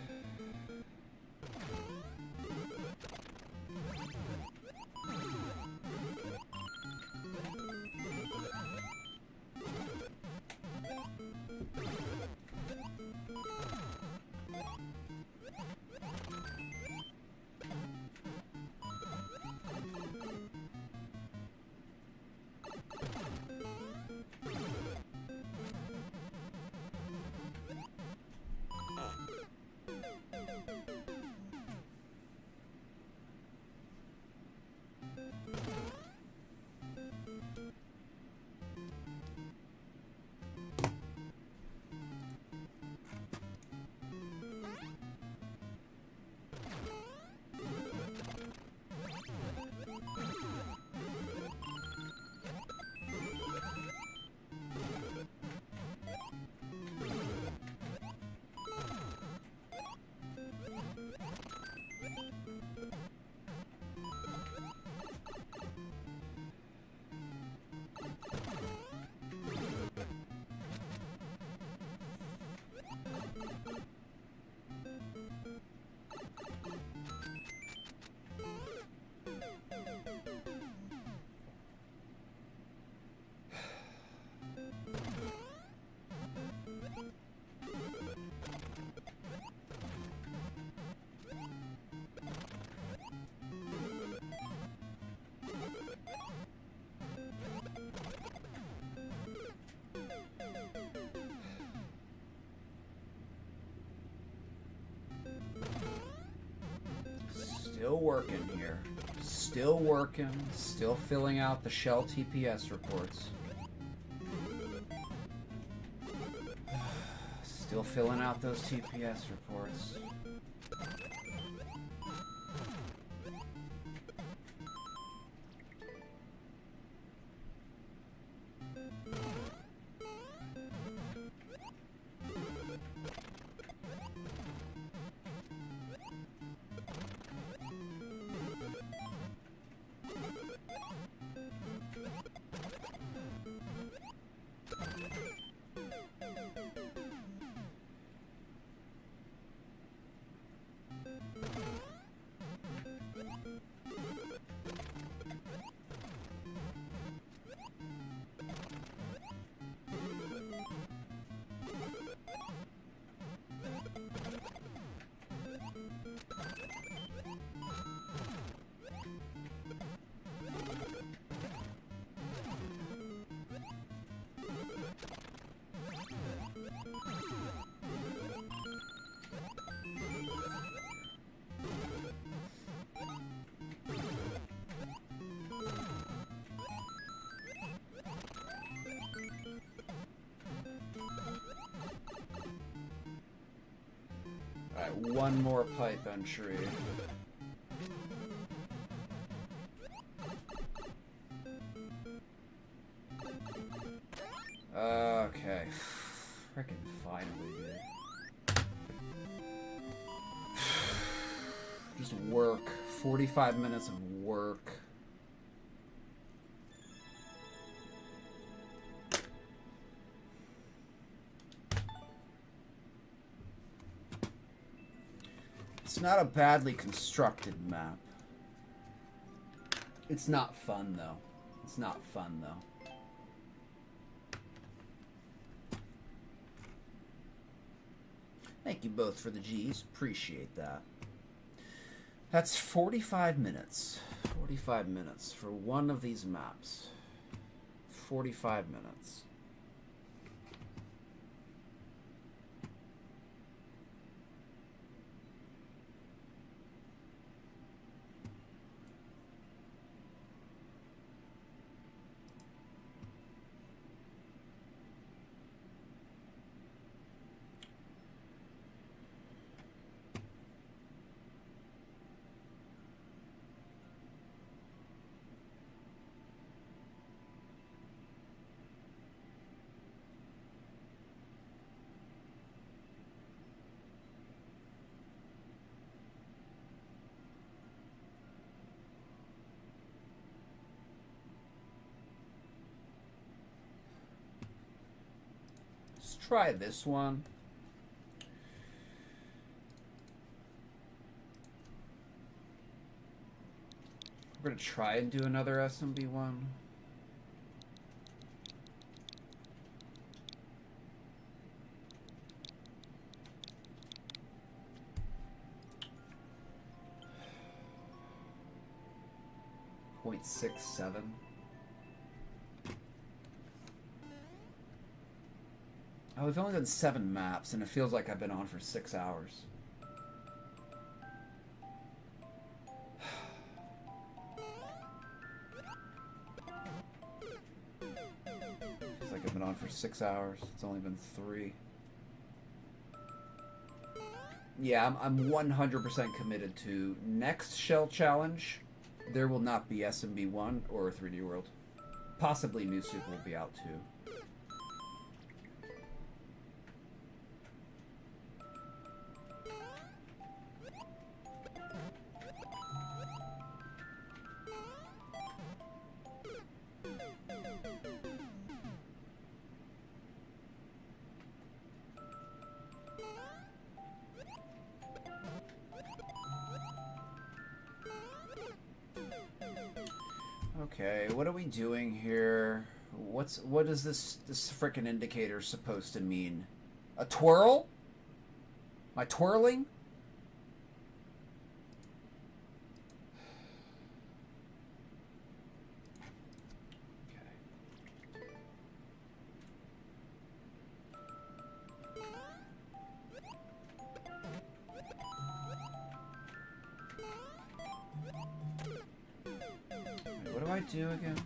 Still working here. Still working. Still filling out the shell TPS reports. Still filling out those TPS reports. Alright, one more pipe entry. Okay. Frickin' finally, dude. Just work. 45 minutes of work. It's not a badly constructed map. It's not fun, though. It's not fun, though. Thank you both for the G's. Appreciate that. That's 45 minutes. 45 minutes for one of these maps. 45 minutes. Try this one. We're gonna try and do another SMB one. .67. Oh, we've only done 7 maps, and it feels like I've been on for 6 hours. Feels like I've been on for 6 hours. It's only been 3. Yeah, I'm 100% committed to next Shell Challenge. There will not be SMB1 or 3D World. Possibly New Super will be out too. Okay, what are we doing here? What is this frickin' indicator supposed to mean? A twirl? Am I twirling? do again?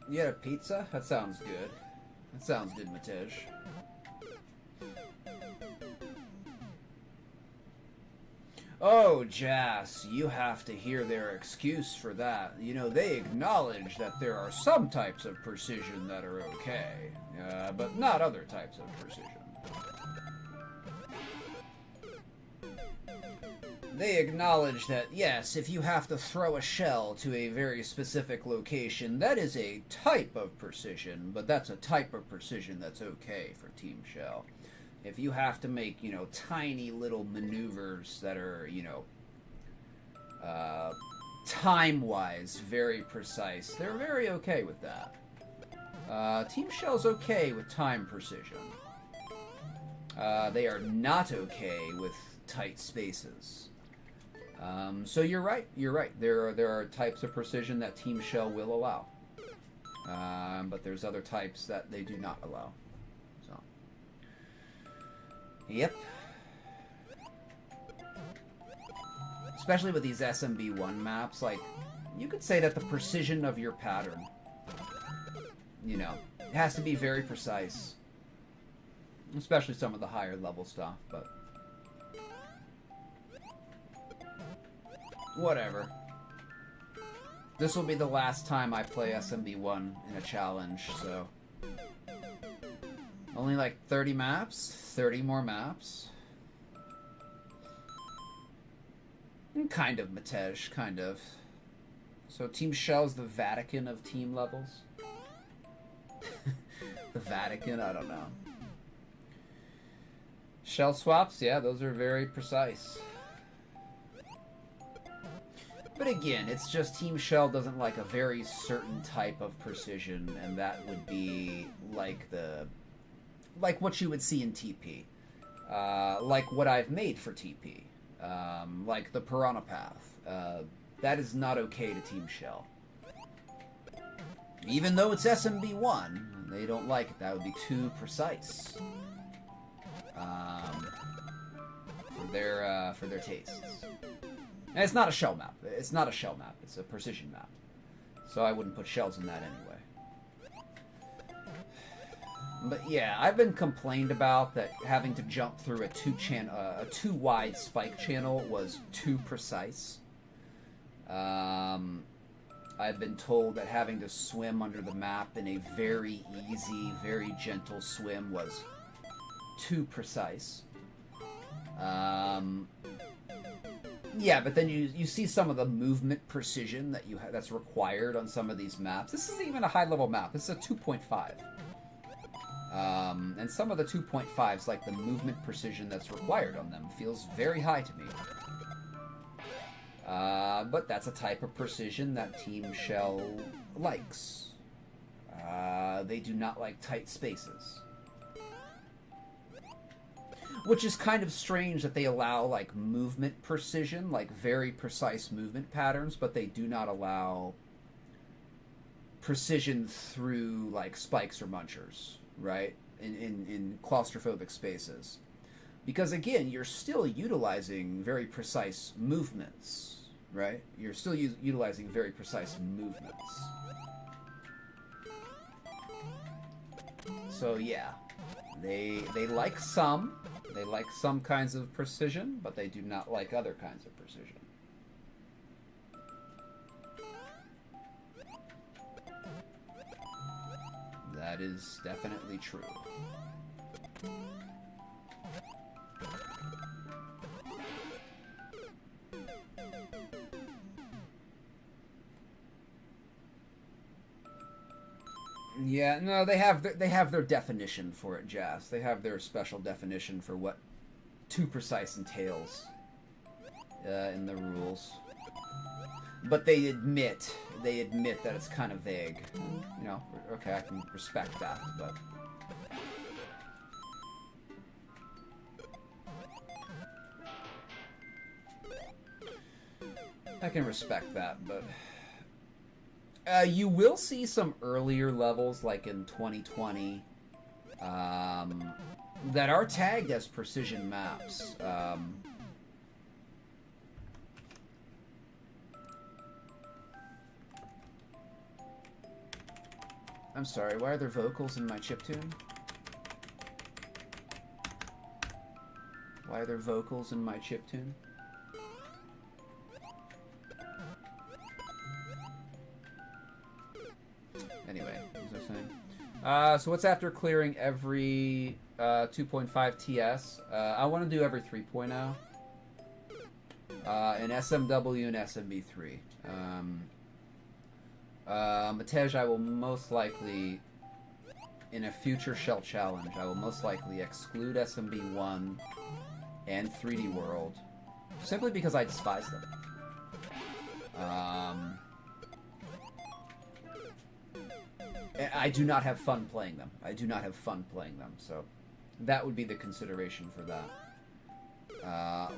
You had a pizza? That sounds good. That sounds good, Matej. Oh, Jas, you have to hear their excuse for that. You know, they acknowledge that there are some types of precision that are okay, but not other types of precision. They acknowledge that, yes, if you have to throw a shell to a very specific location, that is a type of precision, but that's a type of precision that's okay for Team Shell. If you have to make, you know, tiny little maneuvers that are, you know, time-wise very precise, they're very okay with that. Team Shell's okay with time precision. They are not okay with tight spaces. So you're right. There are types of precision that Team Shell will allow, but there's other types that they do not allow. So, yep. Especially with these SMB1 maps, like, you could say that the precision of your pattern, you know, it has to be very precise. Especially some of the higher level stuff, but whatever. This will be the last time I play SMB1 in a challenge, so only like 30 maps? 30 more maps? Kind of, Matej, kind of. So Team Shell's the Vatican of team levels? The Vatican? I don't know. Shell swaps, yeah, those are very precise. But again, it's just Team Shell doesn't like a very certain type of precision, and that would be like what you would see in TP. Like what I've made for TP. Like the Piranha Path. That is not okay to Team Shell. Even though it's SMB1, they don't like it. That would be too precise. For their tastes. And it's not a shell map. It's not a shell map. It's a precision map. So I wouldn't put shells in that anyway. But yeah, I've been complained about that having to jump through a too wide spike channel was too precise. I've been told that having to swim under the map in a very easy, very gentle swim was too precise. Yeah, but then you see some of the movement precision that that's required on some of these maps. This isn't even a high-level map. This is a 2.5. And some of the 2.5s, like the movement precision that's required on them, feels very high to me. But that's a type of precision that Team Shell likes. They do not like tight spaces. Which is kind of strange that they allow, like, movement precision, like, very precise movement patterns, but they do not allow precision through, like, spikes or munchers, right? In claustrophobic spaces. Because, again, you're still utilizing very precise movements, right? You're still utilizing very precise movements. So, yeah. They like some... They like some kinds of precision, but they do not like other kinds of precision. That is definitely true. Yeah, no, they have their definition for it, Jas. They have their special definition for what too precise entails in the rules. But they admit that it's kind of vague. You know, okay, I can respect that, but I can respect that, but you will see some earlier levels, like in 2020, that are tagged as precision maps. I'm sorry, why are there vocals in my chiptune? Why are there vocals in my chiptune? Anyway, what was I saying? So what's after clearing every 2.5 TS? I want to do every 3.0. In SMW and SMB3. Matej, I will most likely, in a future shell challenge, I will most likely exclude SMB1 and 3D World, simply because I despise them. I do not have fun playing them. I do not have fun playing them, so that would be the consideration for that.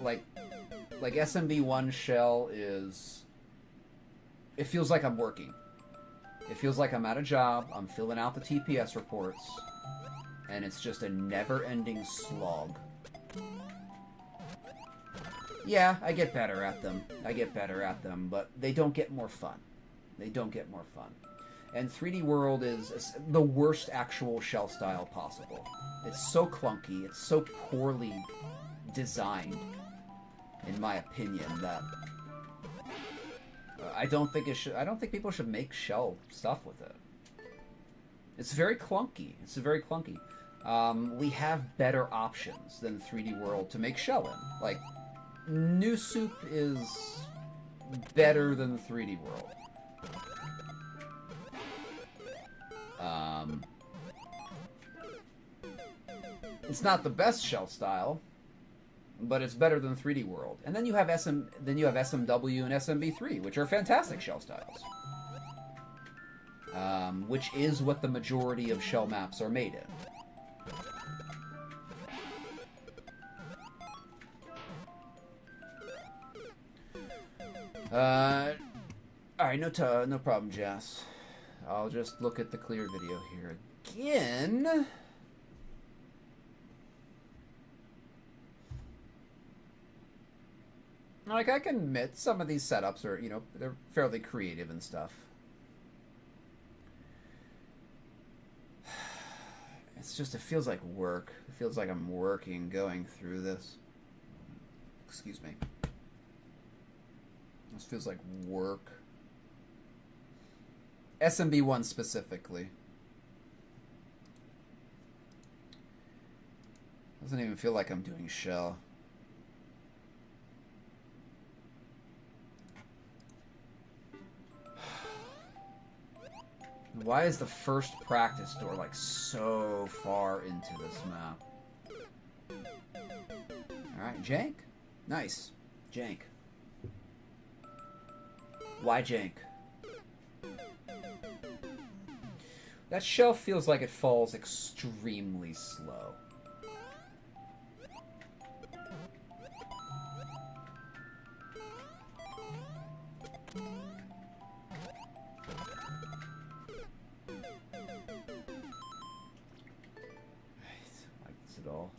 Like SMB1 shell is... It feels like I'm working. It feels like I'm at a job, I'm filling out the TPS reports, and it's just a never-ending slog. Yeah, I get better at them, but they don't get more fun. They don't get more fun. And 3D World is the worst actual shell style possible. It's so clunky, it's so poorly designed, in my opinion, that I don't think people should make shell stuff with it. It's very clunky. It's very clunky. We have better options than 3D World to make shell in. Like, New Soup is better than 3D World. It's not the best shell style, but it's better than 3D World. And then you have SMW and SMB3, which are fantastic shell styles. Which is what the majority of shell maps are made in. Alright, no problem, Jess. I'll just look at the clear video here again. Like, I can admit some of these setups are, you know, they're fairly creative and stuff. It's just, it feels like work. It feels like I'm working going through this. Excuse me. This feels like work. SMB1 specifically. Doesn't even feel like I'm doing shell. Why is the first practice door like so far into this map? Alright, jank. Nice. Jank. Why jank? That shell feels like it falls extremely slow. All.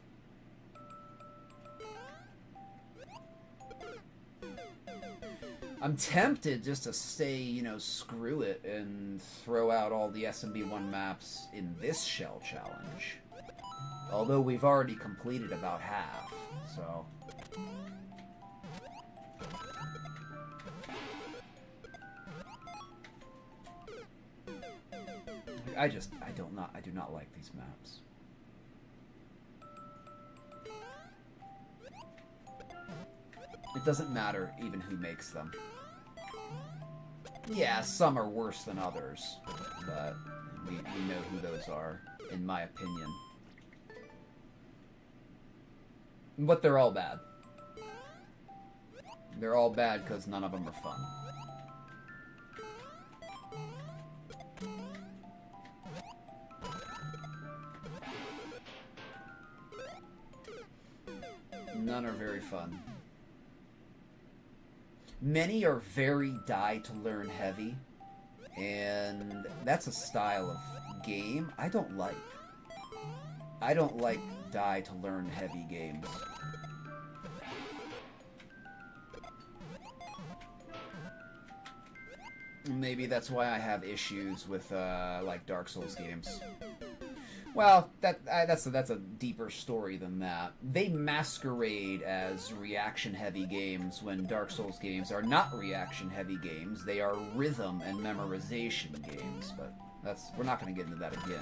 I'm tempted just to stay, you know, screw it and throw out all the SMB1 maps in this shell challenge. Although we've already completed about half, so... I do not like these maps. It doesn't matter even who makes them. Yeah, some are worse than others, but we know who those are, in my opinion. But they're all bad. They're all bad because none of them are fun. None are very fun. Many are very die-to-learn heavy, and that's a style of game I don't like. I don't like die-to-learn heavy games. Maybe that's why I have issues with, like, Dark Souls games. Well, that's a deeper story than that. They masquerade as reaction-heavy games when Dark Souls games are not reaction-heavy games. They are rhythm and memorization games, but we're not going to get into that again.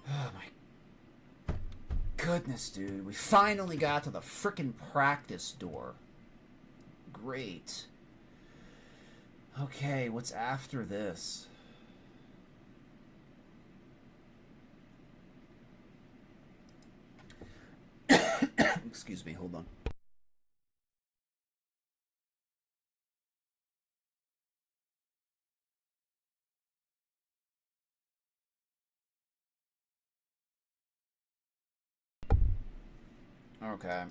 Oh my goodness, dude. We finally got to the frickin' practice door. Great. Okay, what's after this? Excuse me, hold on. Okay.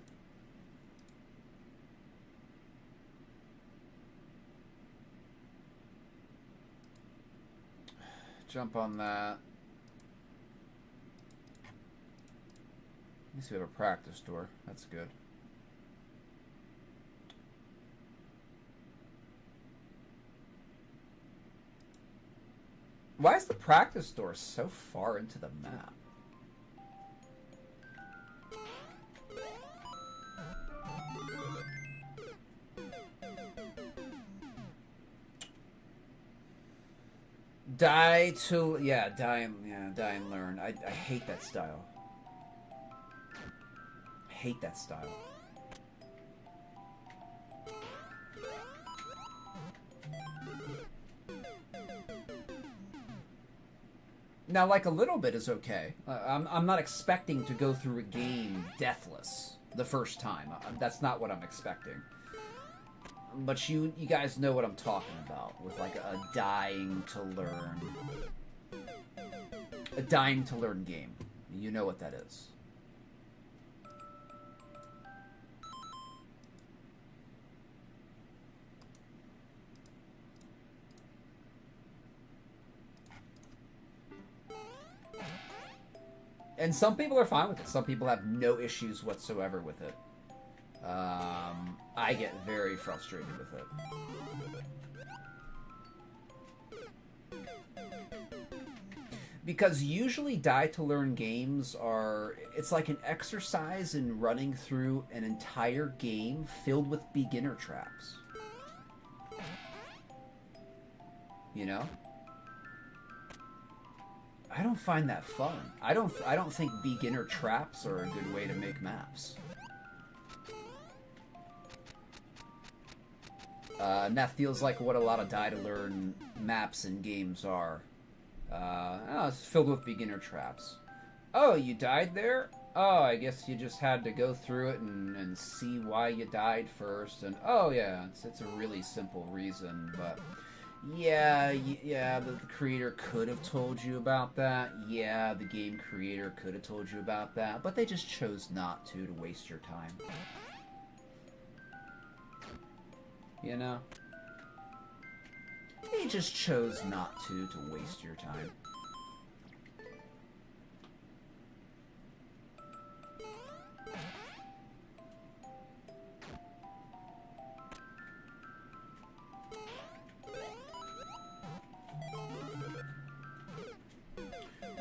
Jump on that. At least we have a practice door. That's good. Why is the practice door so far into the map? Die and learn. I hate that style. I hate that style. Now, like, a little bit is okay. I'm not expecting to go through a game deathless the first time. That's not what I'm expecting. But you guys know what I'm talking about with, like, a dying to learn. A dying to learn game. You know what that is. And some people are fine with it. Some people have no issues whatsoever with it. I get very frustrated with it. Because usually die-to-learn games are... It's like an exercise in running through an entire game filled with beginner traps. You know? I don't find that fun. I don't think beginner traps are a good way to make maps. And that feels like what a lot of die-to-learn maps and games are. It's filled with beginner traps. Oh, you died there? Oh, I guess you just had to go through it and see why you died first. And oh yeah, it's a really simple reason, but... Yeah, the creator could have told you about that. Yeah, the game creator could have told you about that. But they just chose not to waste your time. You know? They just chose not to waste your time.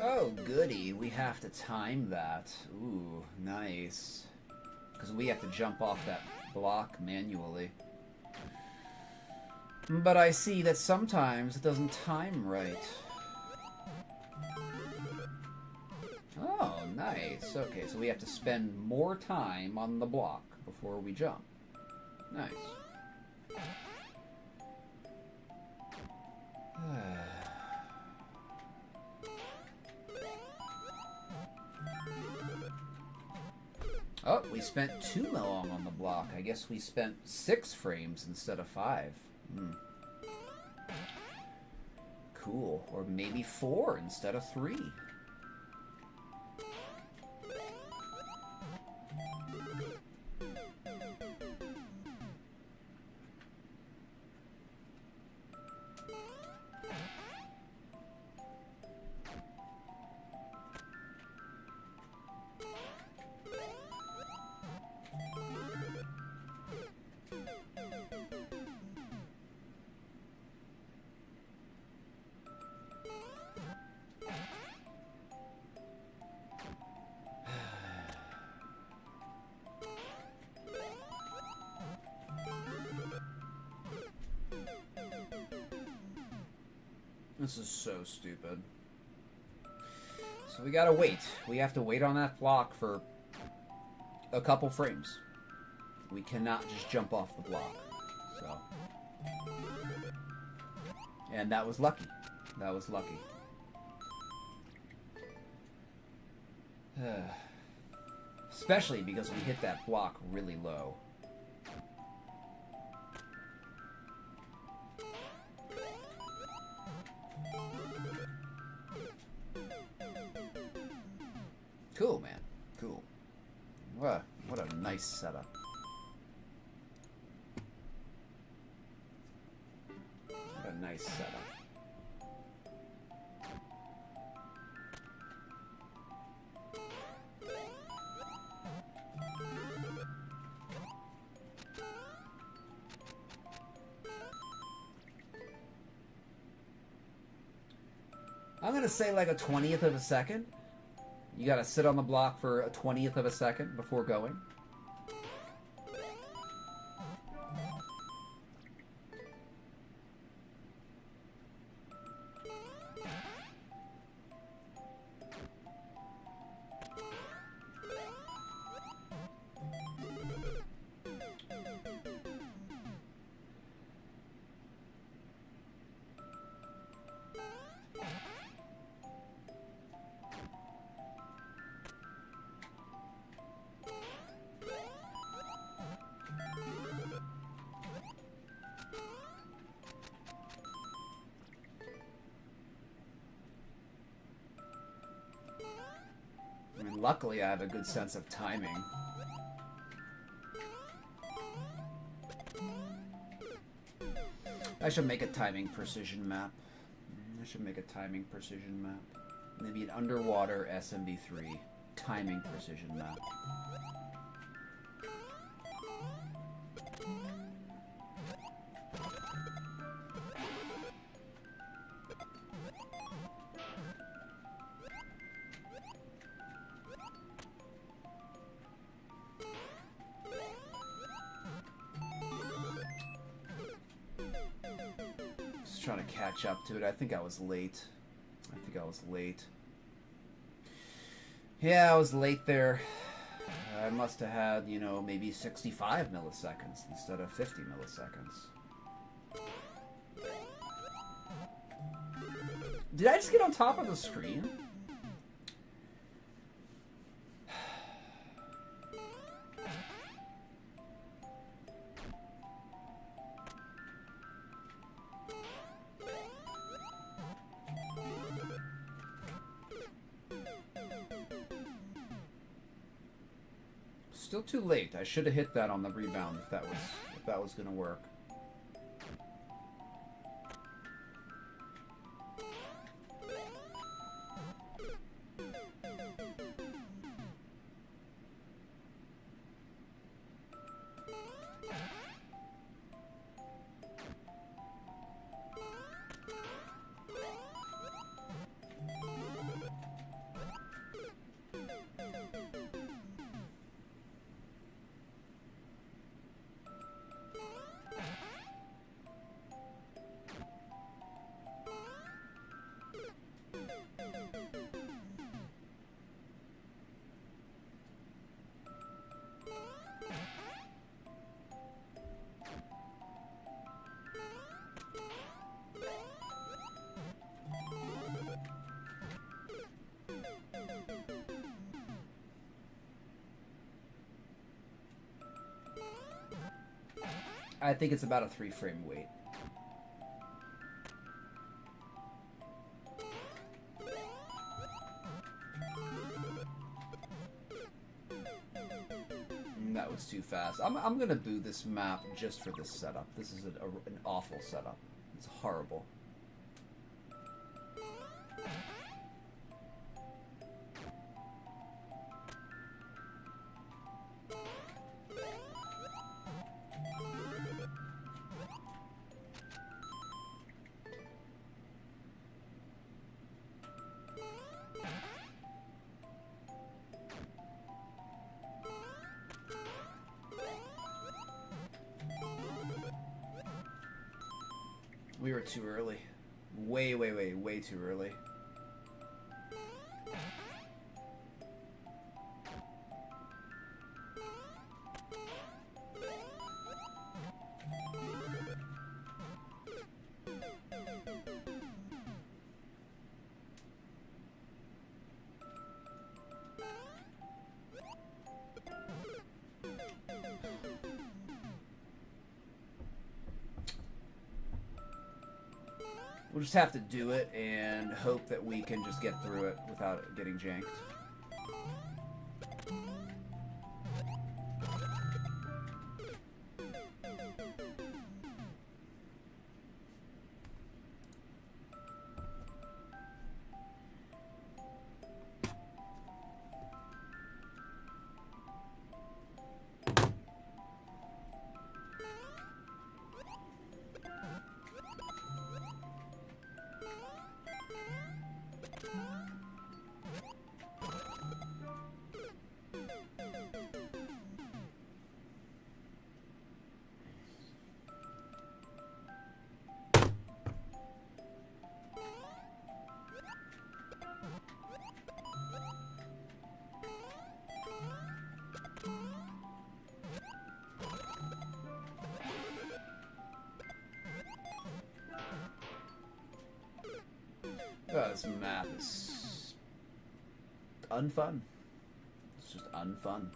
Oh, goody. We have to time that. Ooh, nice. Because we have to jump off that block manually. But I see that sometimes it doesn't time right. Oh, nice. Okay, so we have to spend more time on the block before we jump. Nice. Oh, we spent too long on the block. I guess we spent 6 frames instead of 5. Cool. Or maybe 4 instead of 3. This is so stupid. So we gotta wait. We have to wait on that block for a couple frames. We cannot just jump off the block. So. And that was lucky. That was lucky. Especially because we hit that block really low. Cool, man. Cool. What a nice setup. What a nice setup. I'm gonna say like a 20th of a second. You gotta sit on the block for a 20th of a second before going. Luckily, I have a good sense of timing. I should make a timing precision map. Maybe an underwater SMB3 timing precision map. Just trying to catch up to it. I think I was late. Yeah, I was late there. I must have had, you know, maybe 65 milliseconds instead of 50 milliseconds. Did I just get on top of the screen? Still too late. I should have hit that on the rebound if that was gonna work. I think it's about a 3-frame wait. That was too fast. I'm gonna boo this map just for this setup. This is an awful setup. It's horrible. We were too early. Way too early. We'll just have to do it and hope that we can just get through it without getting janked. Oh, this map is unfun. It's just unfun.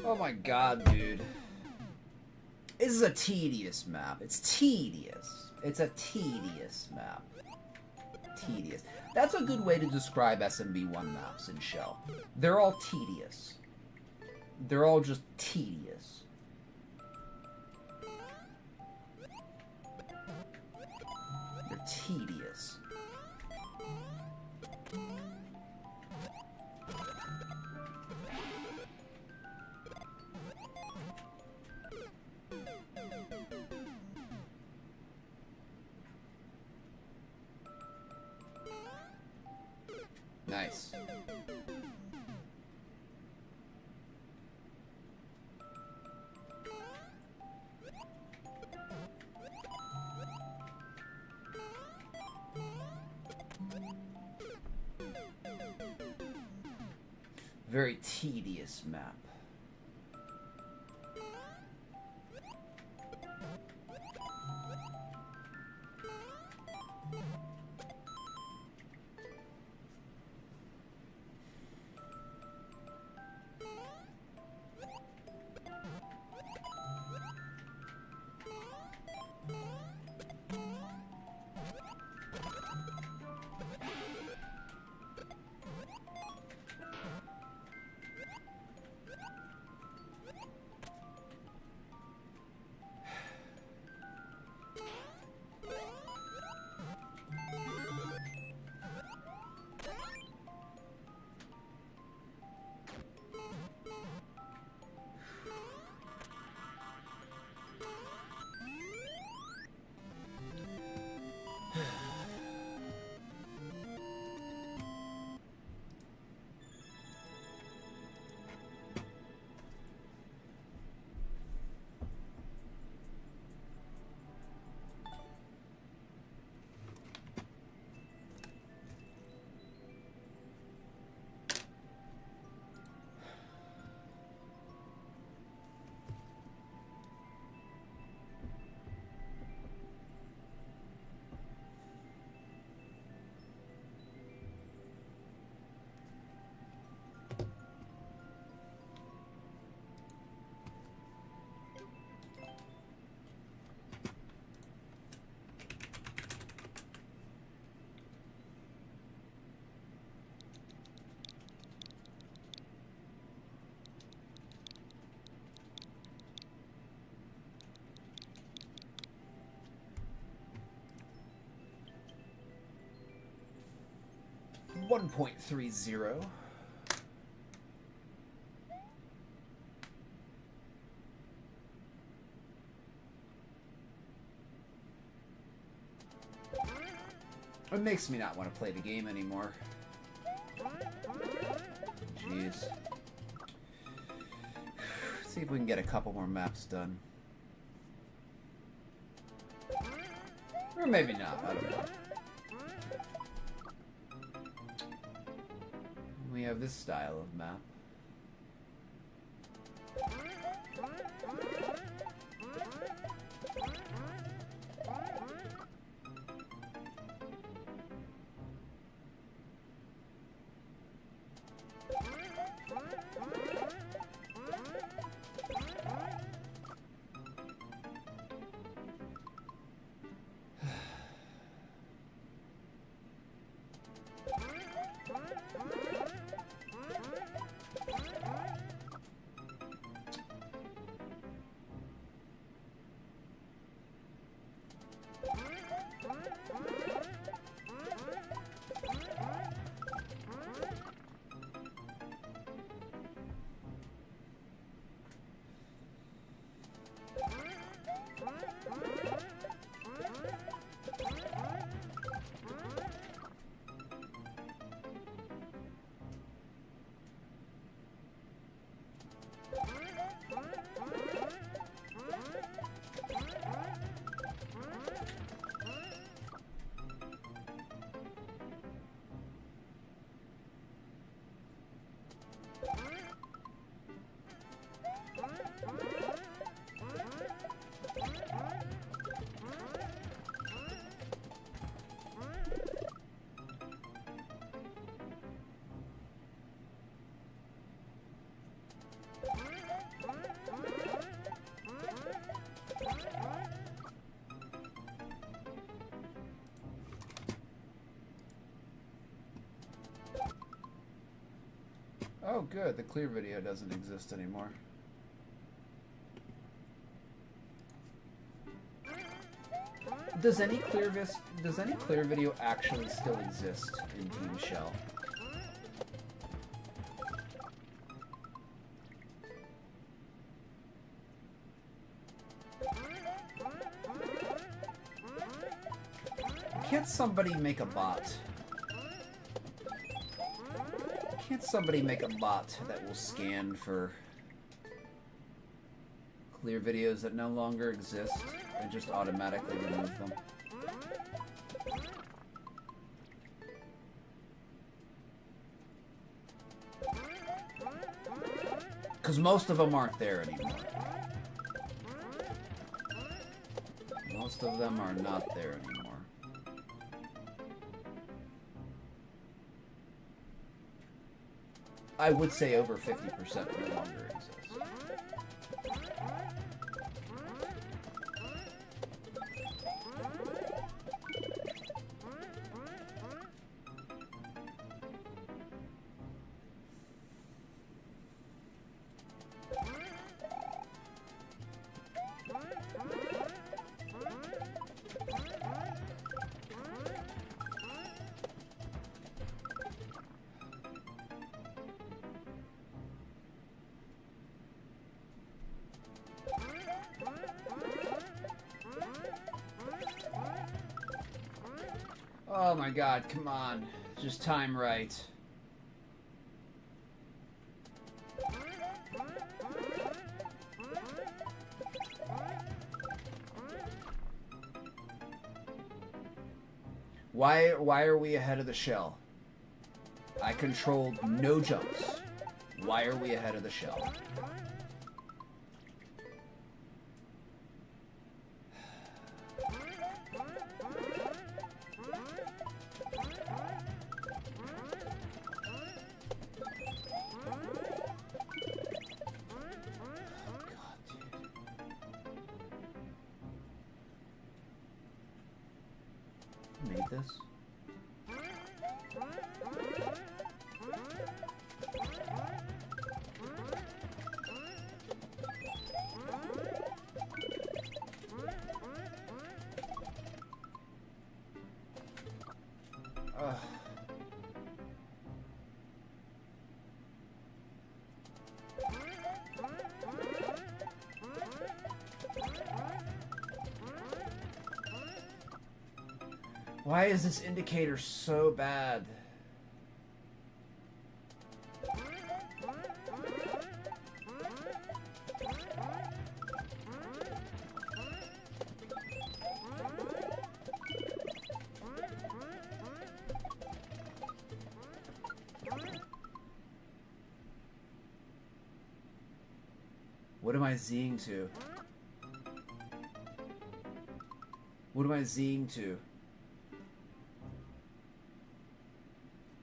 Oh my god, dude. This is a tedious map. It's tedious. It's a tedious map. Tedious. That's a good way to describe SMB1 maps in Shell. They're all tedious. They're all just tedious. They're tedious. Nice. Very tedious map. $1.30. It makes me not want to play the game anymore. Jeez. See if we can get a couple more maps done. Or maybe not, I don't know. We have this style of map. Oh, good. The clear video doesn't exist anymore. Does any clear video actually still exist in Team Shell? Can't somebody make a bot? Can't somebody make a bot that will scan for clear videos that no longer exist and just automatically remove them? Because most of them aren't there anymore. Most of them are not there anymore. I would say over 50% no longer exist. Oh my god, come on. Just time right. Why are we ahead of the shell? I controlled no jumps. Why are we ahead of the shell? Made this? Why is this indicator so bad? What am I Zing to? What am I Zing to?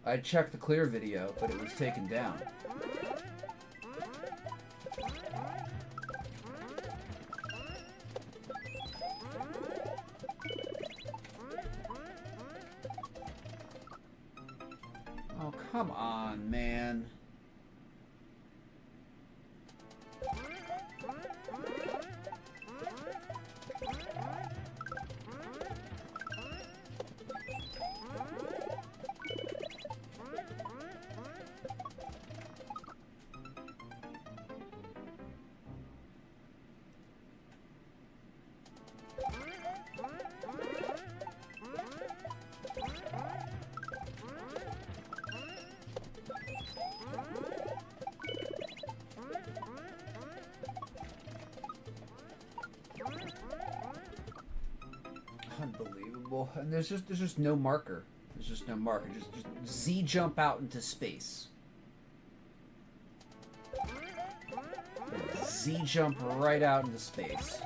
I checked the clear video, but it was taken down. Oh, come on, man. Unbelievable. And there's just no marker. There's just no marker. Just Z jump out into space. Z jump right out into space.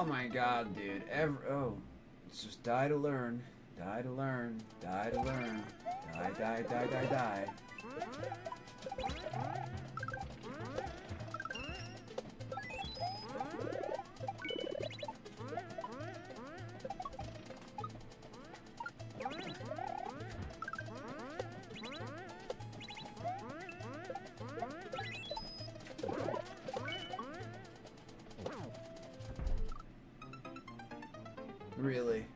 Oh my god, dude. Oh. It's just die to learn. Die to learn. Die to learn. Die, die, die, die, die. Really?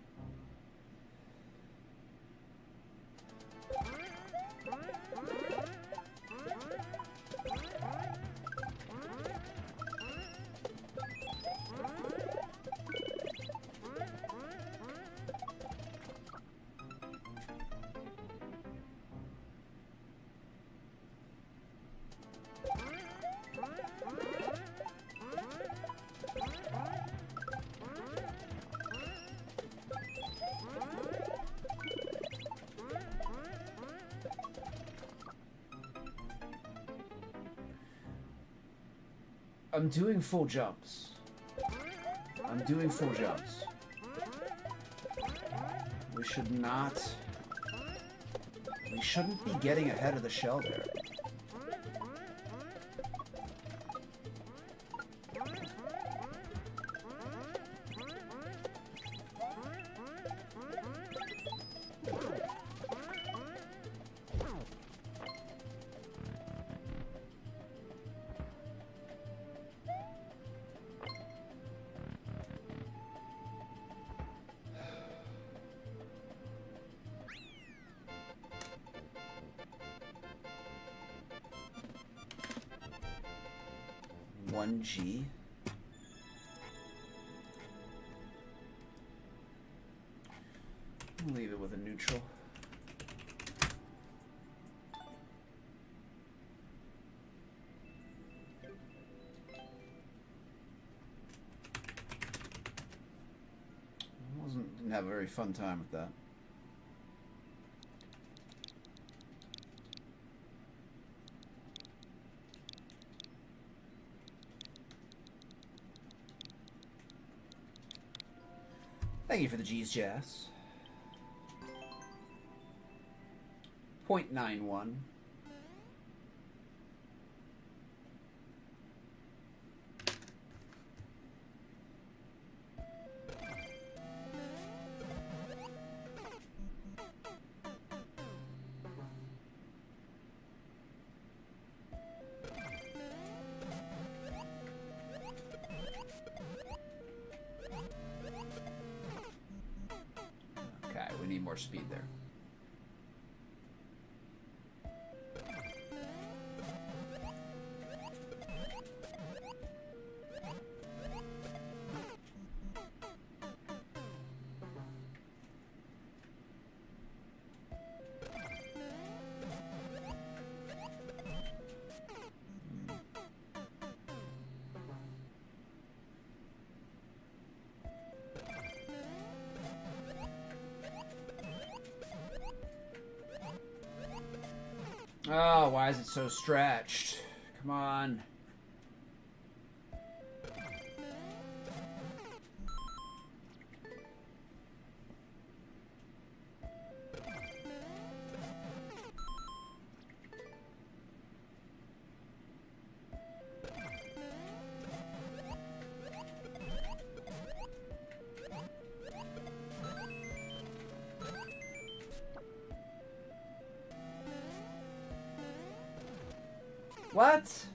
I'm doing full jumps. I'm doing full jumps. We should not... We shouldn't be getting ahead of the shell there. One G. I'll leave it with a neutral. Didn't have a very fun time with that. Thank you for the G's, Jazz. 0.91. Okay, we need more speed there. Oh, why is it so stretched? Come on. What?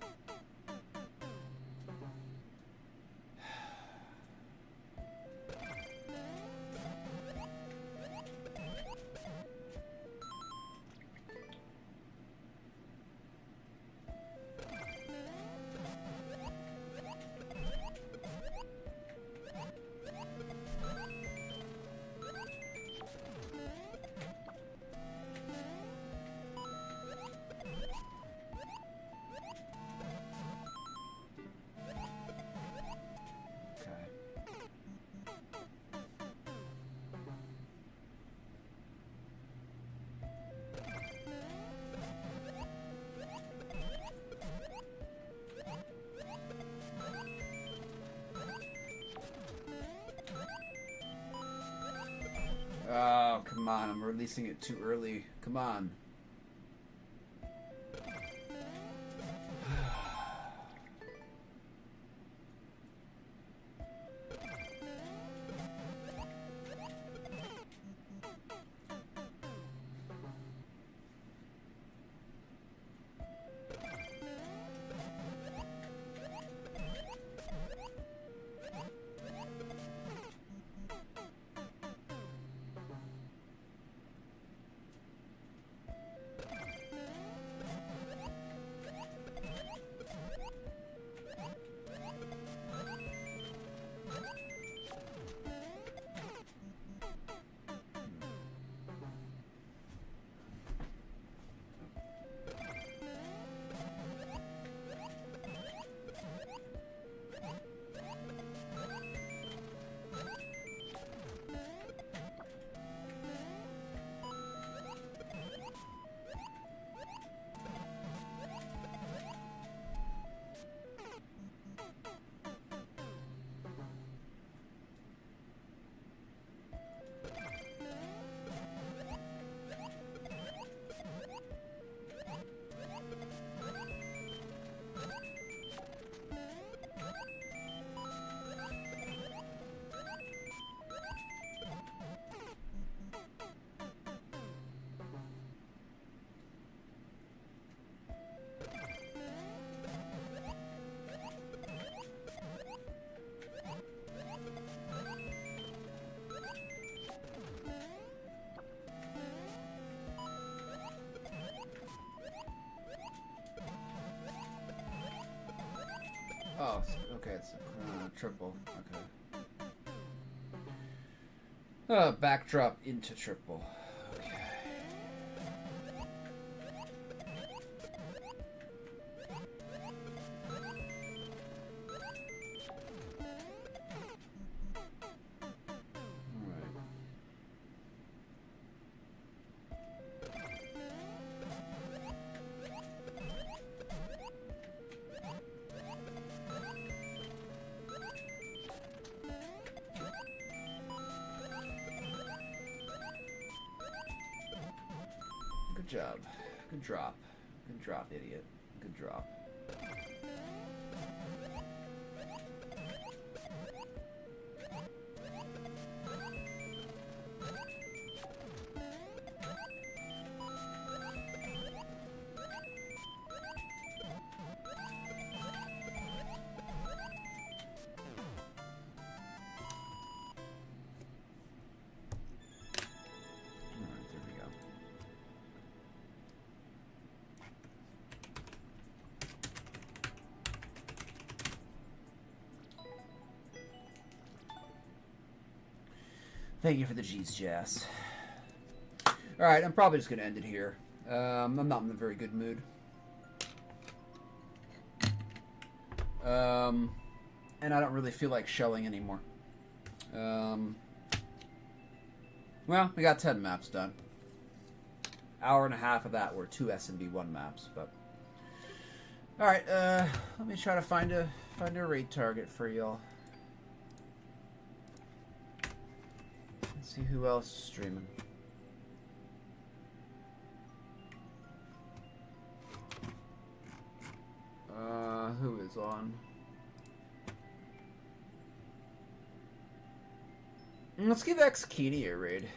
Oh, come on. I'm releasing it too early. Come on. Oh, okay, it's triple. Okay. Backdrop into triple. Okay. Good job. Good drop. Good drop, idiot. Good drop. Thank you for the G's, Jazz. Alright, I'm probably just going to end it here. I'm not in a very good mood. And I don't really feel like shelling anymore. Well, we got 10 maps done. Hour and a half of that were 2 SMB1 maps, but... Alright, let me try to find a raid target for y'all. See who else is streaming. Who is on? Let's give X-Kini a raid.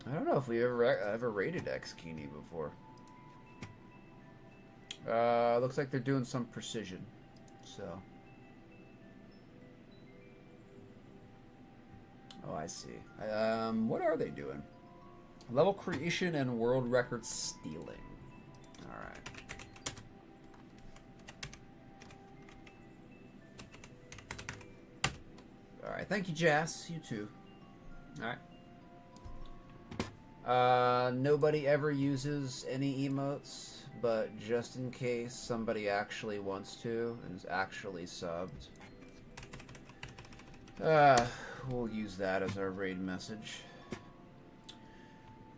I don't know if we ever raided X-Kini before. Looks like they're doing some precision, so. Oh, I see. What are they doing? Level creation and world record stealing. Alright. Alright, thank you, Jazz. You too. Alright. Nobody ever uses any emotes, but just in case somebody actually wants to and is actually subbed. We'll use that as our raid message.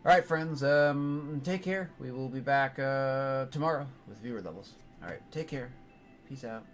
Alright, friends, take care. We will be back tomorrow with viewer levels. Alright, take care. Peace out.